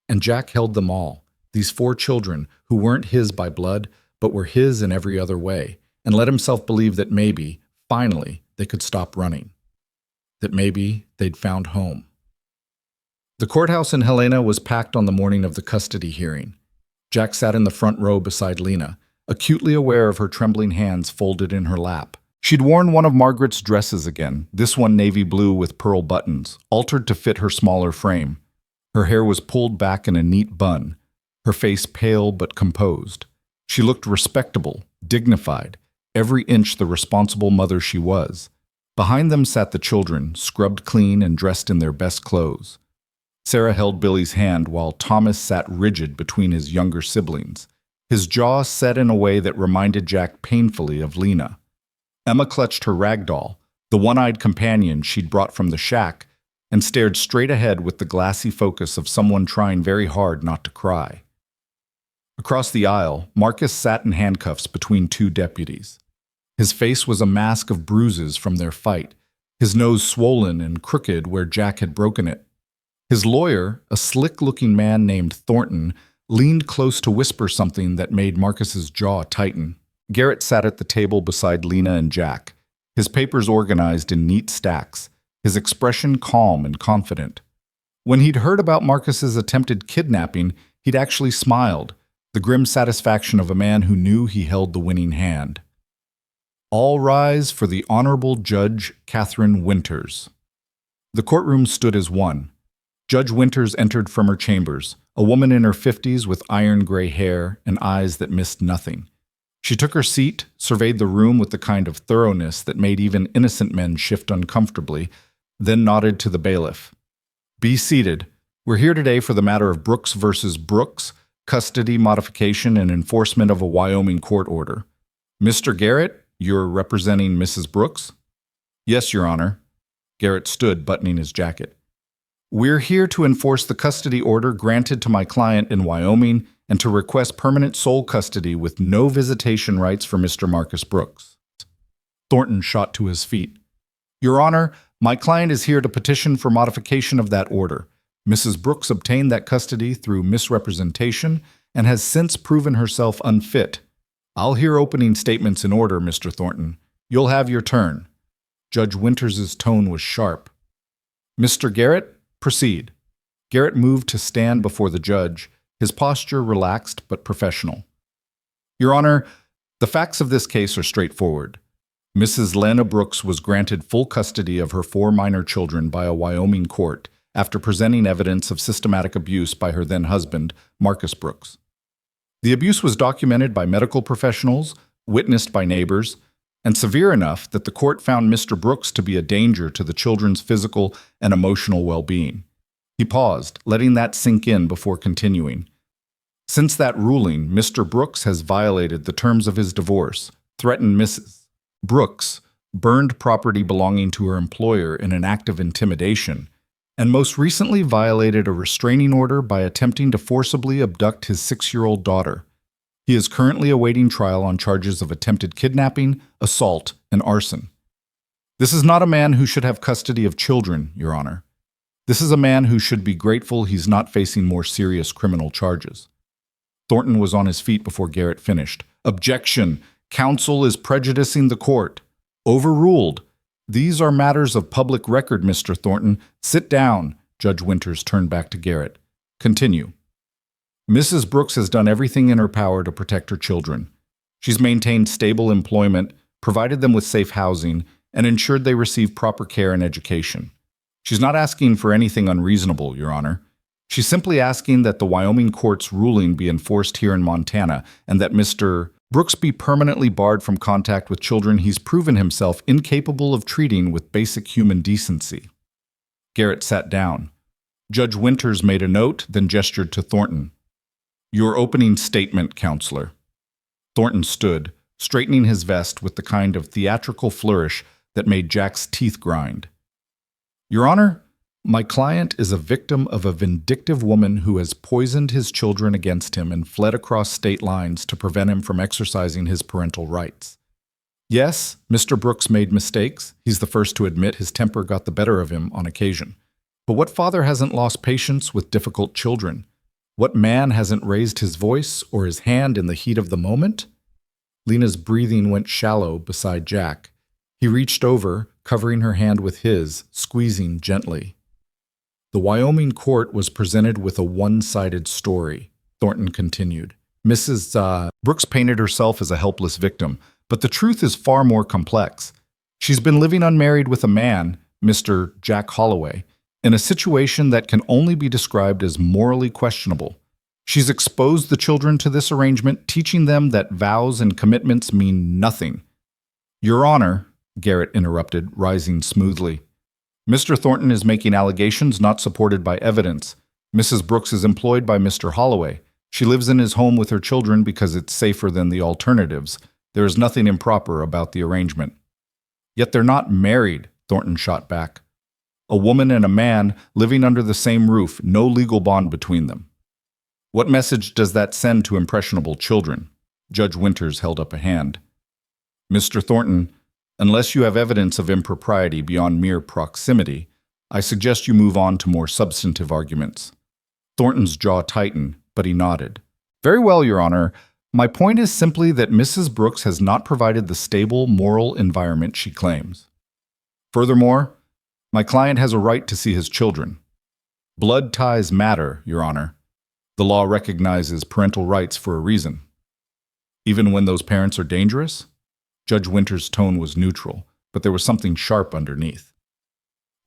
A: And Jack held them all, these 4 children who weren't his by blood, but were his in every other way, and let himself believe that maybe, finally, they could stop running. That maybe they'd found home. The courthouse in Helena was packed on the morning of the custody hearing. Jack sat in the front row beside Lena, acutely aware of her trembling hands folded in her lap. She'd worn one of Margaret's dresses again, this one navy blue with pearl buttons, altered to fit her smaller frame. Her hair was pulled back in a neat bun, her face pale but composed. She looked respectable, dignified, every inch the responsible mother she was. Behind them sat the children, scrubbed clean and dressed in their best clothes. Sarah held Billy's hand while Thomas sat rigid between his younger siblings, his jaw set in a way that reminded Jack painfully of Lena. Emma clutched her rag doll, the one-eyed companion she'd brought from the shack, and stared straight ahead with the glassy focus of someone trying very hard not to cry. Across the aisle, Marcus sat in handcuffs between 2 deputies. His face was a mask of bruises from their fight, his nose swollen and crooked where Jack had broken it. His lawyer, a slick-looking man named Thornton, leaned close to whisper something that made Marcus's jaw tighten. Garrett sat at the table beside Lena and Jack, his papers organized in neat stacks, his expression calm and confident. When he'd heard about Marcus's attempted kidnapping, he'd actually smiled, the grim satisfaction of a man who knew he held the winning hand. "All rise for the Honorable Judge Catherine Winters." The courtroom stood as one. Judge Winters entered from her chambers, a woman in her 50s with iron gray hair and eyes that missed nothing. She took her seat, surveyed the room with the kind of thoroughness that made even innocent men shift uncomfortably, then nodded to the bailiff. "Be seated. We're here today for the matter of Brooks versus Brooks, custody modification and enforcement of a Wyoming court order. Mr. Garrett, you're representing Mrs. Brooks?" "Yes, Your Honor." Garrett stood, buttoning his jacket. "We're here to enforce the custody order granted to my client in Wyoming and to request permanent sole custody with no visitation rights for Mr. Marcus Brooks." Thornton shot to his feet. "Your Honor, my client is here to petition for modification of that order. Mrs. Brooks obtained that custody through misrepresentation and has since proven herself unfit. I'll hear opening statements in order, Mr. Thornton. You'll have your turn." Judge Winters's tone was sharp. "Mr. Garrett, proceed." Garrett moved to stand before the judge, his posture relaxed but professional. "Your Honor, the facts of this case are straightforward. Mrs. Lena Brooks was granted full custody of her 4 minor children by a Wyoming court after presenting evidence of systematic abuse by her then-husband, Marcus Brooks. The abuse was documented by medical professionals, witnessed by neighbors, and severe enough that the court found Mr. Brooks to be a danger to the children's physical and emotional well-being. He paused, letting that sink in before continuing. "Since that ruling, Mr. Brooks has violated the terms of his divorce, threatened Mrs. Brooks, burned property belonging to her employer in an act of intimidation, and most recently violated a restraining order by attempting to forcibly abduct his 6-year-old daughter. He is currently awaiting trial on charges of attempted kidnapping, assault, and arson. This is not a man who should have custody of children, Your Honor. This is a man who should be grateful he's not facing more serious criminal charges." Thornton was on his feet before Garrett finished. "Objection! Counsel is prejudicing the court. Overruled. These are matters of public record, Mr. Thornton. Sit down." Judge Winters turned back to Garrett. "Continue." "Mrs. Brooks has done everything in her power to protect her children. She's maintained stable employment, provided them with safe housing, and ensured they receive proper care and education. She's not asking for anything unreasonable, Your Honor. She's simply asking that the Wyoming court's ruling be enforced here in Montana and that Mr. Brooks be permanently barred from contact with children he's proven himself incapable of treating with basic human decency." Garrett sat down. Judge Winters made a note, then gestured to Thornton. "Your opening statement, Counselor." Thornton stood, straightening his vest with the kind of theatrical flourish that made Jack's teeth grind. "Your Honor, my client is a victim of a vindictive woman who has poisoned his children against him and fled across state lines to prevent him from exercising his parental rights. Yes, Mr. Brooks made mistakes. He's the first to admit his temper got the better of him on occasion. But what father hasn't lost patience with difficult children? What man hasn't raised his voice or his hand in the heat of the moment?" Lena's breathing went shallow beside Jack. He reached over, covering her hand with his, squeezing gently. "The Wyoming court was presented with a one-sided story," Thornton continued. "Mrs. Brooks painted herself as a helpless victim, but the truth is far more complex. She's been living unmarried with a man, Mr. Jack Holloway, in a situation that can only be described as morally questionable. She's exposed the children to this arrangement, teaching them that vows and commitments mean nothing." "Your Honor," Garrett interrupted, rising smoothly, "Mr. Thornton is making allegations not supported by evidence. Mrs. Brooks is employed by Mr. Holloway. She lives in his home with her children because it's safer than the alternatives. There is nothing improper about the arrangement." "Yet they're not married," Thornton shot back. "A woman and a man living under the same roof, no legal bond between them. What message does that send to impressionable children?" Judge Winters held up a hand. "Mr. Thornton, unless you have evidence of impropriety beyond mere proximity, I suggest you move on to more substantive arguments." Thornton's jaw tightened, but he nodded. "Very well, Your Honor. My point is simply that Mrs. Brooks has not provided the stable, moral environment she claims. Furthermore, my client has a right to see his children. Blood ties matter, Your Honor. The law recognizes parental rights for a reason. Even when those parents are dangerous?" Judge Winters' tone was neutral, but there was something sharp underneath.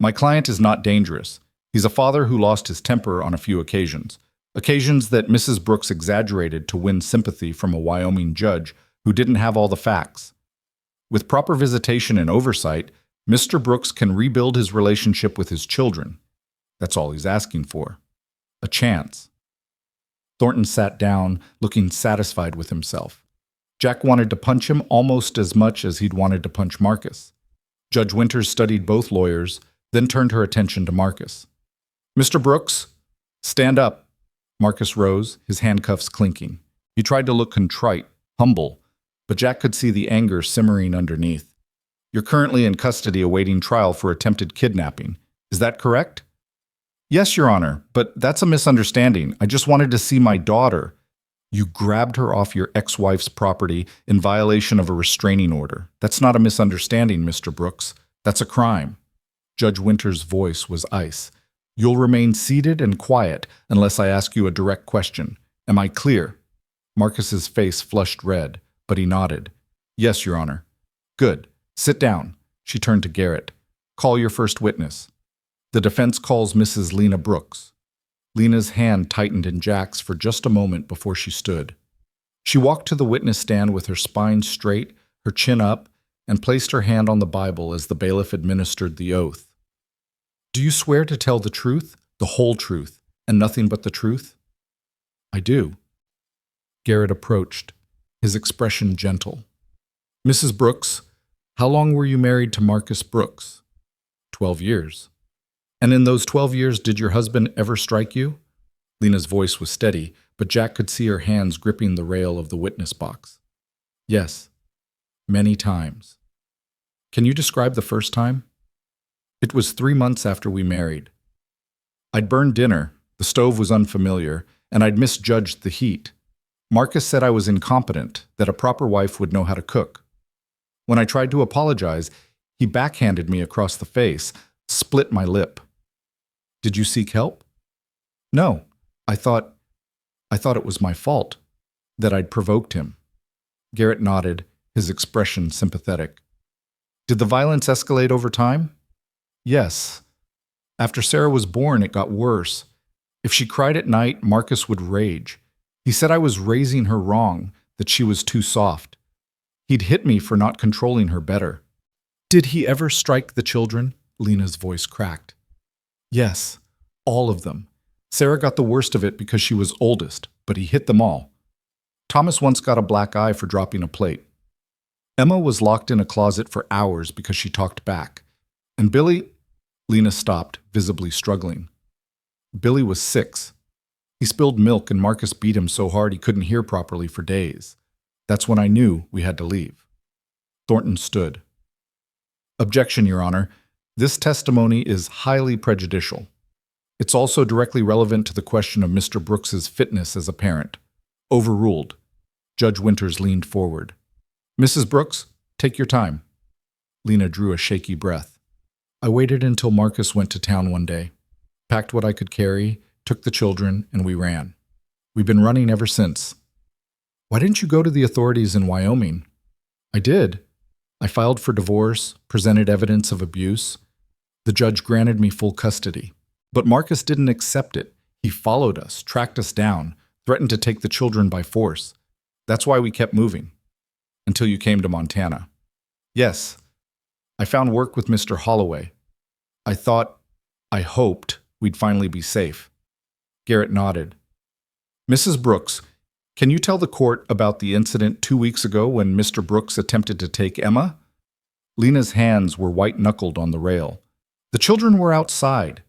A: My client is not dangerous. He's a father who lost his temper on a few occasions. Occasions that Mrs. Brooks exaggerated to win sympathy from a Wyoming judge who didn't have all the facts. With proper visitation and oversight, Mr. Brooks can rebuild his relationship with his children. That's all he's asking for. A chance. Thornton sat down, looking satisfied with himself. Jack wanted to punch him almost as much as he'd wanted to punch Marcus. Judge Winters studied both lawyers, then turned her attention to Marcus. Mr. Brooks, stand up. Marcus rose, his handcuffs clinking. He tried to look contrite, humble, but Jack could see the anger simmering underneath. You're currently in custody awaiting trial for attempted kidnapping. Is that correct? Yes, Your Honor, but that's a misunderstanding. I just wanted to see my daughter. You grabbed her off your ex-wife's property in violation of a restraining order. That's not a misunderstanding, Mr. Brooks. That's a crime. Judge Winters' voice was ice. You'll remain seated and quiet unless I ask you a direct question. Am I clear? Marcus's face flushed red, but he nodded. Yes, Your Honor. Good. Sit down. She turned to Garrett. Call your first witness. The defense calls Mrs. Lena Brooks. Lena's hand tightened in Jack's for just a moment before she stood. She walked to the witness stand with her spine straight, her chin up, and placed her hand on the Bible as the bailiff administered the oath. Do you swear to tell the truth, the whole truth, and nothing but the truth? I do. Garrett approached, his expression gentle. Mrs. Brooks, how long were you married to Marcus Brooks? 12 years. And in those 12 years, did your husband ever strike you? Lena's voice was steady, but Jack could see her hands gripping the rail of the witness box. Yes, many times. Can you describe the first time? It was 3 months after we married. I'd burned dinner, the stove was unfamiliar, and I'd misjudged the heat. Marcus said I was incompetent, that a proper wife would know how to cook. When I tried to apologize, he backhanded me across the face, split my lip. Did you seek help? No. I thought it was my fault, that I'd provoked him. Garrett nodded, his expression sympathetic. Did the violence escalate over time? Yes. After Sarah was born, it got worse. If she cried at night, Marcus would rage. He said I was raising her wrong, that she was too soft. He'd hit me for not controlling her better. Did he ever strike the children? Lena's voice cracked. Yes, all of them. Sarah got the worst of it because she was oldest, but he hit them all. Thomas once got a black eye for dropping a plate. Emma was locked in a closet for hours because she talked back. And Billy... Lena stopped, visibly struggling. Billy was 6. He spilled milk and Marcus beat him so hard he couldn't hear properly for days. That's when I knew we had to leave. Thornton stood. Objection, Your Honor. This testimony is highly prejudicial. It's also directly relevant to the question of Mr. Brooks's fitness as a parent. Overruled. Judge Winters leaned forward. Mrs. Brooks, take your time. Lena drew a shaky breath. I waited until Marcus went to town one day, packed what I could carry, took the children, and we ran. We've been running ever since. Why didn't you go to the authorities in Wyoming? I did. I filed for divorce, presented evidence of abuse. The judge granted me full custody. But Marcus didn't accept it. He followed us, tracked us down, threatened to take the children by force. That's why we kept moving. Until you came to Montana. Yes. I found work with Mr. Holloway. I hoped we'd finally be safe. Garrett nodded. Mrs. Brooks, can you tell the court about the incident 2 weeks ago when Mr. Brooks attempted to take Emma? Lena's hands were white-knuckled on the rail. The children were outside.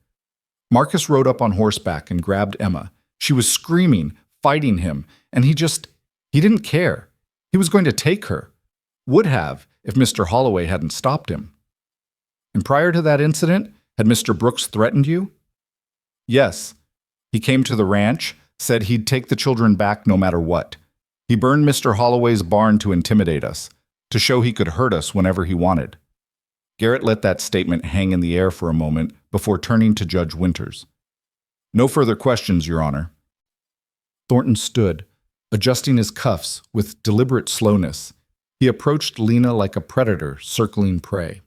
A: Marcus rode up on horseback and grabbed Emma. She was screaming, fighting him, and he didn't care. He was going to take her. Would have, if Mr. Holloway hadn't stopped him. And prior to that incident, had Mr. Brooks threatened you? Yes. He came to the ranch, said he'd take the children back no matter what. He burned Mr. Holloway's barn to intimidate us, to show he could hurt us whenever he wanted. Garrett let that statement hang in the air for a moment before turning to Judge Winters. No further questions, Your Honor. Thornton stood, adjusting his cuffs with deliberate slowness. He approached Lena like a predator circling prey.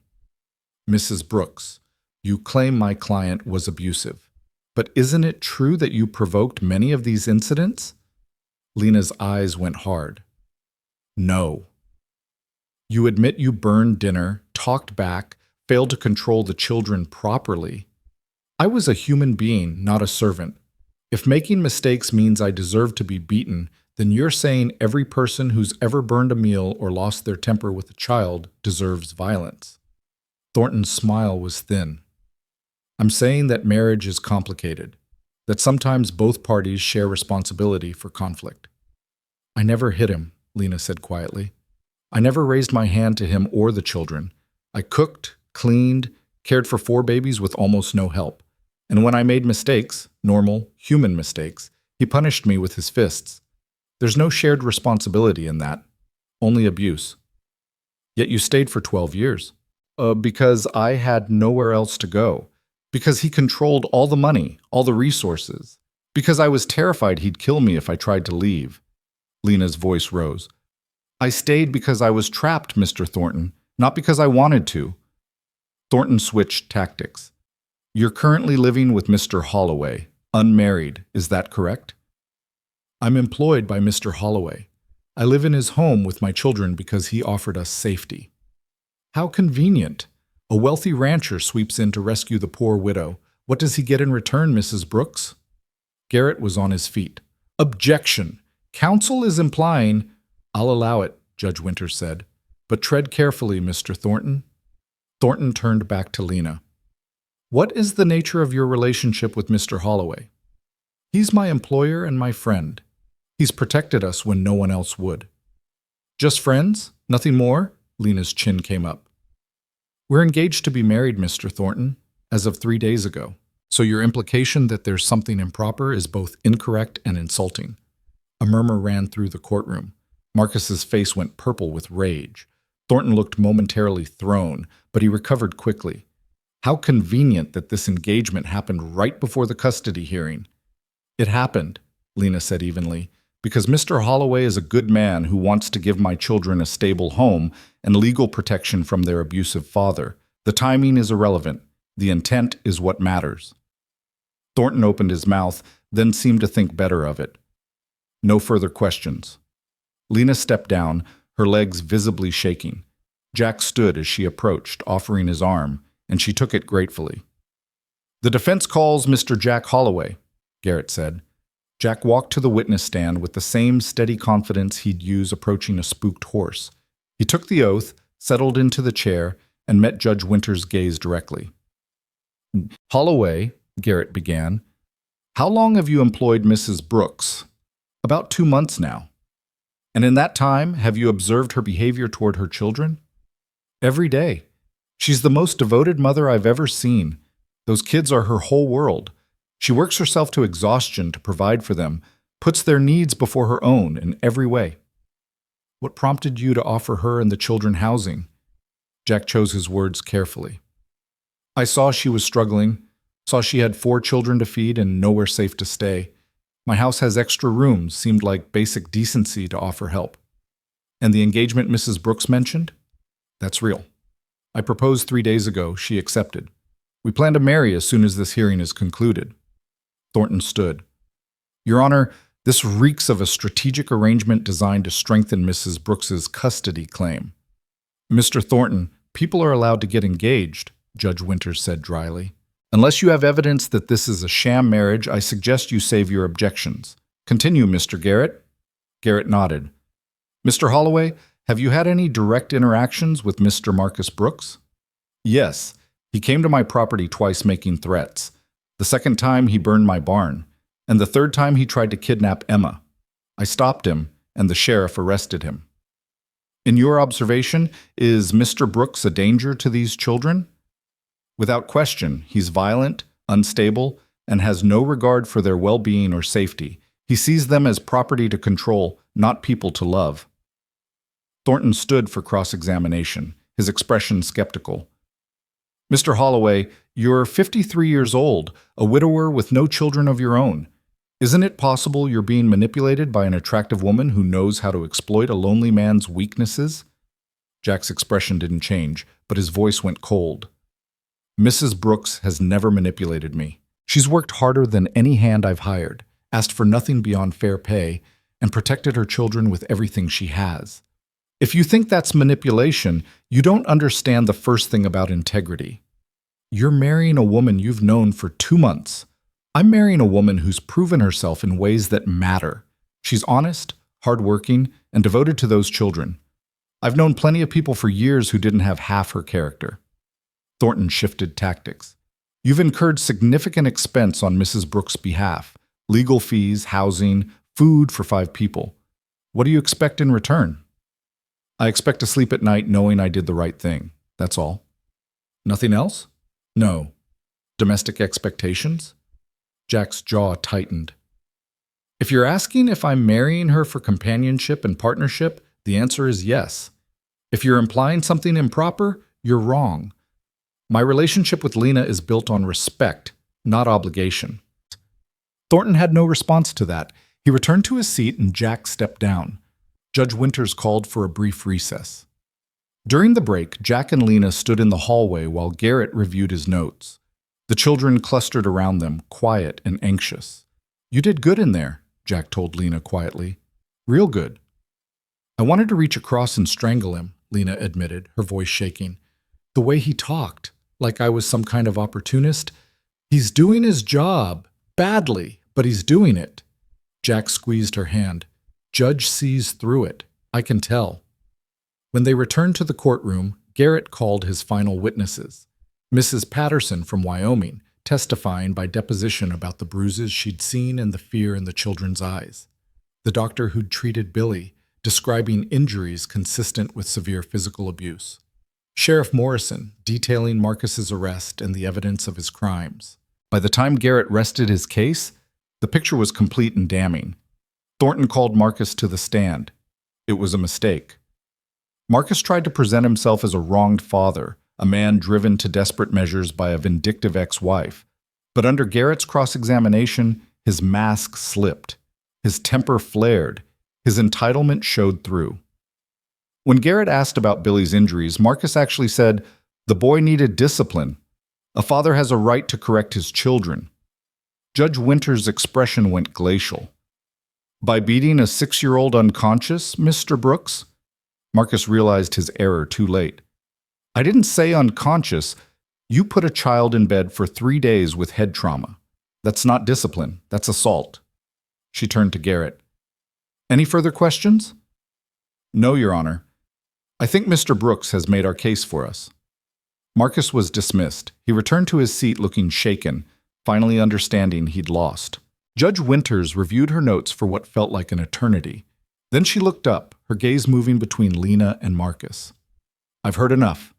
A: Mrs. Brooks, You claim my client was abusive. But isn't it true that you provoked many of these incidents? Lena's eyes went hard. No. You admit you burned dinner, talked back, failed to control the children properly. I was a human being, not a servant. If making mistakes means I deserve to be beaten, then you're saying every person who's ever burned a meal or lost their temper with a child deserves violence. Thornton's smile was thin. I'm saying that marriage is complicated, that sometimes both parties share responsibility for conflict. I never hit him, Lena said quietly. I never raised my hand to him or the children. I cooked, cleaned, cared for 4 babies with almost no help. And when I made mistakes, normal, human mistakes, he punished me with his fists. There's no shared responsibility in that, only abuse. Yet you stayed for 12 years. Because I had nowhere else to go. Because he controlled all the money, all the resources. Because I was terrified he'd kill me if I tried to leave. Lena's voice rose. I stayed because I was trapped, Mr. Thornton, not because I wanted to. Thornton switched tactics. You're currently living with Mr. Holloway, unmarried, is that correct? I'm employed by Mr. Holloway. I live in his home with my children because he offered us safety. How convenient. A wealthy rancher sweeps in to rescue the poor widow. What does he get in return, Mrs. Brooks? Garrett was on his feet. Objection. Counsel is implying— I'll allow it, Judge Winters said. But tread carefully, Mr. Thornton. Thornton turned back to Lena. What is the nature of your relationship with Mr. Holloway? He's my employer and my friend. He's protected us when no one else would. Just friends? Nothing more? Lena's chin came up. We're engaged to be married, Mr. Thornton, as of 3 days ago. So your implication that there's something improper is both incorrect and insulting. A murmur ran through the courtroom. Marcus's face went purple with rage. Thornton looked momentarily thrown, but he recovered quickly. How convenient that this engagement happened right before the custody hearing. It happened, Lena said evenly, because Mr. Holloway is a good man who wants to give my children a stable home and legal protection from their abusive father. The timing is irrelevant. The intent is what matters. Thornton opened his mouth, then seemed to think better of it. No further questions. Lena stepped down, her legs visibly shaking. Jack stood as she approached, offering his arm, and she took it gratefully. The defense calls Mr. Jack Holloway, Garrett said. Jack walked to the witness stand with the same steady confidence he'd use approaching a spooked horse. He took the oath, settled into the chair, and met Judge Winters' gaze directly. Holloway, Garrett began, how long have you employed Mrs. Brooks? About 2 months now. And in that time, have you observed her behavior toward her children? Every day. She's the most devoted mother I've ever seen. Those kids are her whole world. She works herself to exhaustion to provide for them, puts their needs before her own in every way. What prompted you to offer her and the children housing? Jack chose his words carefully. I saw she was struggling, saw she had 4 children to feed and nowhere safe to stay. My house has extra rooms, seemed like basic decency to offer help. And the engagement Mrs. Brooks mentioned? That's real. I proposed 3 days ago. She accepted. We plan to marry as soon as this hearing is concluded. Thornton stood. Your Honor, this reeks of a strategic arrangement designed to strengthen Mrs. Brooks's custody claim. Mr. Thornton, people are allowed to get engaged, Judge Winters said dryly. Unless you have evidence that this is a sham marriage, I suggest you save your objections. Continue, Mr. Garrett. Garrett nodded. Mr. Holloway, have you had any direct interactions with Mr. Marcus Brooks? Yes. He came to my property twice making threats. The second time he burned my barn, and the third time he tried to kidnap Emma. I stopped him, and the sheriff arrested him. In your observation, is Mr. Brooks a danger to these children? Without question, he's violent, unstable, and has no regard for their well-being or safety. He sees them as property to control, not people to love. Thornton stood for cross-examination, his expression skeptical. Mr. Holloway, you're 53 years old, a widower with no children of your own. Isn't it possible you're being manipulated by an attractive woman who knows how to exploit a lonely man's weaknesses? Jack's expression didn't change, but his voice went cold. Mrs. Brooks has never manipulated me. She's worked harder than any hand I've hired, asked for nothing beyond fair pay, and protected her children with everything she has. If you think that's manipulation, you don't understand the first thing about integrity. You're marrying a woman you've known for 2 months. I'm marrying a woman who's proven herself in ways that matter. She's honest, hardworking, and devoted to those children. I've known plenty of people for years who didn't have half her character. Thornton shifted tactics. You've incurred significant expense on Mrs. Brooks' behalf. Legal fees, housing, food for 5 people. What do you expect in return? I expect to sleep at night knowing I did the right thing. That's all. Nothing else? No. Domestic expectations? Jack's jaw tightened. If you're asking if I'm marrying her for companionship and partnership, the answer is yes. If you're implying something improper, you're wrong. My relationship with Lena is built on respect, not obligation. Thornton had no response to that. He returned to his seat and Jack stepped down. Judge Winters called for a brief recess. During the break, Jack and Lena stood in the hallway while Garrett reviewed his notes. The children clustered around them, quiet and anxious. You did good in there, Jack told Lena quietly. Real good. I wanted to reach across and strangle him, Lena admitted, her voice shaking. The way he talked, like I was some kind of opportunist. He's doing his job, badly, but he's doing it. Jack squeezed her hand. Judge sees through it. I can tell. When they returned to the courtroom, Garrett called his final witnesses. Mrs. Patterson from Wyoming, testifying by deposition about the bruises she'd seen and the fear in the children's eyes. The doctor who'd treated Billy, describing injuries consistent with severe physical abuse. Sheriff Morrison, detailing Marcus's arrest and the evidence of his crimes. By the time Garrett rested his case, the picture was complete and damning. Thornton called Marcus to the stand. It was a mistake. Marcus tried to present himself as a wronged father, a man driven to desperate measures by a vindictive ex-wife. But under Garrett's cross-examination, his mask slipped. His temper flared. His entitlement showed through. When Garrett asked about Billy's injuries, Marcus actually said, "The boy needed discipline. A father has a right to correct his children." Judge Winters' expression went glacial. By beating a 6-year-old unconscious, Mr. Brooks? Marcus realized his error too late. I didn't say unconscious. You put a child in bed for 3 days with head trauma. That's not discipline. That's assault. She turned to Garrett. Any further questions? No, Your Honor. I think Mr. Brooks has made our case for us. Marcus was dismissed. He returned to his seat looking shaken, finally understanding he'd lost. Judge Winters reviewed her notes for what felt like an eternity. Then she looked up, her gaze moving between Lena and Marcus. I've heard enough.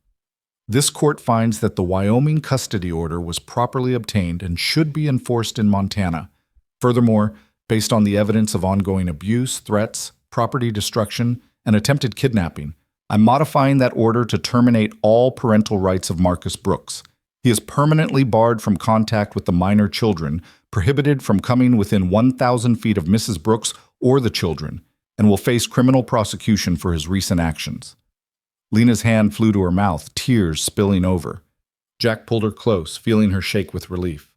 A: This court finds that the Wyoming custody order was properly obtained and should be enforced in Montana. Furthermore, based on the evidence of ongoing abuse, threats, property destruction, and attempted kidnapping, I'm modifying that order to terminate all parental rights of Marcus Brooks. He is permanently barred from contact with the minor children, prohibited from coming within 1,000 feet of Mrs. Brooks or the children, and will face criminal prosecution for his recent actions. Lena's hand flew to her mouth, tears spilling over. Jack pulled her close, feeling her shake with relief.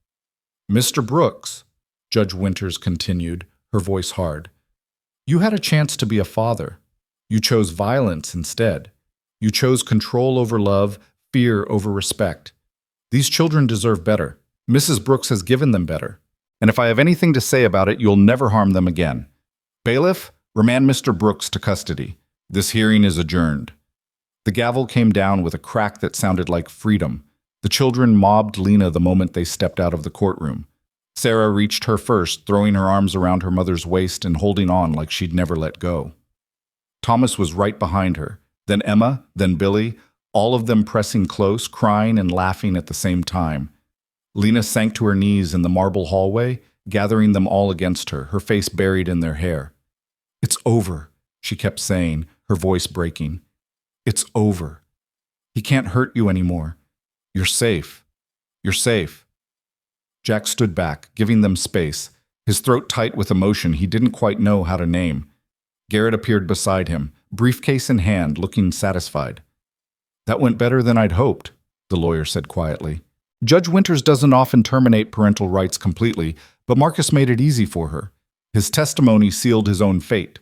A: Mr. Brooks, Judge Winters continued, her voice hard, you had a chance to be a father. You chose violence instead. You chose control over love, fear over respect. These children deserve better. Mrs. Brooks has given them better. And if I have anything to say about it, you'll never harm them again. Bailiff, remand Mr. Brooks to custody. This hearing is adjourned. The gavel came down with a crack that sounded like freedom. The children mobbed Lena the moment they stepped out of the courtroom. Sarah reached her first, throwing her arms around her mother's waist and holding on like she'd never let go. Thomas was right behind her, then Emma, then Billy, all of them pressing close, crying and laughing at the same time. Lena sank to her knees in the marble hallway, gathering them all against her, her face buried in their hair. It's over, she kept saying, her voice breaking. It's over. He can't hurt you anymore. You're safe. You're safe. Jack stood back, giving them space, his throat tight with emotion he didn't quite know how to name. Garrett appeared beside him, briefcase in hand, looking satisfied. That went better than I'd hoped, the lawyer said quietly. Judge Winters doesn't often terminate parental rights completely, but Marcus made it easy for her. His testimony sealed his own fate.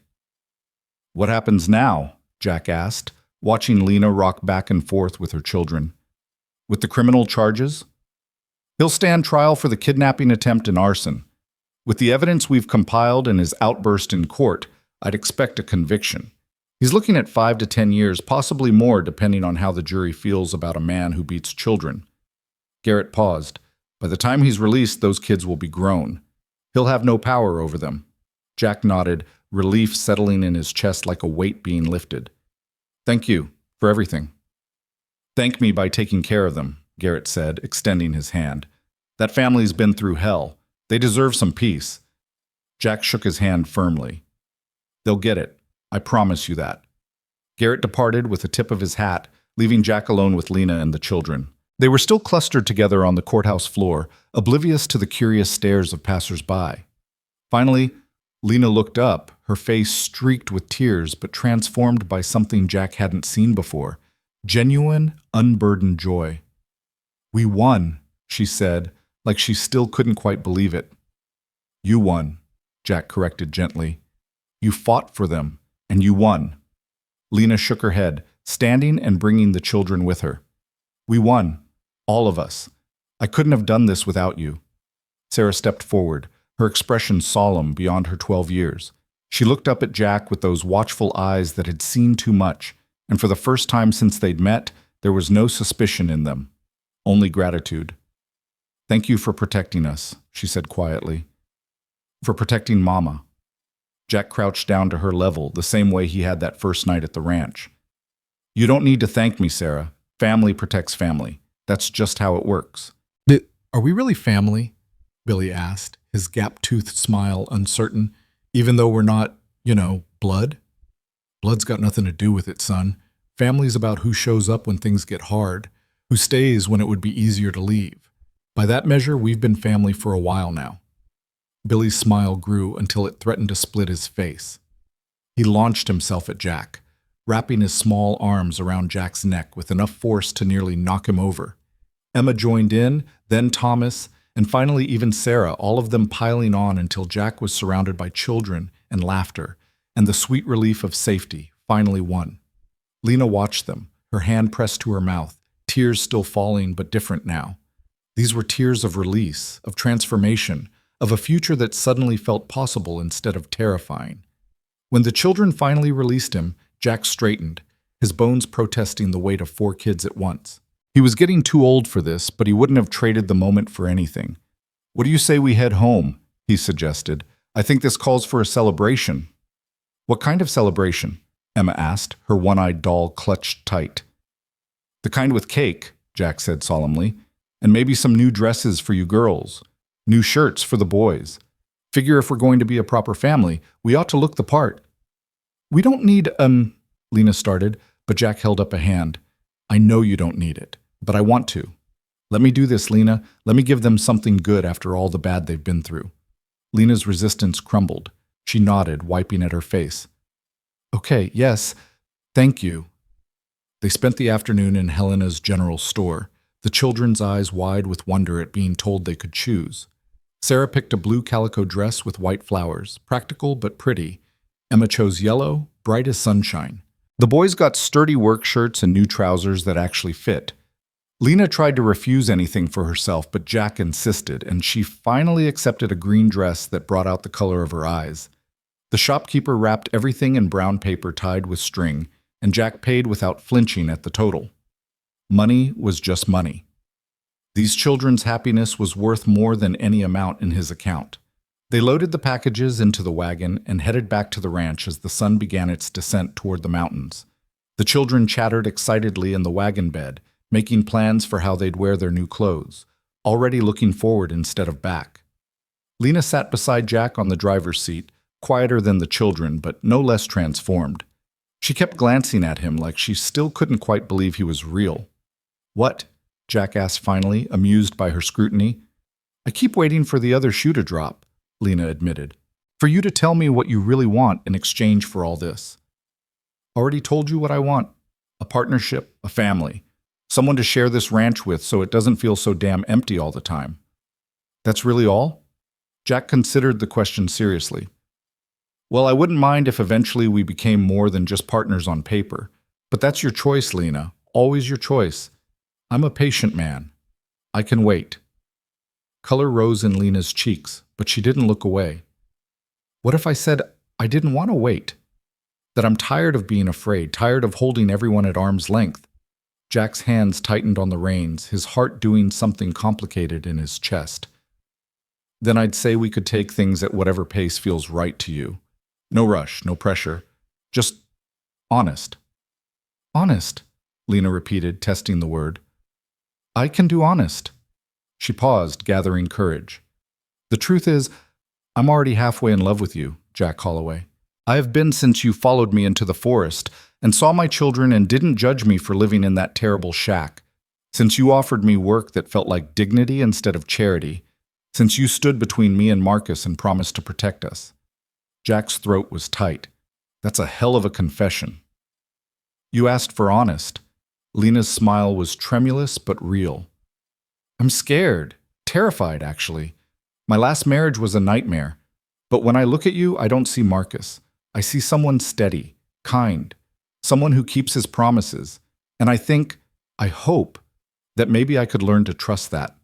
A: What happens now? Jack asked, watching Lena rock back and forth with her children. With the criminal charges? He'll stand trial for the kidnapping attempt and arson. With the evidence we've compiled and his outburst in court, I'd expect a conviction. He's looking at 5 to 10 years, possibly more depending on how the jury feels about a man who beats children. Garrett paused. By the time he's released, those kids will be grown. He'll have no power over them. Jack nodded, relief settling in his chest like a weight being lifted. Thank you for everything. Thank me by taking care of them, Garrett said, extending his hand. That family's been through hell. They deserve some peace. Jack shook his hand firmly. They'll get it. I promise you that. Garrett departed with a tip of his hat, leaving Jack alone with Lena and the children. They were still clustered together on the courthouse floor, oblivious to the curious stares of passers-by. Finally, Lena looked up, her face streaked with tears but transformed by something Jack hadn't seen before. Genuine, unburdened joy. We won, she said, like she still couldn't quite believe it. You won, Jack corrected gently. You fought for them, and you won. Lena shook her head, standing and bringing the children with her. We won, all of us. I couldn't have done this without you. Sarah stepped forward, her expression solemn beyond her 12 years. She looked up at Jack with those watchful eyes that had seen too much, and for the first time since they'd met, there was no suspicion in them, only gratitude. Thank you for protecting us, she said quietly. For protecting Mama. Jack crouched down to her level, the same way he had that first night at the ranch. You don't need to thank me, Sarah. Family protects family. That's just how it works.
B: Are we really family? Billy asked, his gap-toothed smile uncertain, even though we're not, blood? Blood's got nothing to do with it, son. Family's about who shows up when things get hard, who stays when it would be easier to leave. By that measure, we've been family for a while now. Billy's smile grew until it threatened to split his face. He launched himself at Jack, wrapping his small arms around Jack's neck with enough force to nearly knock him over. Emma joined in, then Thomas, and finally even Sarah, all of them piling on until Jack was surrounded by children and laughter, and the sweet relief of safety finally won. Lena watched them, her hand pressed to her mouth, tears still falling but different now. These were tears of release, of transformation, of a future that suddenly felt possible instead of terrifying. When the children finally released him, Jack straightened, his bones protesting the weight of 4 kids at once. He was getting too old for this, but he wouldn't have traded the moment for anything. What do you say we head home? He suggested. I think this calls for a celebration. What kind of celebration? Emma asked, her one-eyed doll clutched tight. The kind with cake, Jack said solemnly, and maybe some new dresses for you girls. New shirts for the boys. Figure if we're going to be a proper family, we ought to look the part. We don't need, Lena started, but Jack held up a hand. I know you don't need it, but I want to. Let me do this, Lena. Let me give them something good after all the bad they've been through. Lena's resistance crumbled. She nodded, wiping at her face. Okay, yes, thank you. They spent the afternoon in Helena's general store, the children's eyes wide with wonder at being told they could choose. Sarah picked a blue calico dress with white flowers, practical but pretty. Emma chose yellow, bright as sunshine. The boys got sturdy work shirts and new trousers that actually fit. Lena tried to refuse anything for herself, but Jack insisted, and she finally accepted a green dress that brought out the color of her eyes. The shopkeeper wrapped everything in brown paper tied with string, and Jack paid without flinching at the total. Money was just money. These children's happiness was worth more than any amount in his account. They loaded the packages into the wagon and headed back to the ranch as the sun began its descent toward the mountains. The children chattered excitedly in the wagon bed, making plans for how they'd wear their new clothes, already looking forward instead of back. Lena sat beside Jack on the driver's seat, quieter than the children, but no less transformed. She kept glancing at him like she still couldn't quite believe he was real. What? Jack asked finally, amused by her scrutiny. I keep waiting for the other shoe to drop, Lena admitted. For you to tell me what you really want in exchange for all this. Already told you what I want. A partnership, a family.
A: Someone to share this ranch with so it doesn't feel so damn empty all the time. That's really all? Jack considered the question seriously. Well, I wouldn't mind if eventually we became more than just partners on paper. But that's your choice, Lena. Always your choice. I'm a patient man. I can wait. Color rose in Lena's cheeks, but she didn't look away. What if I said I didn't want to wait? That I'm tired of being afraid, tired of holding everyone at arm's length? Jack's hands tightened on the reins, his heart doing something complicated in his chest. Then I'd say we could take things at whatever pace feels right to you. No rush, no pressure. Just honest. Honest, Lena repeated, testing the word. I can do honest. She paused, gathering courage. The truth is, I'm already halfway in love with you, Jack Holloway. I have been since you followed me into the forest and saw my children and didn't judge me for living in that terrible shack. Since you offered me work that felt like dignity instead of charity. Since you stood between me and Marcus and promised to protect us. Jack's throat was tight. That's a hell of a confession. You asked for honest. Lena's smile was tremulous but real. I'm scared, terrified actually. My last marriage was a nightmare. But when I look at you, I don't see Marcus. I see someone steady, kind, someone who keeps his promises. And I hope, that maybe I could learn to trust that.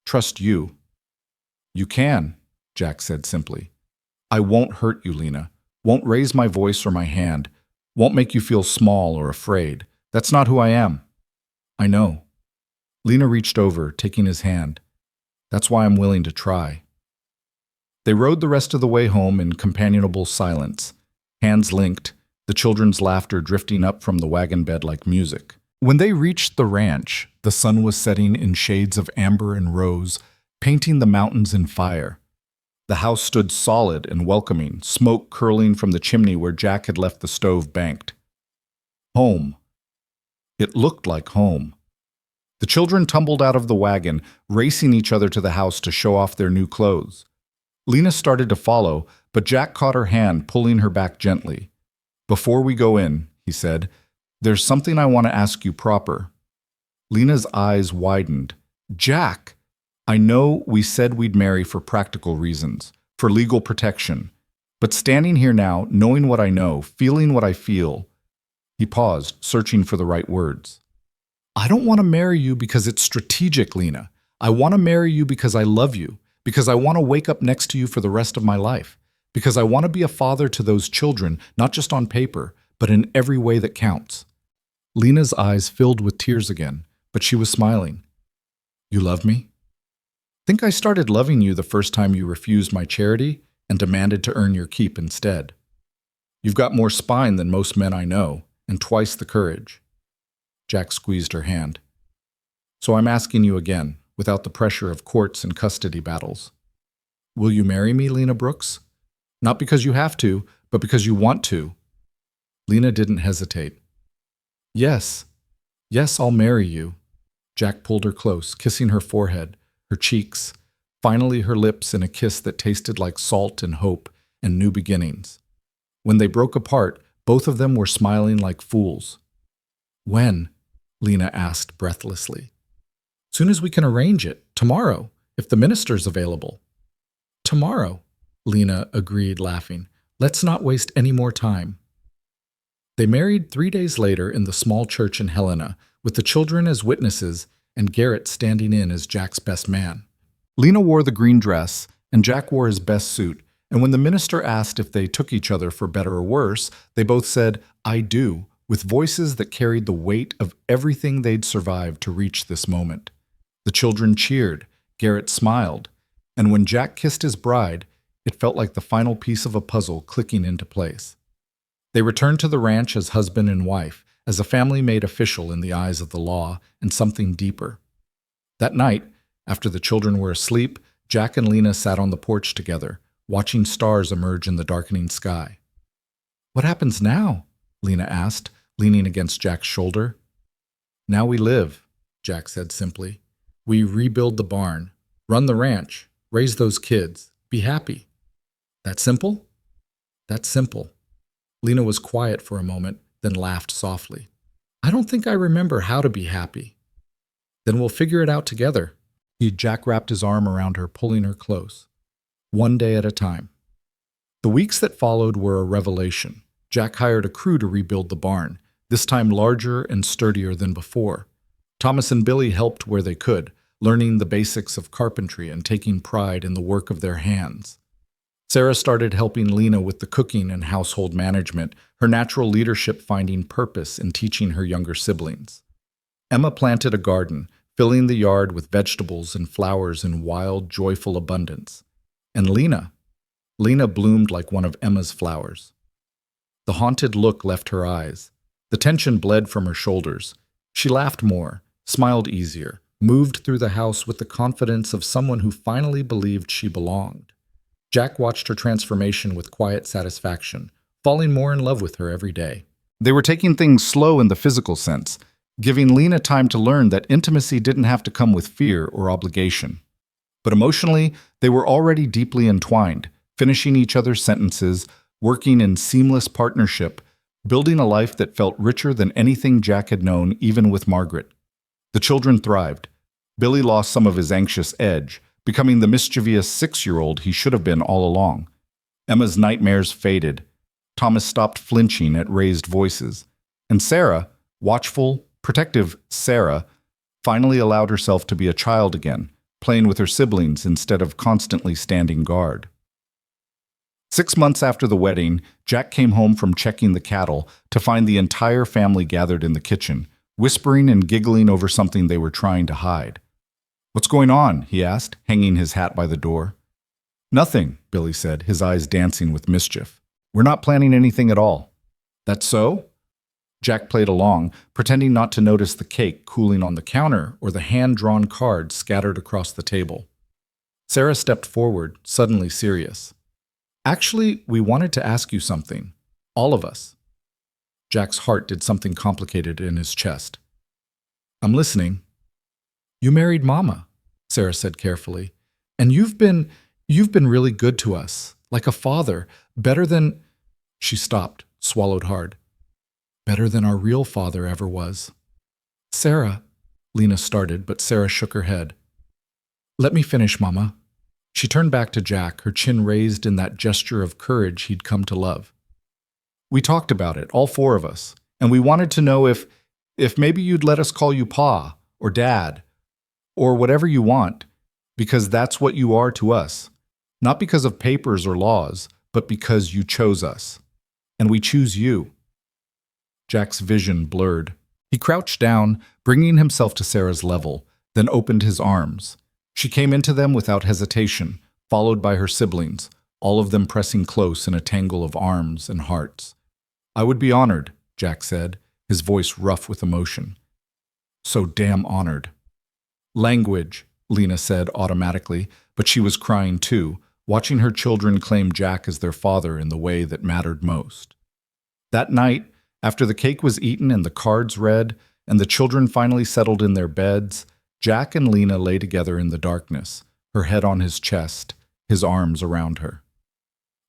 A: Trust you. You can, Jack said simply. I won't hurt you, Lena. Won't raise my voice or my hand. Won't make you feel small or afraid. That's not who I am. I know. Lena reached over, taking his hand. That's why I'm willing to try. They rode the rest of the way home in companionable silence, hands linked, the children's laughter drifting up from the wagon bed like music. When they reached the ranch, the sun was setting in shades of amber and rose, painting the mountains in fire. The house stood solid and welcoming, smoke curling from the chimney where Jack had left the stove banked. Home. It looked like home. The children tumbled out of the wagon, racing each other to the house to show off their new clothes. Lena started to follow, but Jack caught her hand, pulling her back gently. Before we go in, he said, there's something I want to ask you proper. Lena's eyes widened. Jack! I know we said we'd marry for practical reasons, for legal protection. But standing here now, knowing what I know, feeling what I feel, he paused, searching for the right words. I don't want to marry you because it's strategic, Lena. I want to marry you because I love you, because I want to wake up next to you for the rest of my life, because I want to be a father to those children, not just on paper, but in every way that counts. Lena's eyes filled with tears again, but she was smiling. You love me? Think I started loving you the first time you refused my charity and demanded to earn your keep instead. You've got more spine than most men I know, and twice the courage. Jack squeezed her hand. So I'm asking you again, without the pressure of courts and custody battles. Will you marry me, Lena Brooks? Not because you have to, but because you want to. Lena didn't hesitate. Yes. Yes, I'll marry you. Jack pulled her close, kissing her forehead, her cheeks, finally her lips in a kiss that tasted like salt and hope and new beginnings. When they broke apart, both of them were smiling like fools. When? Lena asked breathlessly. Soon as we can arrange it. Tomorrow, if the minister's available. Tomorrow, Lena agreed, laughing. Let's not waste any more time. They married 3 days later in the small church in Helena, with the children as witnesses and Garrett standing in as Jack's best man. Lena wore the green dress, and Jack wore his best suit, and when the minister asked if they took each other for better or worse, they both said, I do, with voices that carried the weight of everything they'd survived to reach this moment. The children cheered, Garrett smiled, and when Jack kissed his bride, it felt like the final piece of a puzzle clicking into place. They returned to the ranch as husband and wife, as a family made official in the eyes of the law and something deeper. That night, after the children were asleep, Jack and Lena sat on the porch together, watching stars emerge in the darkening sky. What happens now? Lena asked, leaning against Jack's shoulder. Now we live, Jack said simply. We rebuild the barn, run the ranch, raise those kids, be happy. That simple? That's simple. Lena was quiet for a moment, then laughed softly. I don't think I remember how to be happy.
B: Then we'll figure it out together. Jack wrapped his arm around her, pulling her close. One day at a time. The weeks that followed were a revelation. Jack hired a crew to rebuild the barn, this time larger and sturdier than before. Thomas and Billy helped where they could, learning the basics of carpentry and taking pride in the work of their hands. Sarah started helping Lena with the cooking and household management, her natural leadership finding purpose in teaching her younger siblings. Emma planted a garden, filling the yard with vegetables and flowers in wild, joyful abundance. And Lena bloomed like one of Emma's flowers. The haunted look left her eyes. The tension bled from her shoulders. She laughed more, smiled easier, moved through the house with the confidence of someone who finally believed she belonged. Jack watched her transformation with quiet satisfaction, falling more in love with her every day. They were taking things slow in the physical sense, giving Lena time to learn that intimacy didn't have to come with fear or obligation. But emotionally, they were already deeply entwined, finishing each other's sentences, working in seamless partnership, building a life that felt richer than anything Jack had known, even with Margaret. The children thrived. Billy lost some of his anxious edge, becoming the mischievous 6-year-old he should have been all along. Emma's nightmares faded. Thomas stopped flinching at raised voices. And Sarah, watchful, protective Sarah, finally allowed herself to be a child again, playing with her siblings instead of constantly standing guard. 6 months after the wedding, Jack came home from checking the cattle to find the entire family gathered in the kitchen, whispering and giggling over something they were trying to hide. "What's going on?" he asked, hanging his hat by the door. "Nothing," Billy said, his eyes dancing with mischief. "We're not planning anything at all." "That's so?" Jack played along, pretending not to notice the cake cooling on the counter or the hand-drawn cards scattered across the table. Sarah stepped forward, suddenly serious. "Actually, we wanted to ask you something. All of us." Jack's heart did something complicated in his chest. "I'm listening." "You married Mama," Sarah said carefully. "And you've been really good to us, like a father, better than—" She stopped, swallowed hard. "Better than our real father ever was." "Sarah," Lena started, but Sarah shook her head. "Let me finish, Mama." She turned back to Jack, her chin raised in that gesture of courage he'd come to love. "We talked about it, all 4 of us, and we wanted to know if maybe you'd let us call you Pa or Dad or whatever you want, because that's what you are to us. Not because of papers or laws, but because you chose us. And we choose you." Jack's vision blurred. He crouched down, bringing himself to Sarah's level, then opened his arms. She came into them without hesitation, followed by her siblings, all of them pressing close in a tangle of arms and hearts. "I would be honored," Jack said, his voice rough with emotion. "So damn honored." "Language," Lena said automatically, but she was crying too, watching her children claim Jack as their father in the way that mattered most. That night, after the cake was eaten and the cards read, and the children finally settled in their beds, Jack and Lena lay together in the darkness, her head on his chest, his arms around her.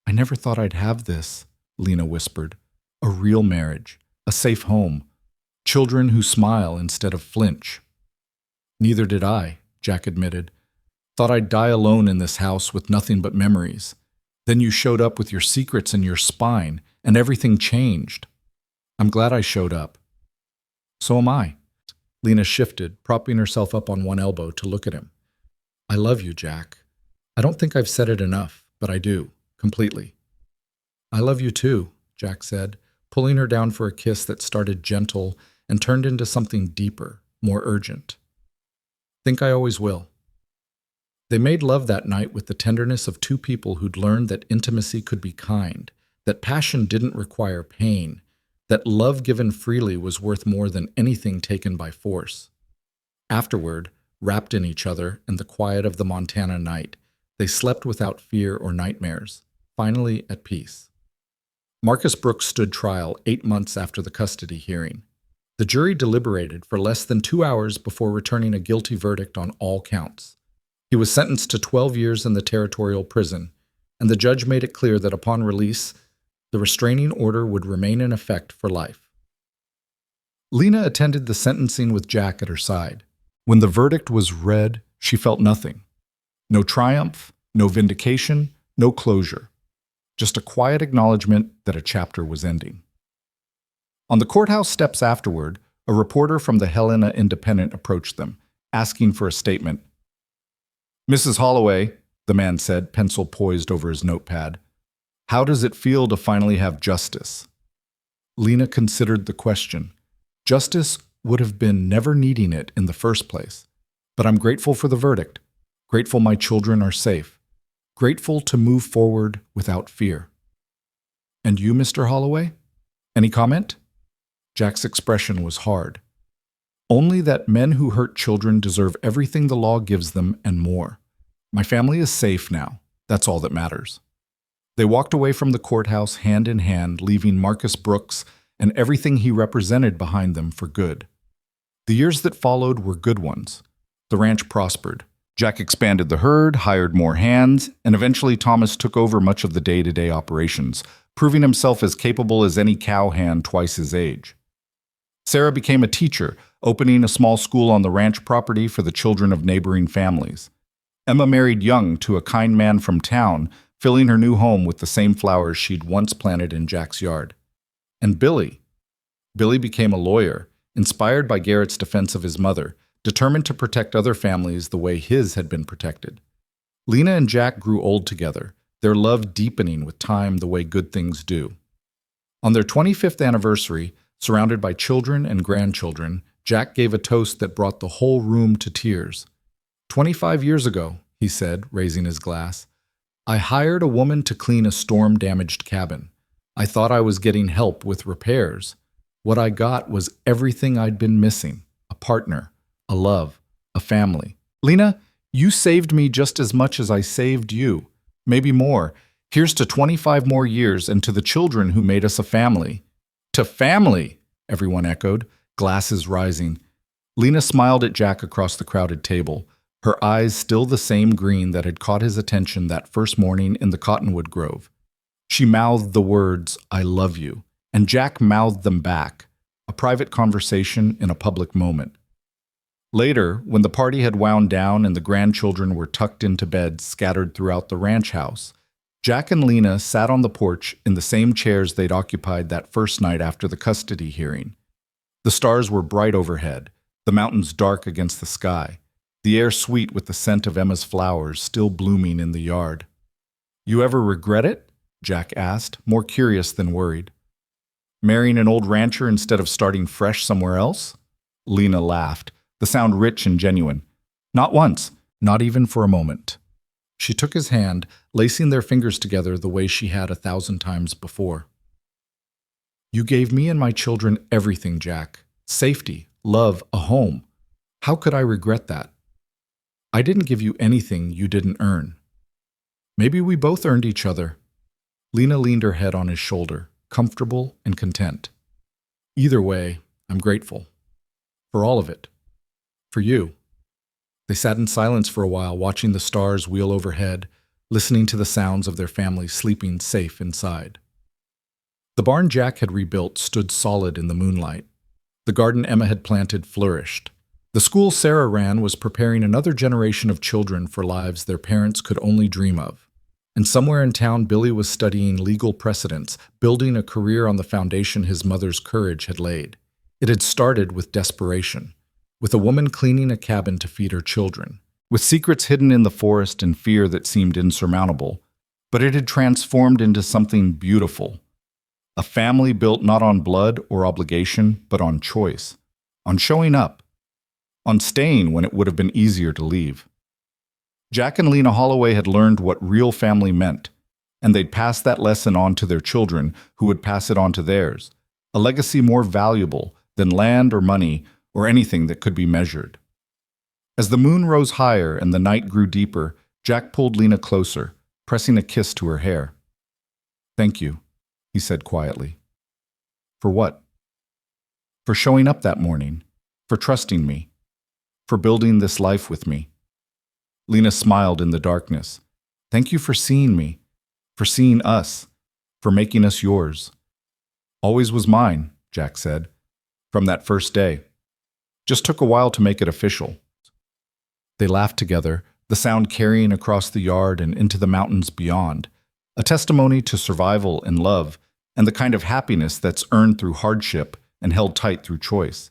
B: "I never thought I'd have this," Lena whispered. "A real marriage, a safe home, children who smile instead of flinch." "Neither did I," Jack admitted. "Thought I'd die alone in this house with nothing but memories. Then you showed up with your secrets in your spine, and everything changed. I'm glad I showed up." "So am I." Lena shifted, propping herself up on one elbow to look at him. "I love you, Jack. I don't think I've said it enough, but I do, completely." "I love you too," Jack said, pulling her down for a kiss that started gentle and turned into something deeper, more urgent. "Think I always will." They made love that night with the tenderness of 2 people who'd learned that intimacy could be kind, that passion didn't require pain, that love given freely was worth more than anything taken by force. Afterward, wrapped in each other in the quiet of the Montana night, they slept without fear or nightmares, finally at peace. Marcus Brooks stood trial 8 months after the custody hearing. The jury deliberated for less than 2 hours before returning a guilty verdict on all counts. He was sentenced to 12 years in the territorial prison, and the judge made it clear that upon release, the restraining order would remain in effect for life. Lena attended the sentencing with Jack at her side.
A: When the verdict was read, she felt nothing. No triumph, no vindication, no closure. Just a quiet acknowledgement that a chapter was ending. On the courthouse steps afterward, a reporter from the Helena Independent approached them, asking for a statement. "Mrs. Holloway," the man said, pencil poised over his notepad, "how does it feel to finally have justice?" Lena considered the question. Justice would have been never needing it in the first place. But I'm grateful for the verdict, grateful my children are safe, grateful to move forward without fear. And you, Mr. Holloway? Any comment? Jack's expression was hard. Only that men who hurt children deserve everything the law gives them and more. My family is safe now. That's all that matters. They walked away from the courthouse hand in hand, leaving Marcus Brooks and everything he represented behind them for good. The years that followed were good ones. The ranch prospered. Jack expanded the herd, hired more hands, and eventually Thomas took over much of the day-to-day operations, proving himself as capable as any cowhand twice his age. Sarah became a teacher, opening a small school on the ranch property for the children of neighboring families. Emma married young to a kind man from town, filling her new home with the same flowers she'd once planted in Jack's yard. And Billy became a lawyer, inspired by Garrett's defense of his mother, determined to protect other families the way his had been protected. Lena and Jack grew old together, their love deepening with time the way good things do. On their 25th anniversary, surrounded by children and grandchildren, Jack gave a toast that brought the whole room to tears. 25 years ago, he said, raising his glass, I hired a woman to clean a storm-damaged cabin. I thought I was getting help with repairs. What I got was everything I'd been missing: a partner, a love, a family. Lena, you saved me just as much as I saved you. Maybe more. Here's to 25 more years and to the children who made us a family. To family, everyone echoed, glasses rising. Lena smiled at Jack across the crowded table, her eyes still the same green that had caught his attention that first morning in the cottonwood grove. She mouthed the words, I love you, and Jack mouthed them back, a private conversation in a public moment. Later, when the party had wound down and the grandchildren were tucked into beds scattered throughout the ranch house, Jack and Lena sat on the porch in the same chairs they'd occupied that first night after the custody hearing. The stars were bright overhead, the mountains dark against the sky, the air sweet with the scent of Emma's flowers still blooming in the yard. You ever regret it? Jack asked, more curious than worried. Marrying an old rancher instead of starting fresh somewhere else? Lena laughed, the sound rich and genuine. Not once, not even for a moment. She took his hand, lacing their fingers together the way she had 1,000 times before. You gave me and my children everything, Jack. Safety, love, a home. How could I regret that? I didn't give you anything you didn't earn. Maybe we both earned each other. Lena leaned her head on his shoulder, comfortable and content. Either way, I'm grateful. For all of it. For you. They sat in silence for a while, watching the stars wheel overhead, listening to the sounds of their family sleeping safe inside. The barn Jack had rebuilt stood solid in the moonlight. The garden Emma had planted flourished. The school Sarah ran was preparing another generation of children for lives their parents could only dream of. And somewhere in town, Billy was studying legal precedents, building a career on the foundation his mother's courage had laid. It had started with desperation, with a woman cleaning a cabin to feed her children, with secrets hidden in the forest and fear that seemed insurmountable, but it had transformed into something beautiful. A family built not on blood or obligation, but on choice, on showing up, on staying when it would have been easier to leave. Jack and Lena Holloway had learned what real family meant, and they'd pass that lesson on to their children, who would pass it on to theirs, a legacy more valuable than land or money or anything that could be measured. As the moon rose higher and the night grew deeper, Jack pulled Lena closer, pressing a kiss to her hair. Thank you, he said quietly. For what? For showing up that morning, for trusting me, for building this life with me. Lena smiled in the darkness. Thank you for seeing me, for seeing us, for making us yours. Always was mine, Jack said, from that first day. Just took a while to make it official. They laughed together, the sound carrying across the yard and into the mountains beyond, a testimony to survival and love, and the kind of happiness that's earned through hardship and held tight through choice.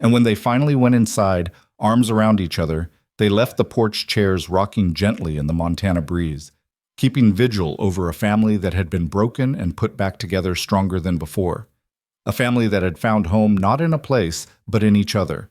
A: And when they finally went inside, arms around each other, they left the porch chairs rocking gently in the Montana breeze, keeping vigil over a family that had been broken and put back together stronger than before. A family that had found home not in a place, but in each other.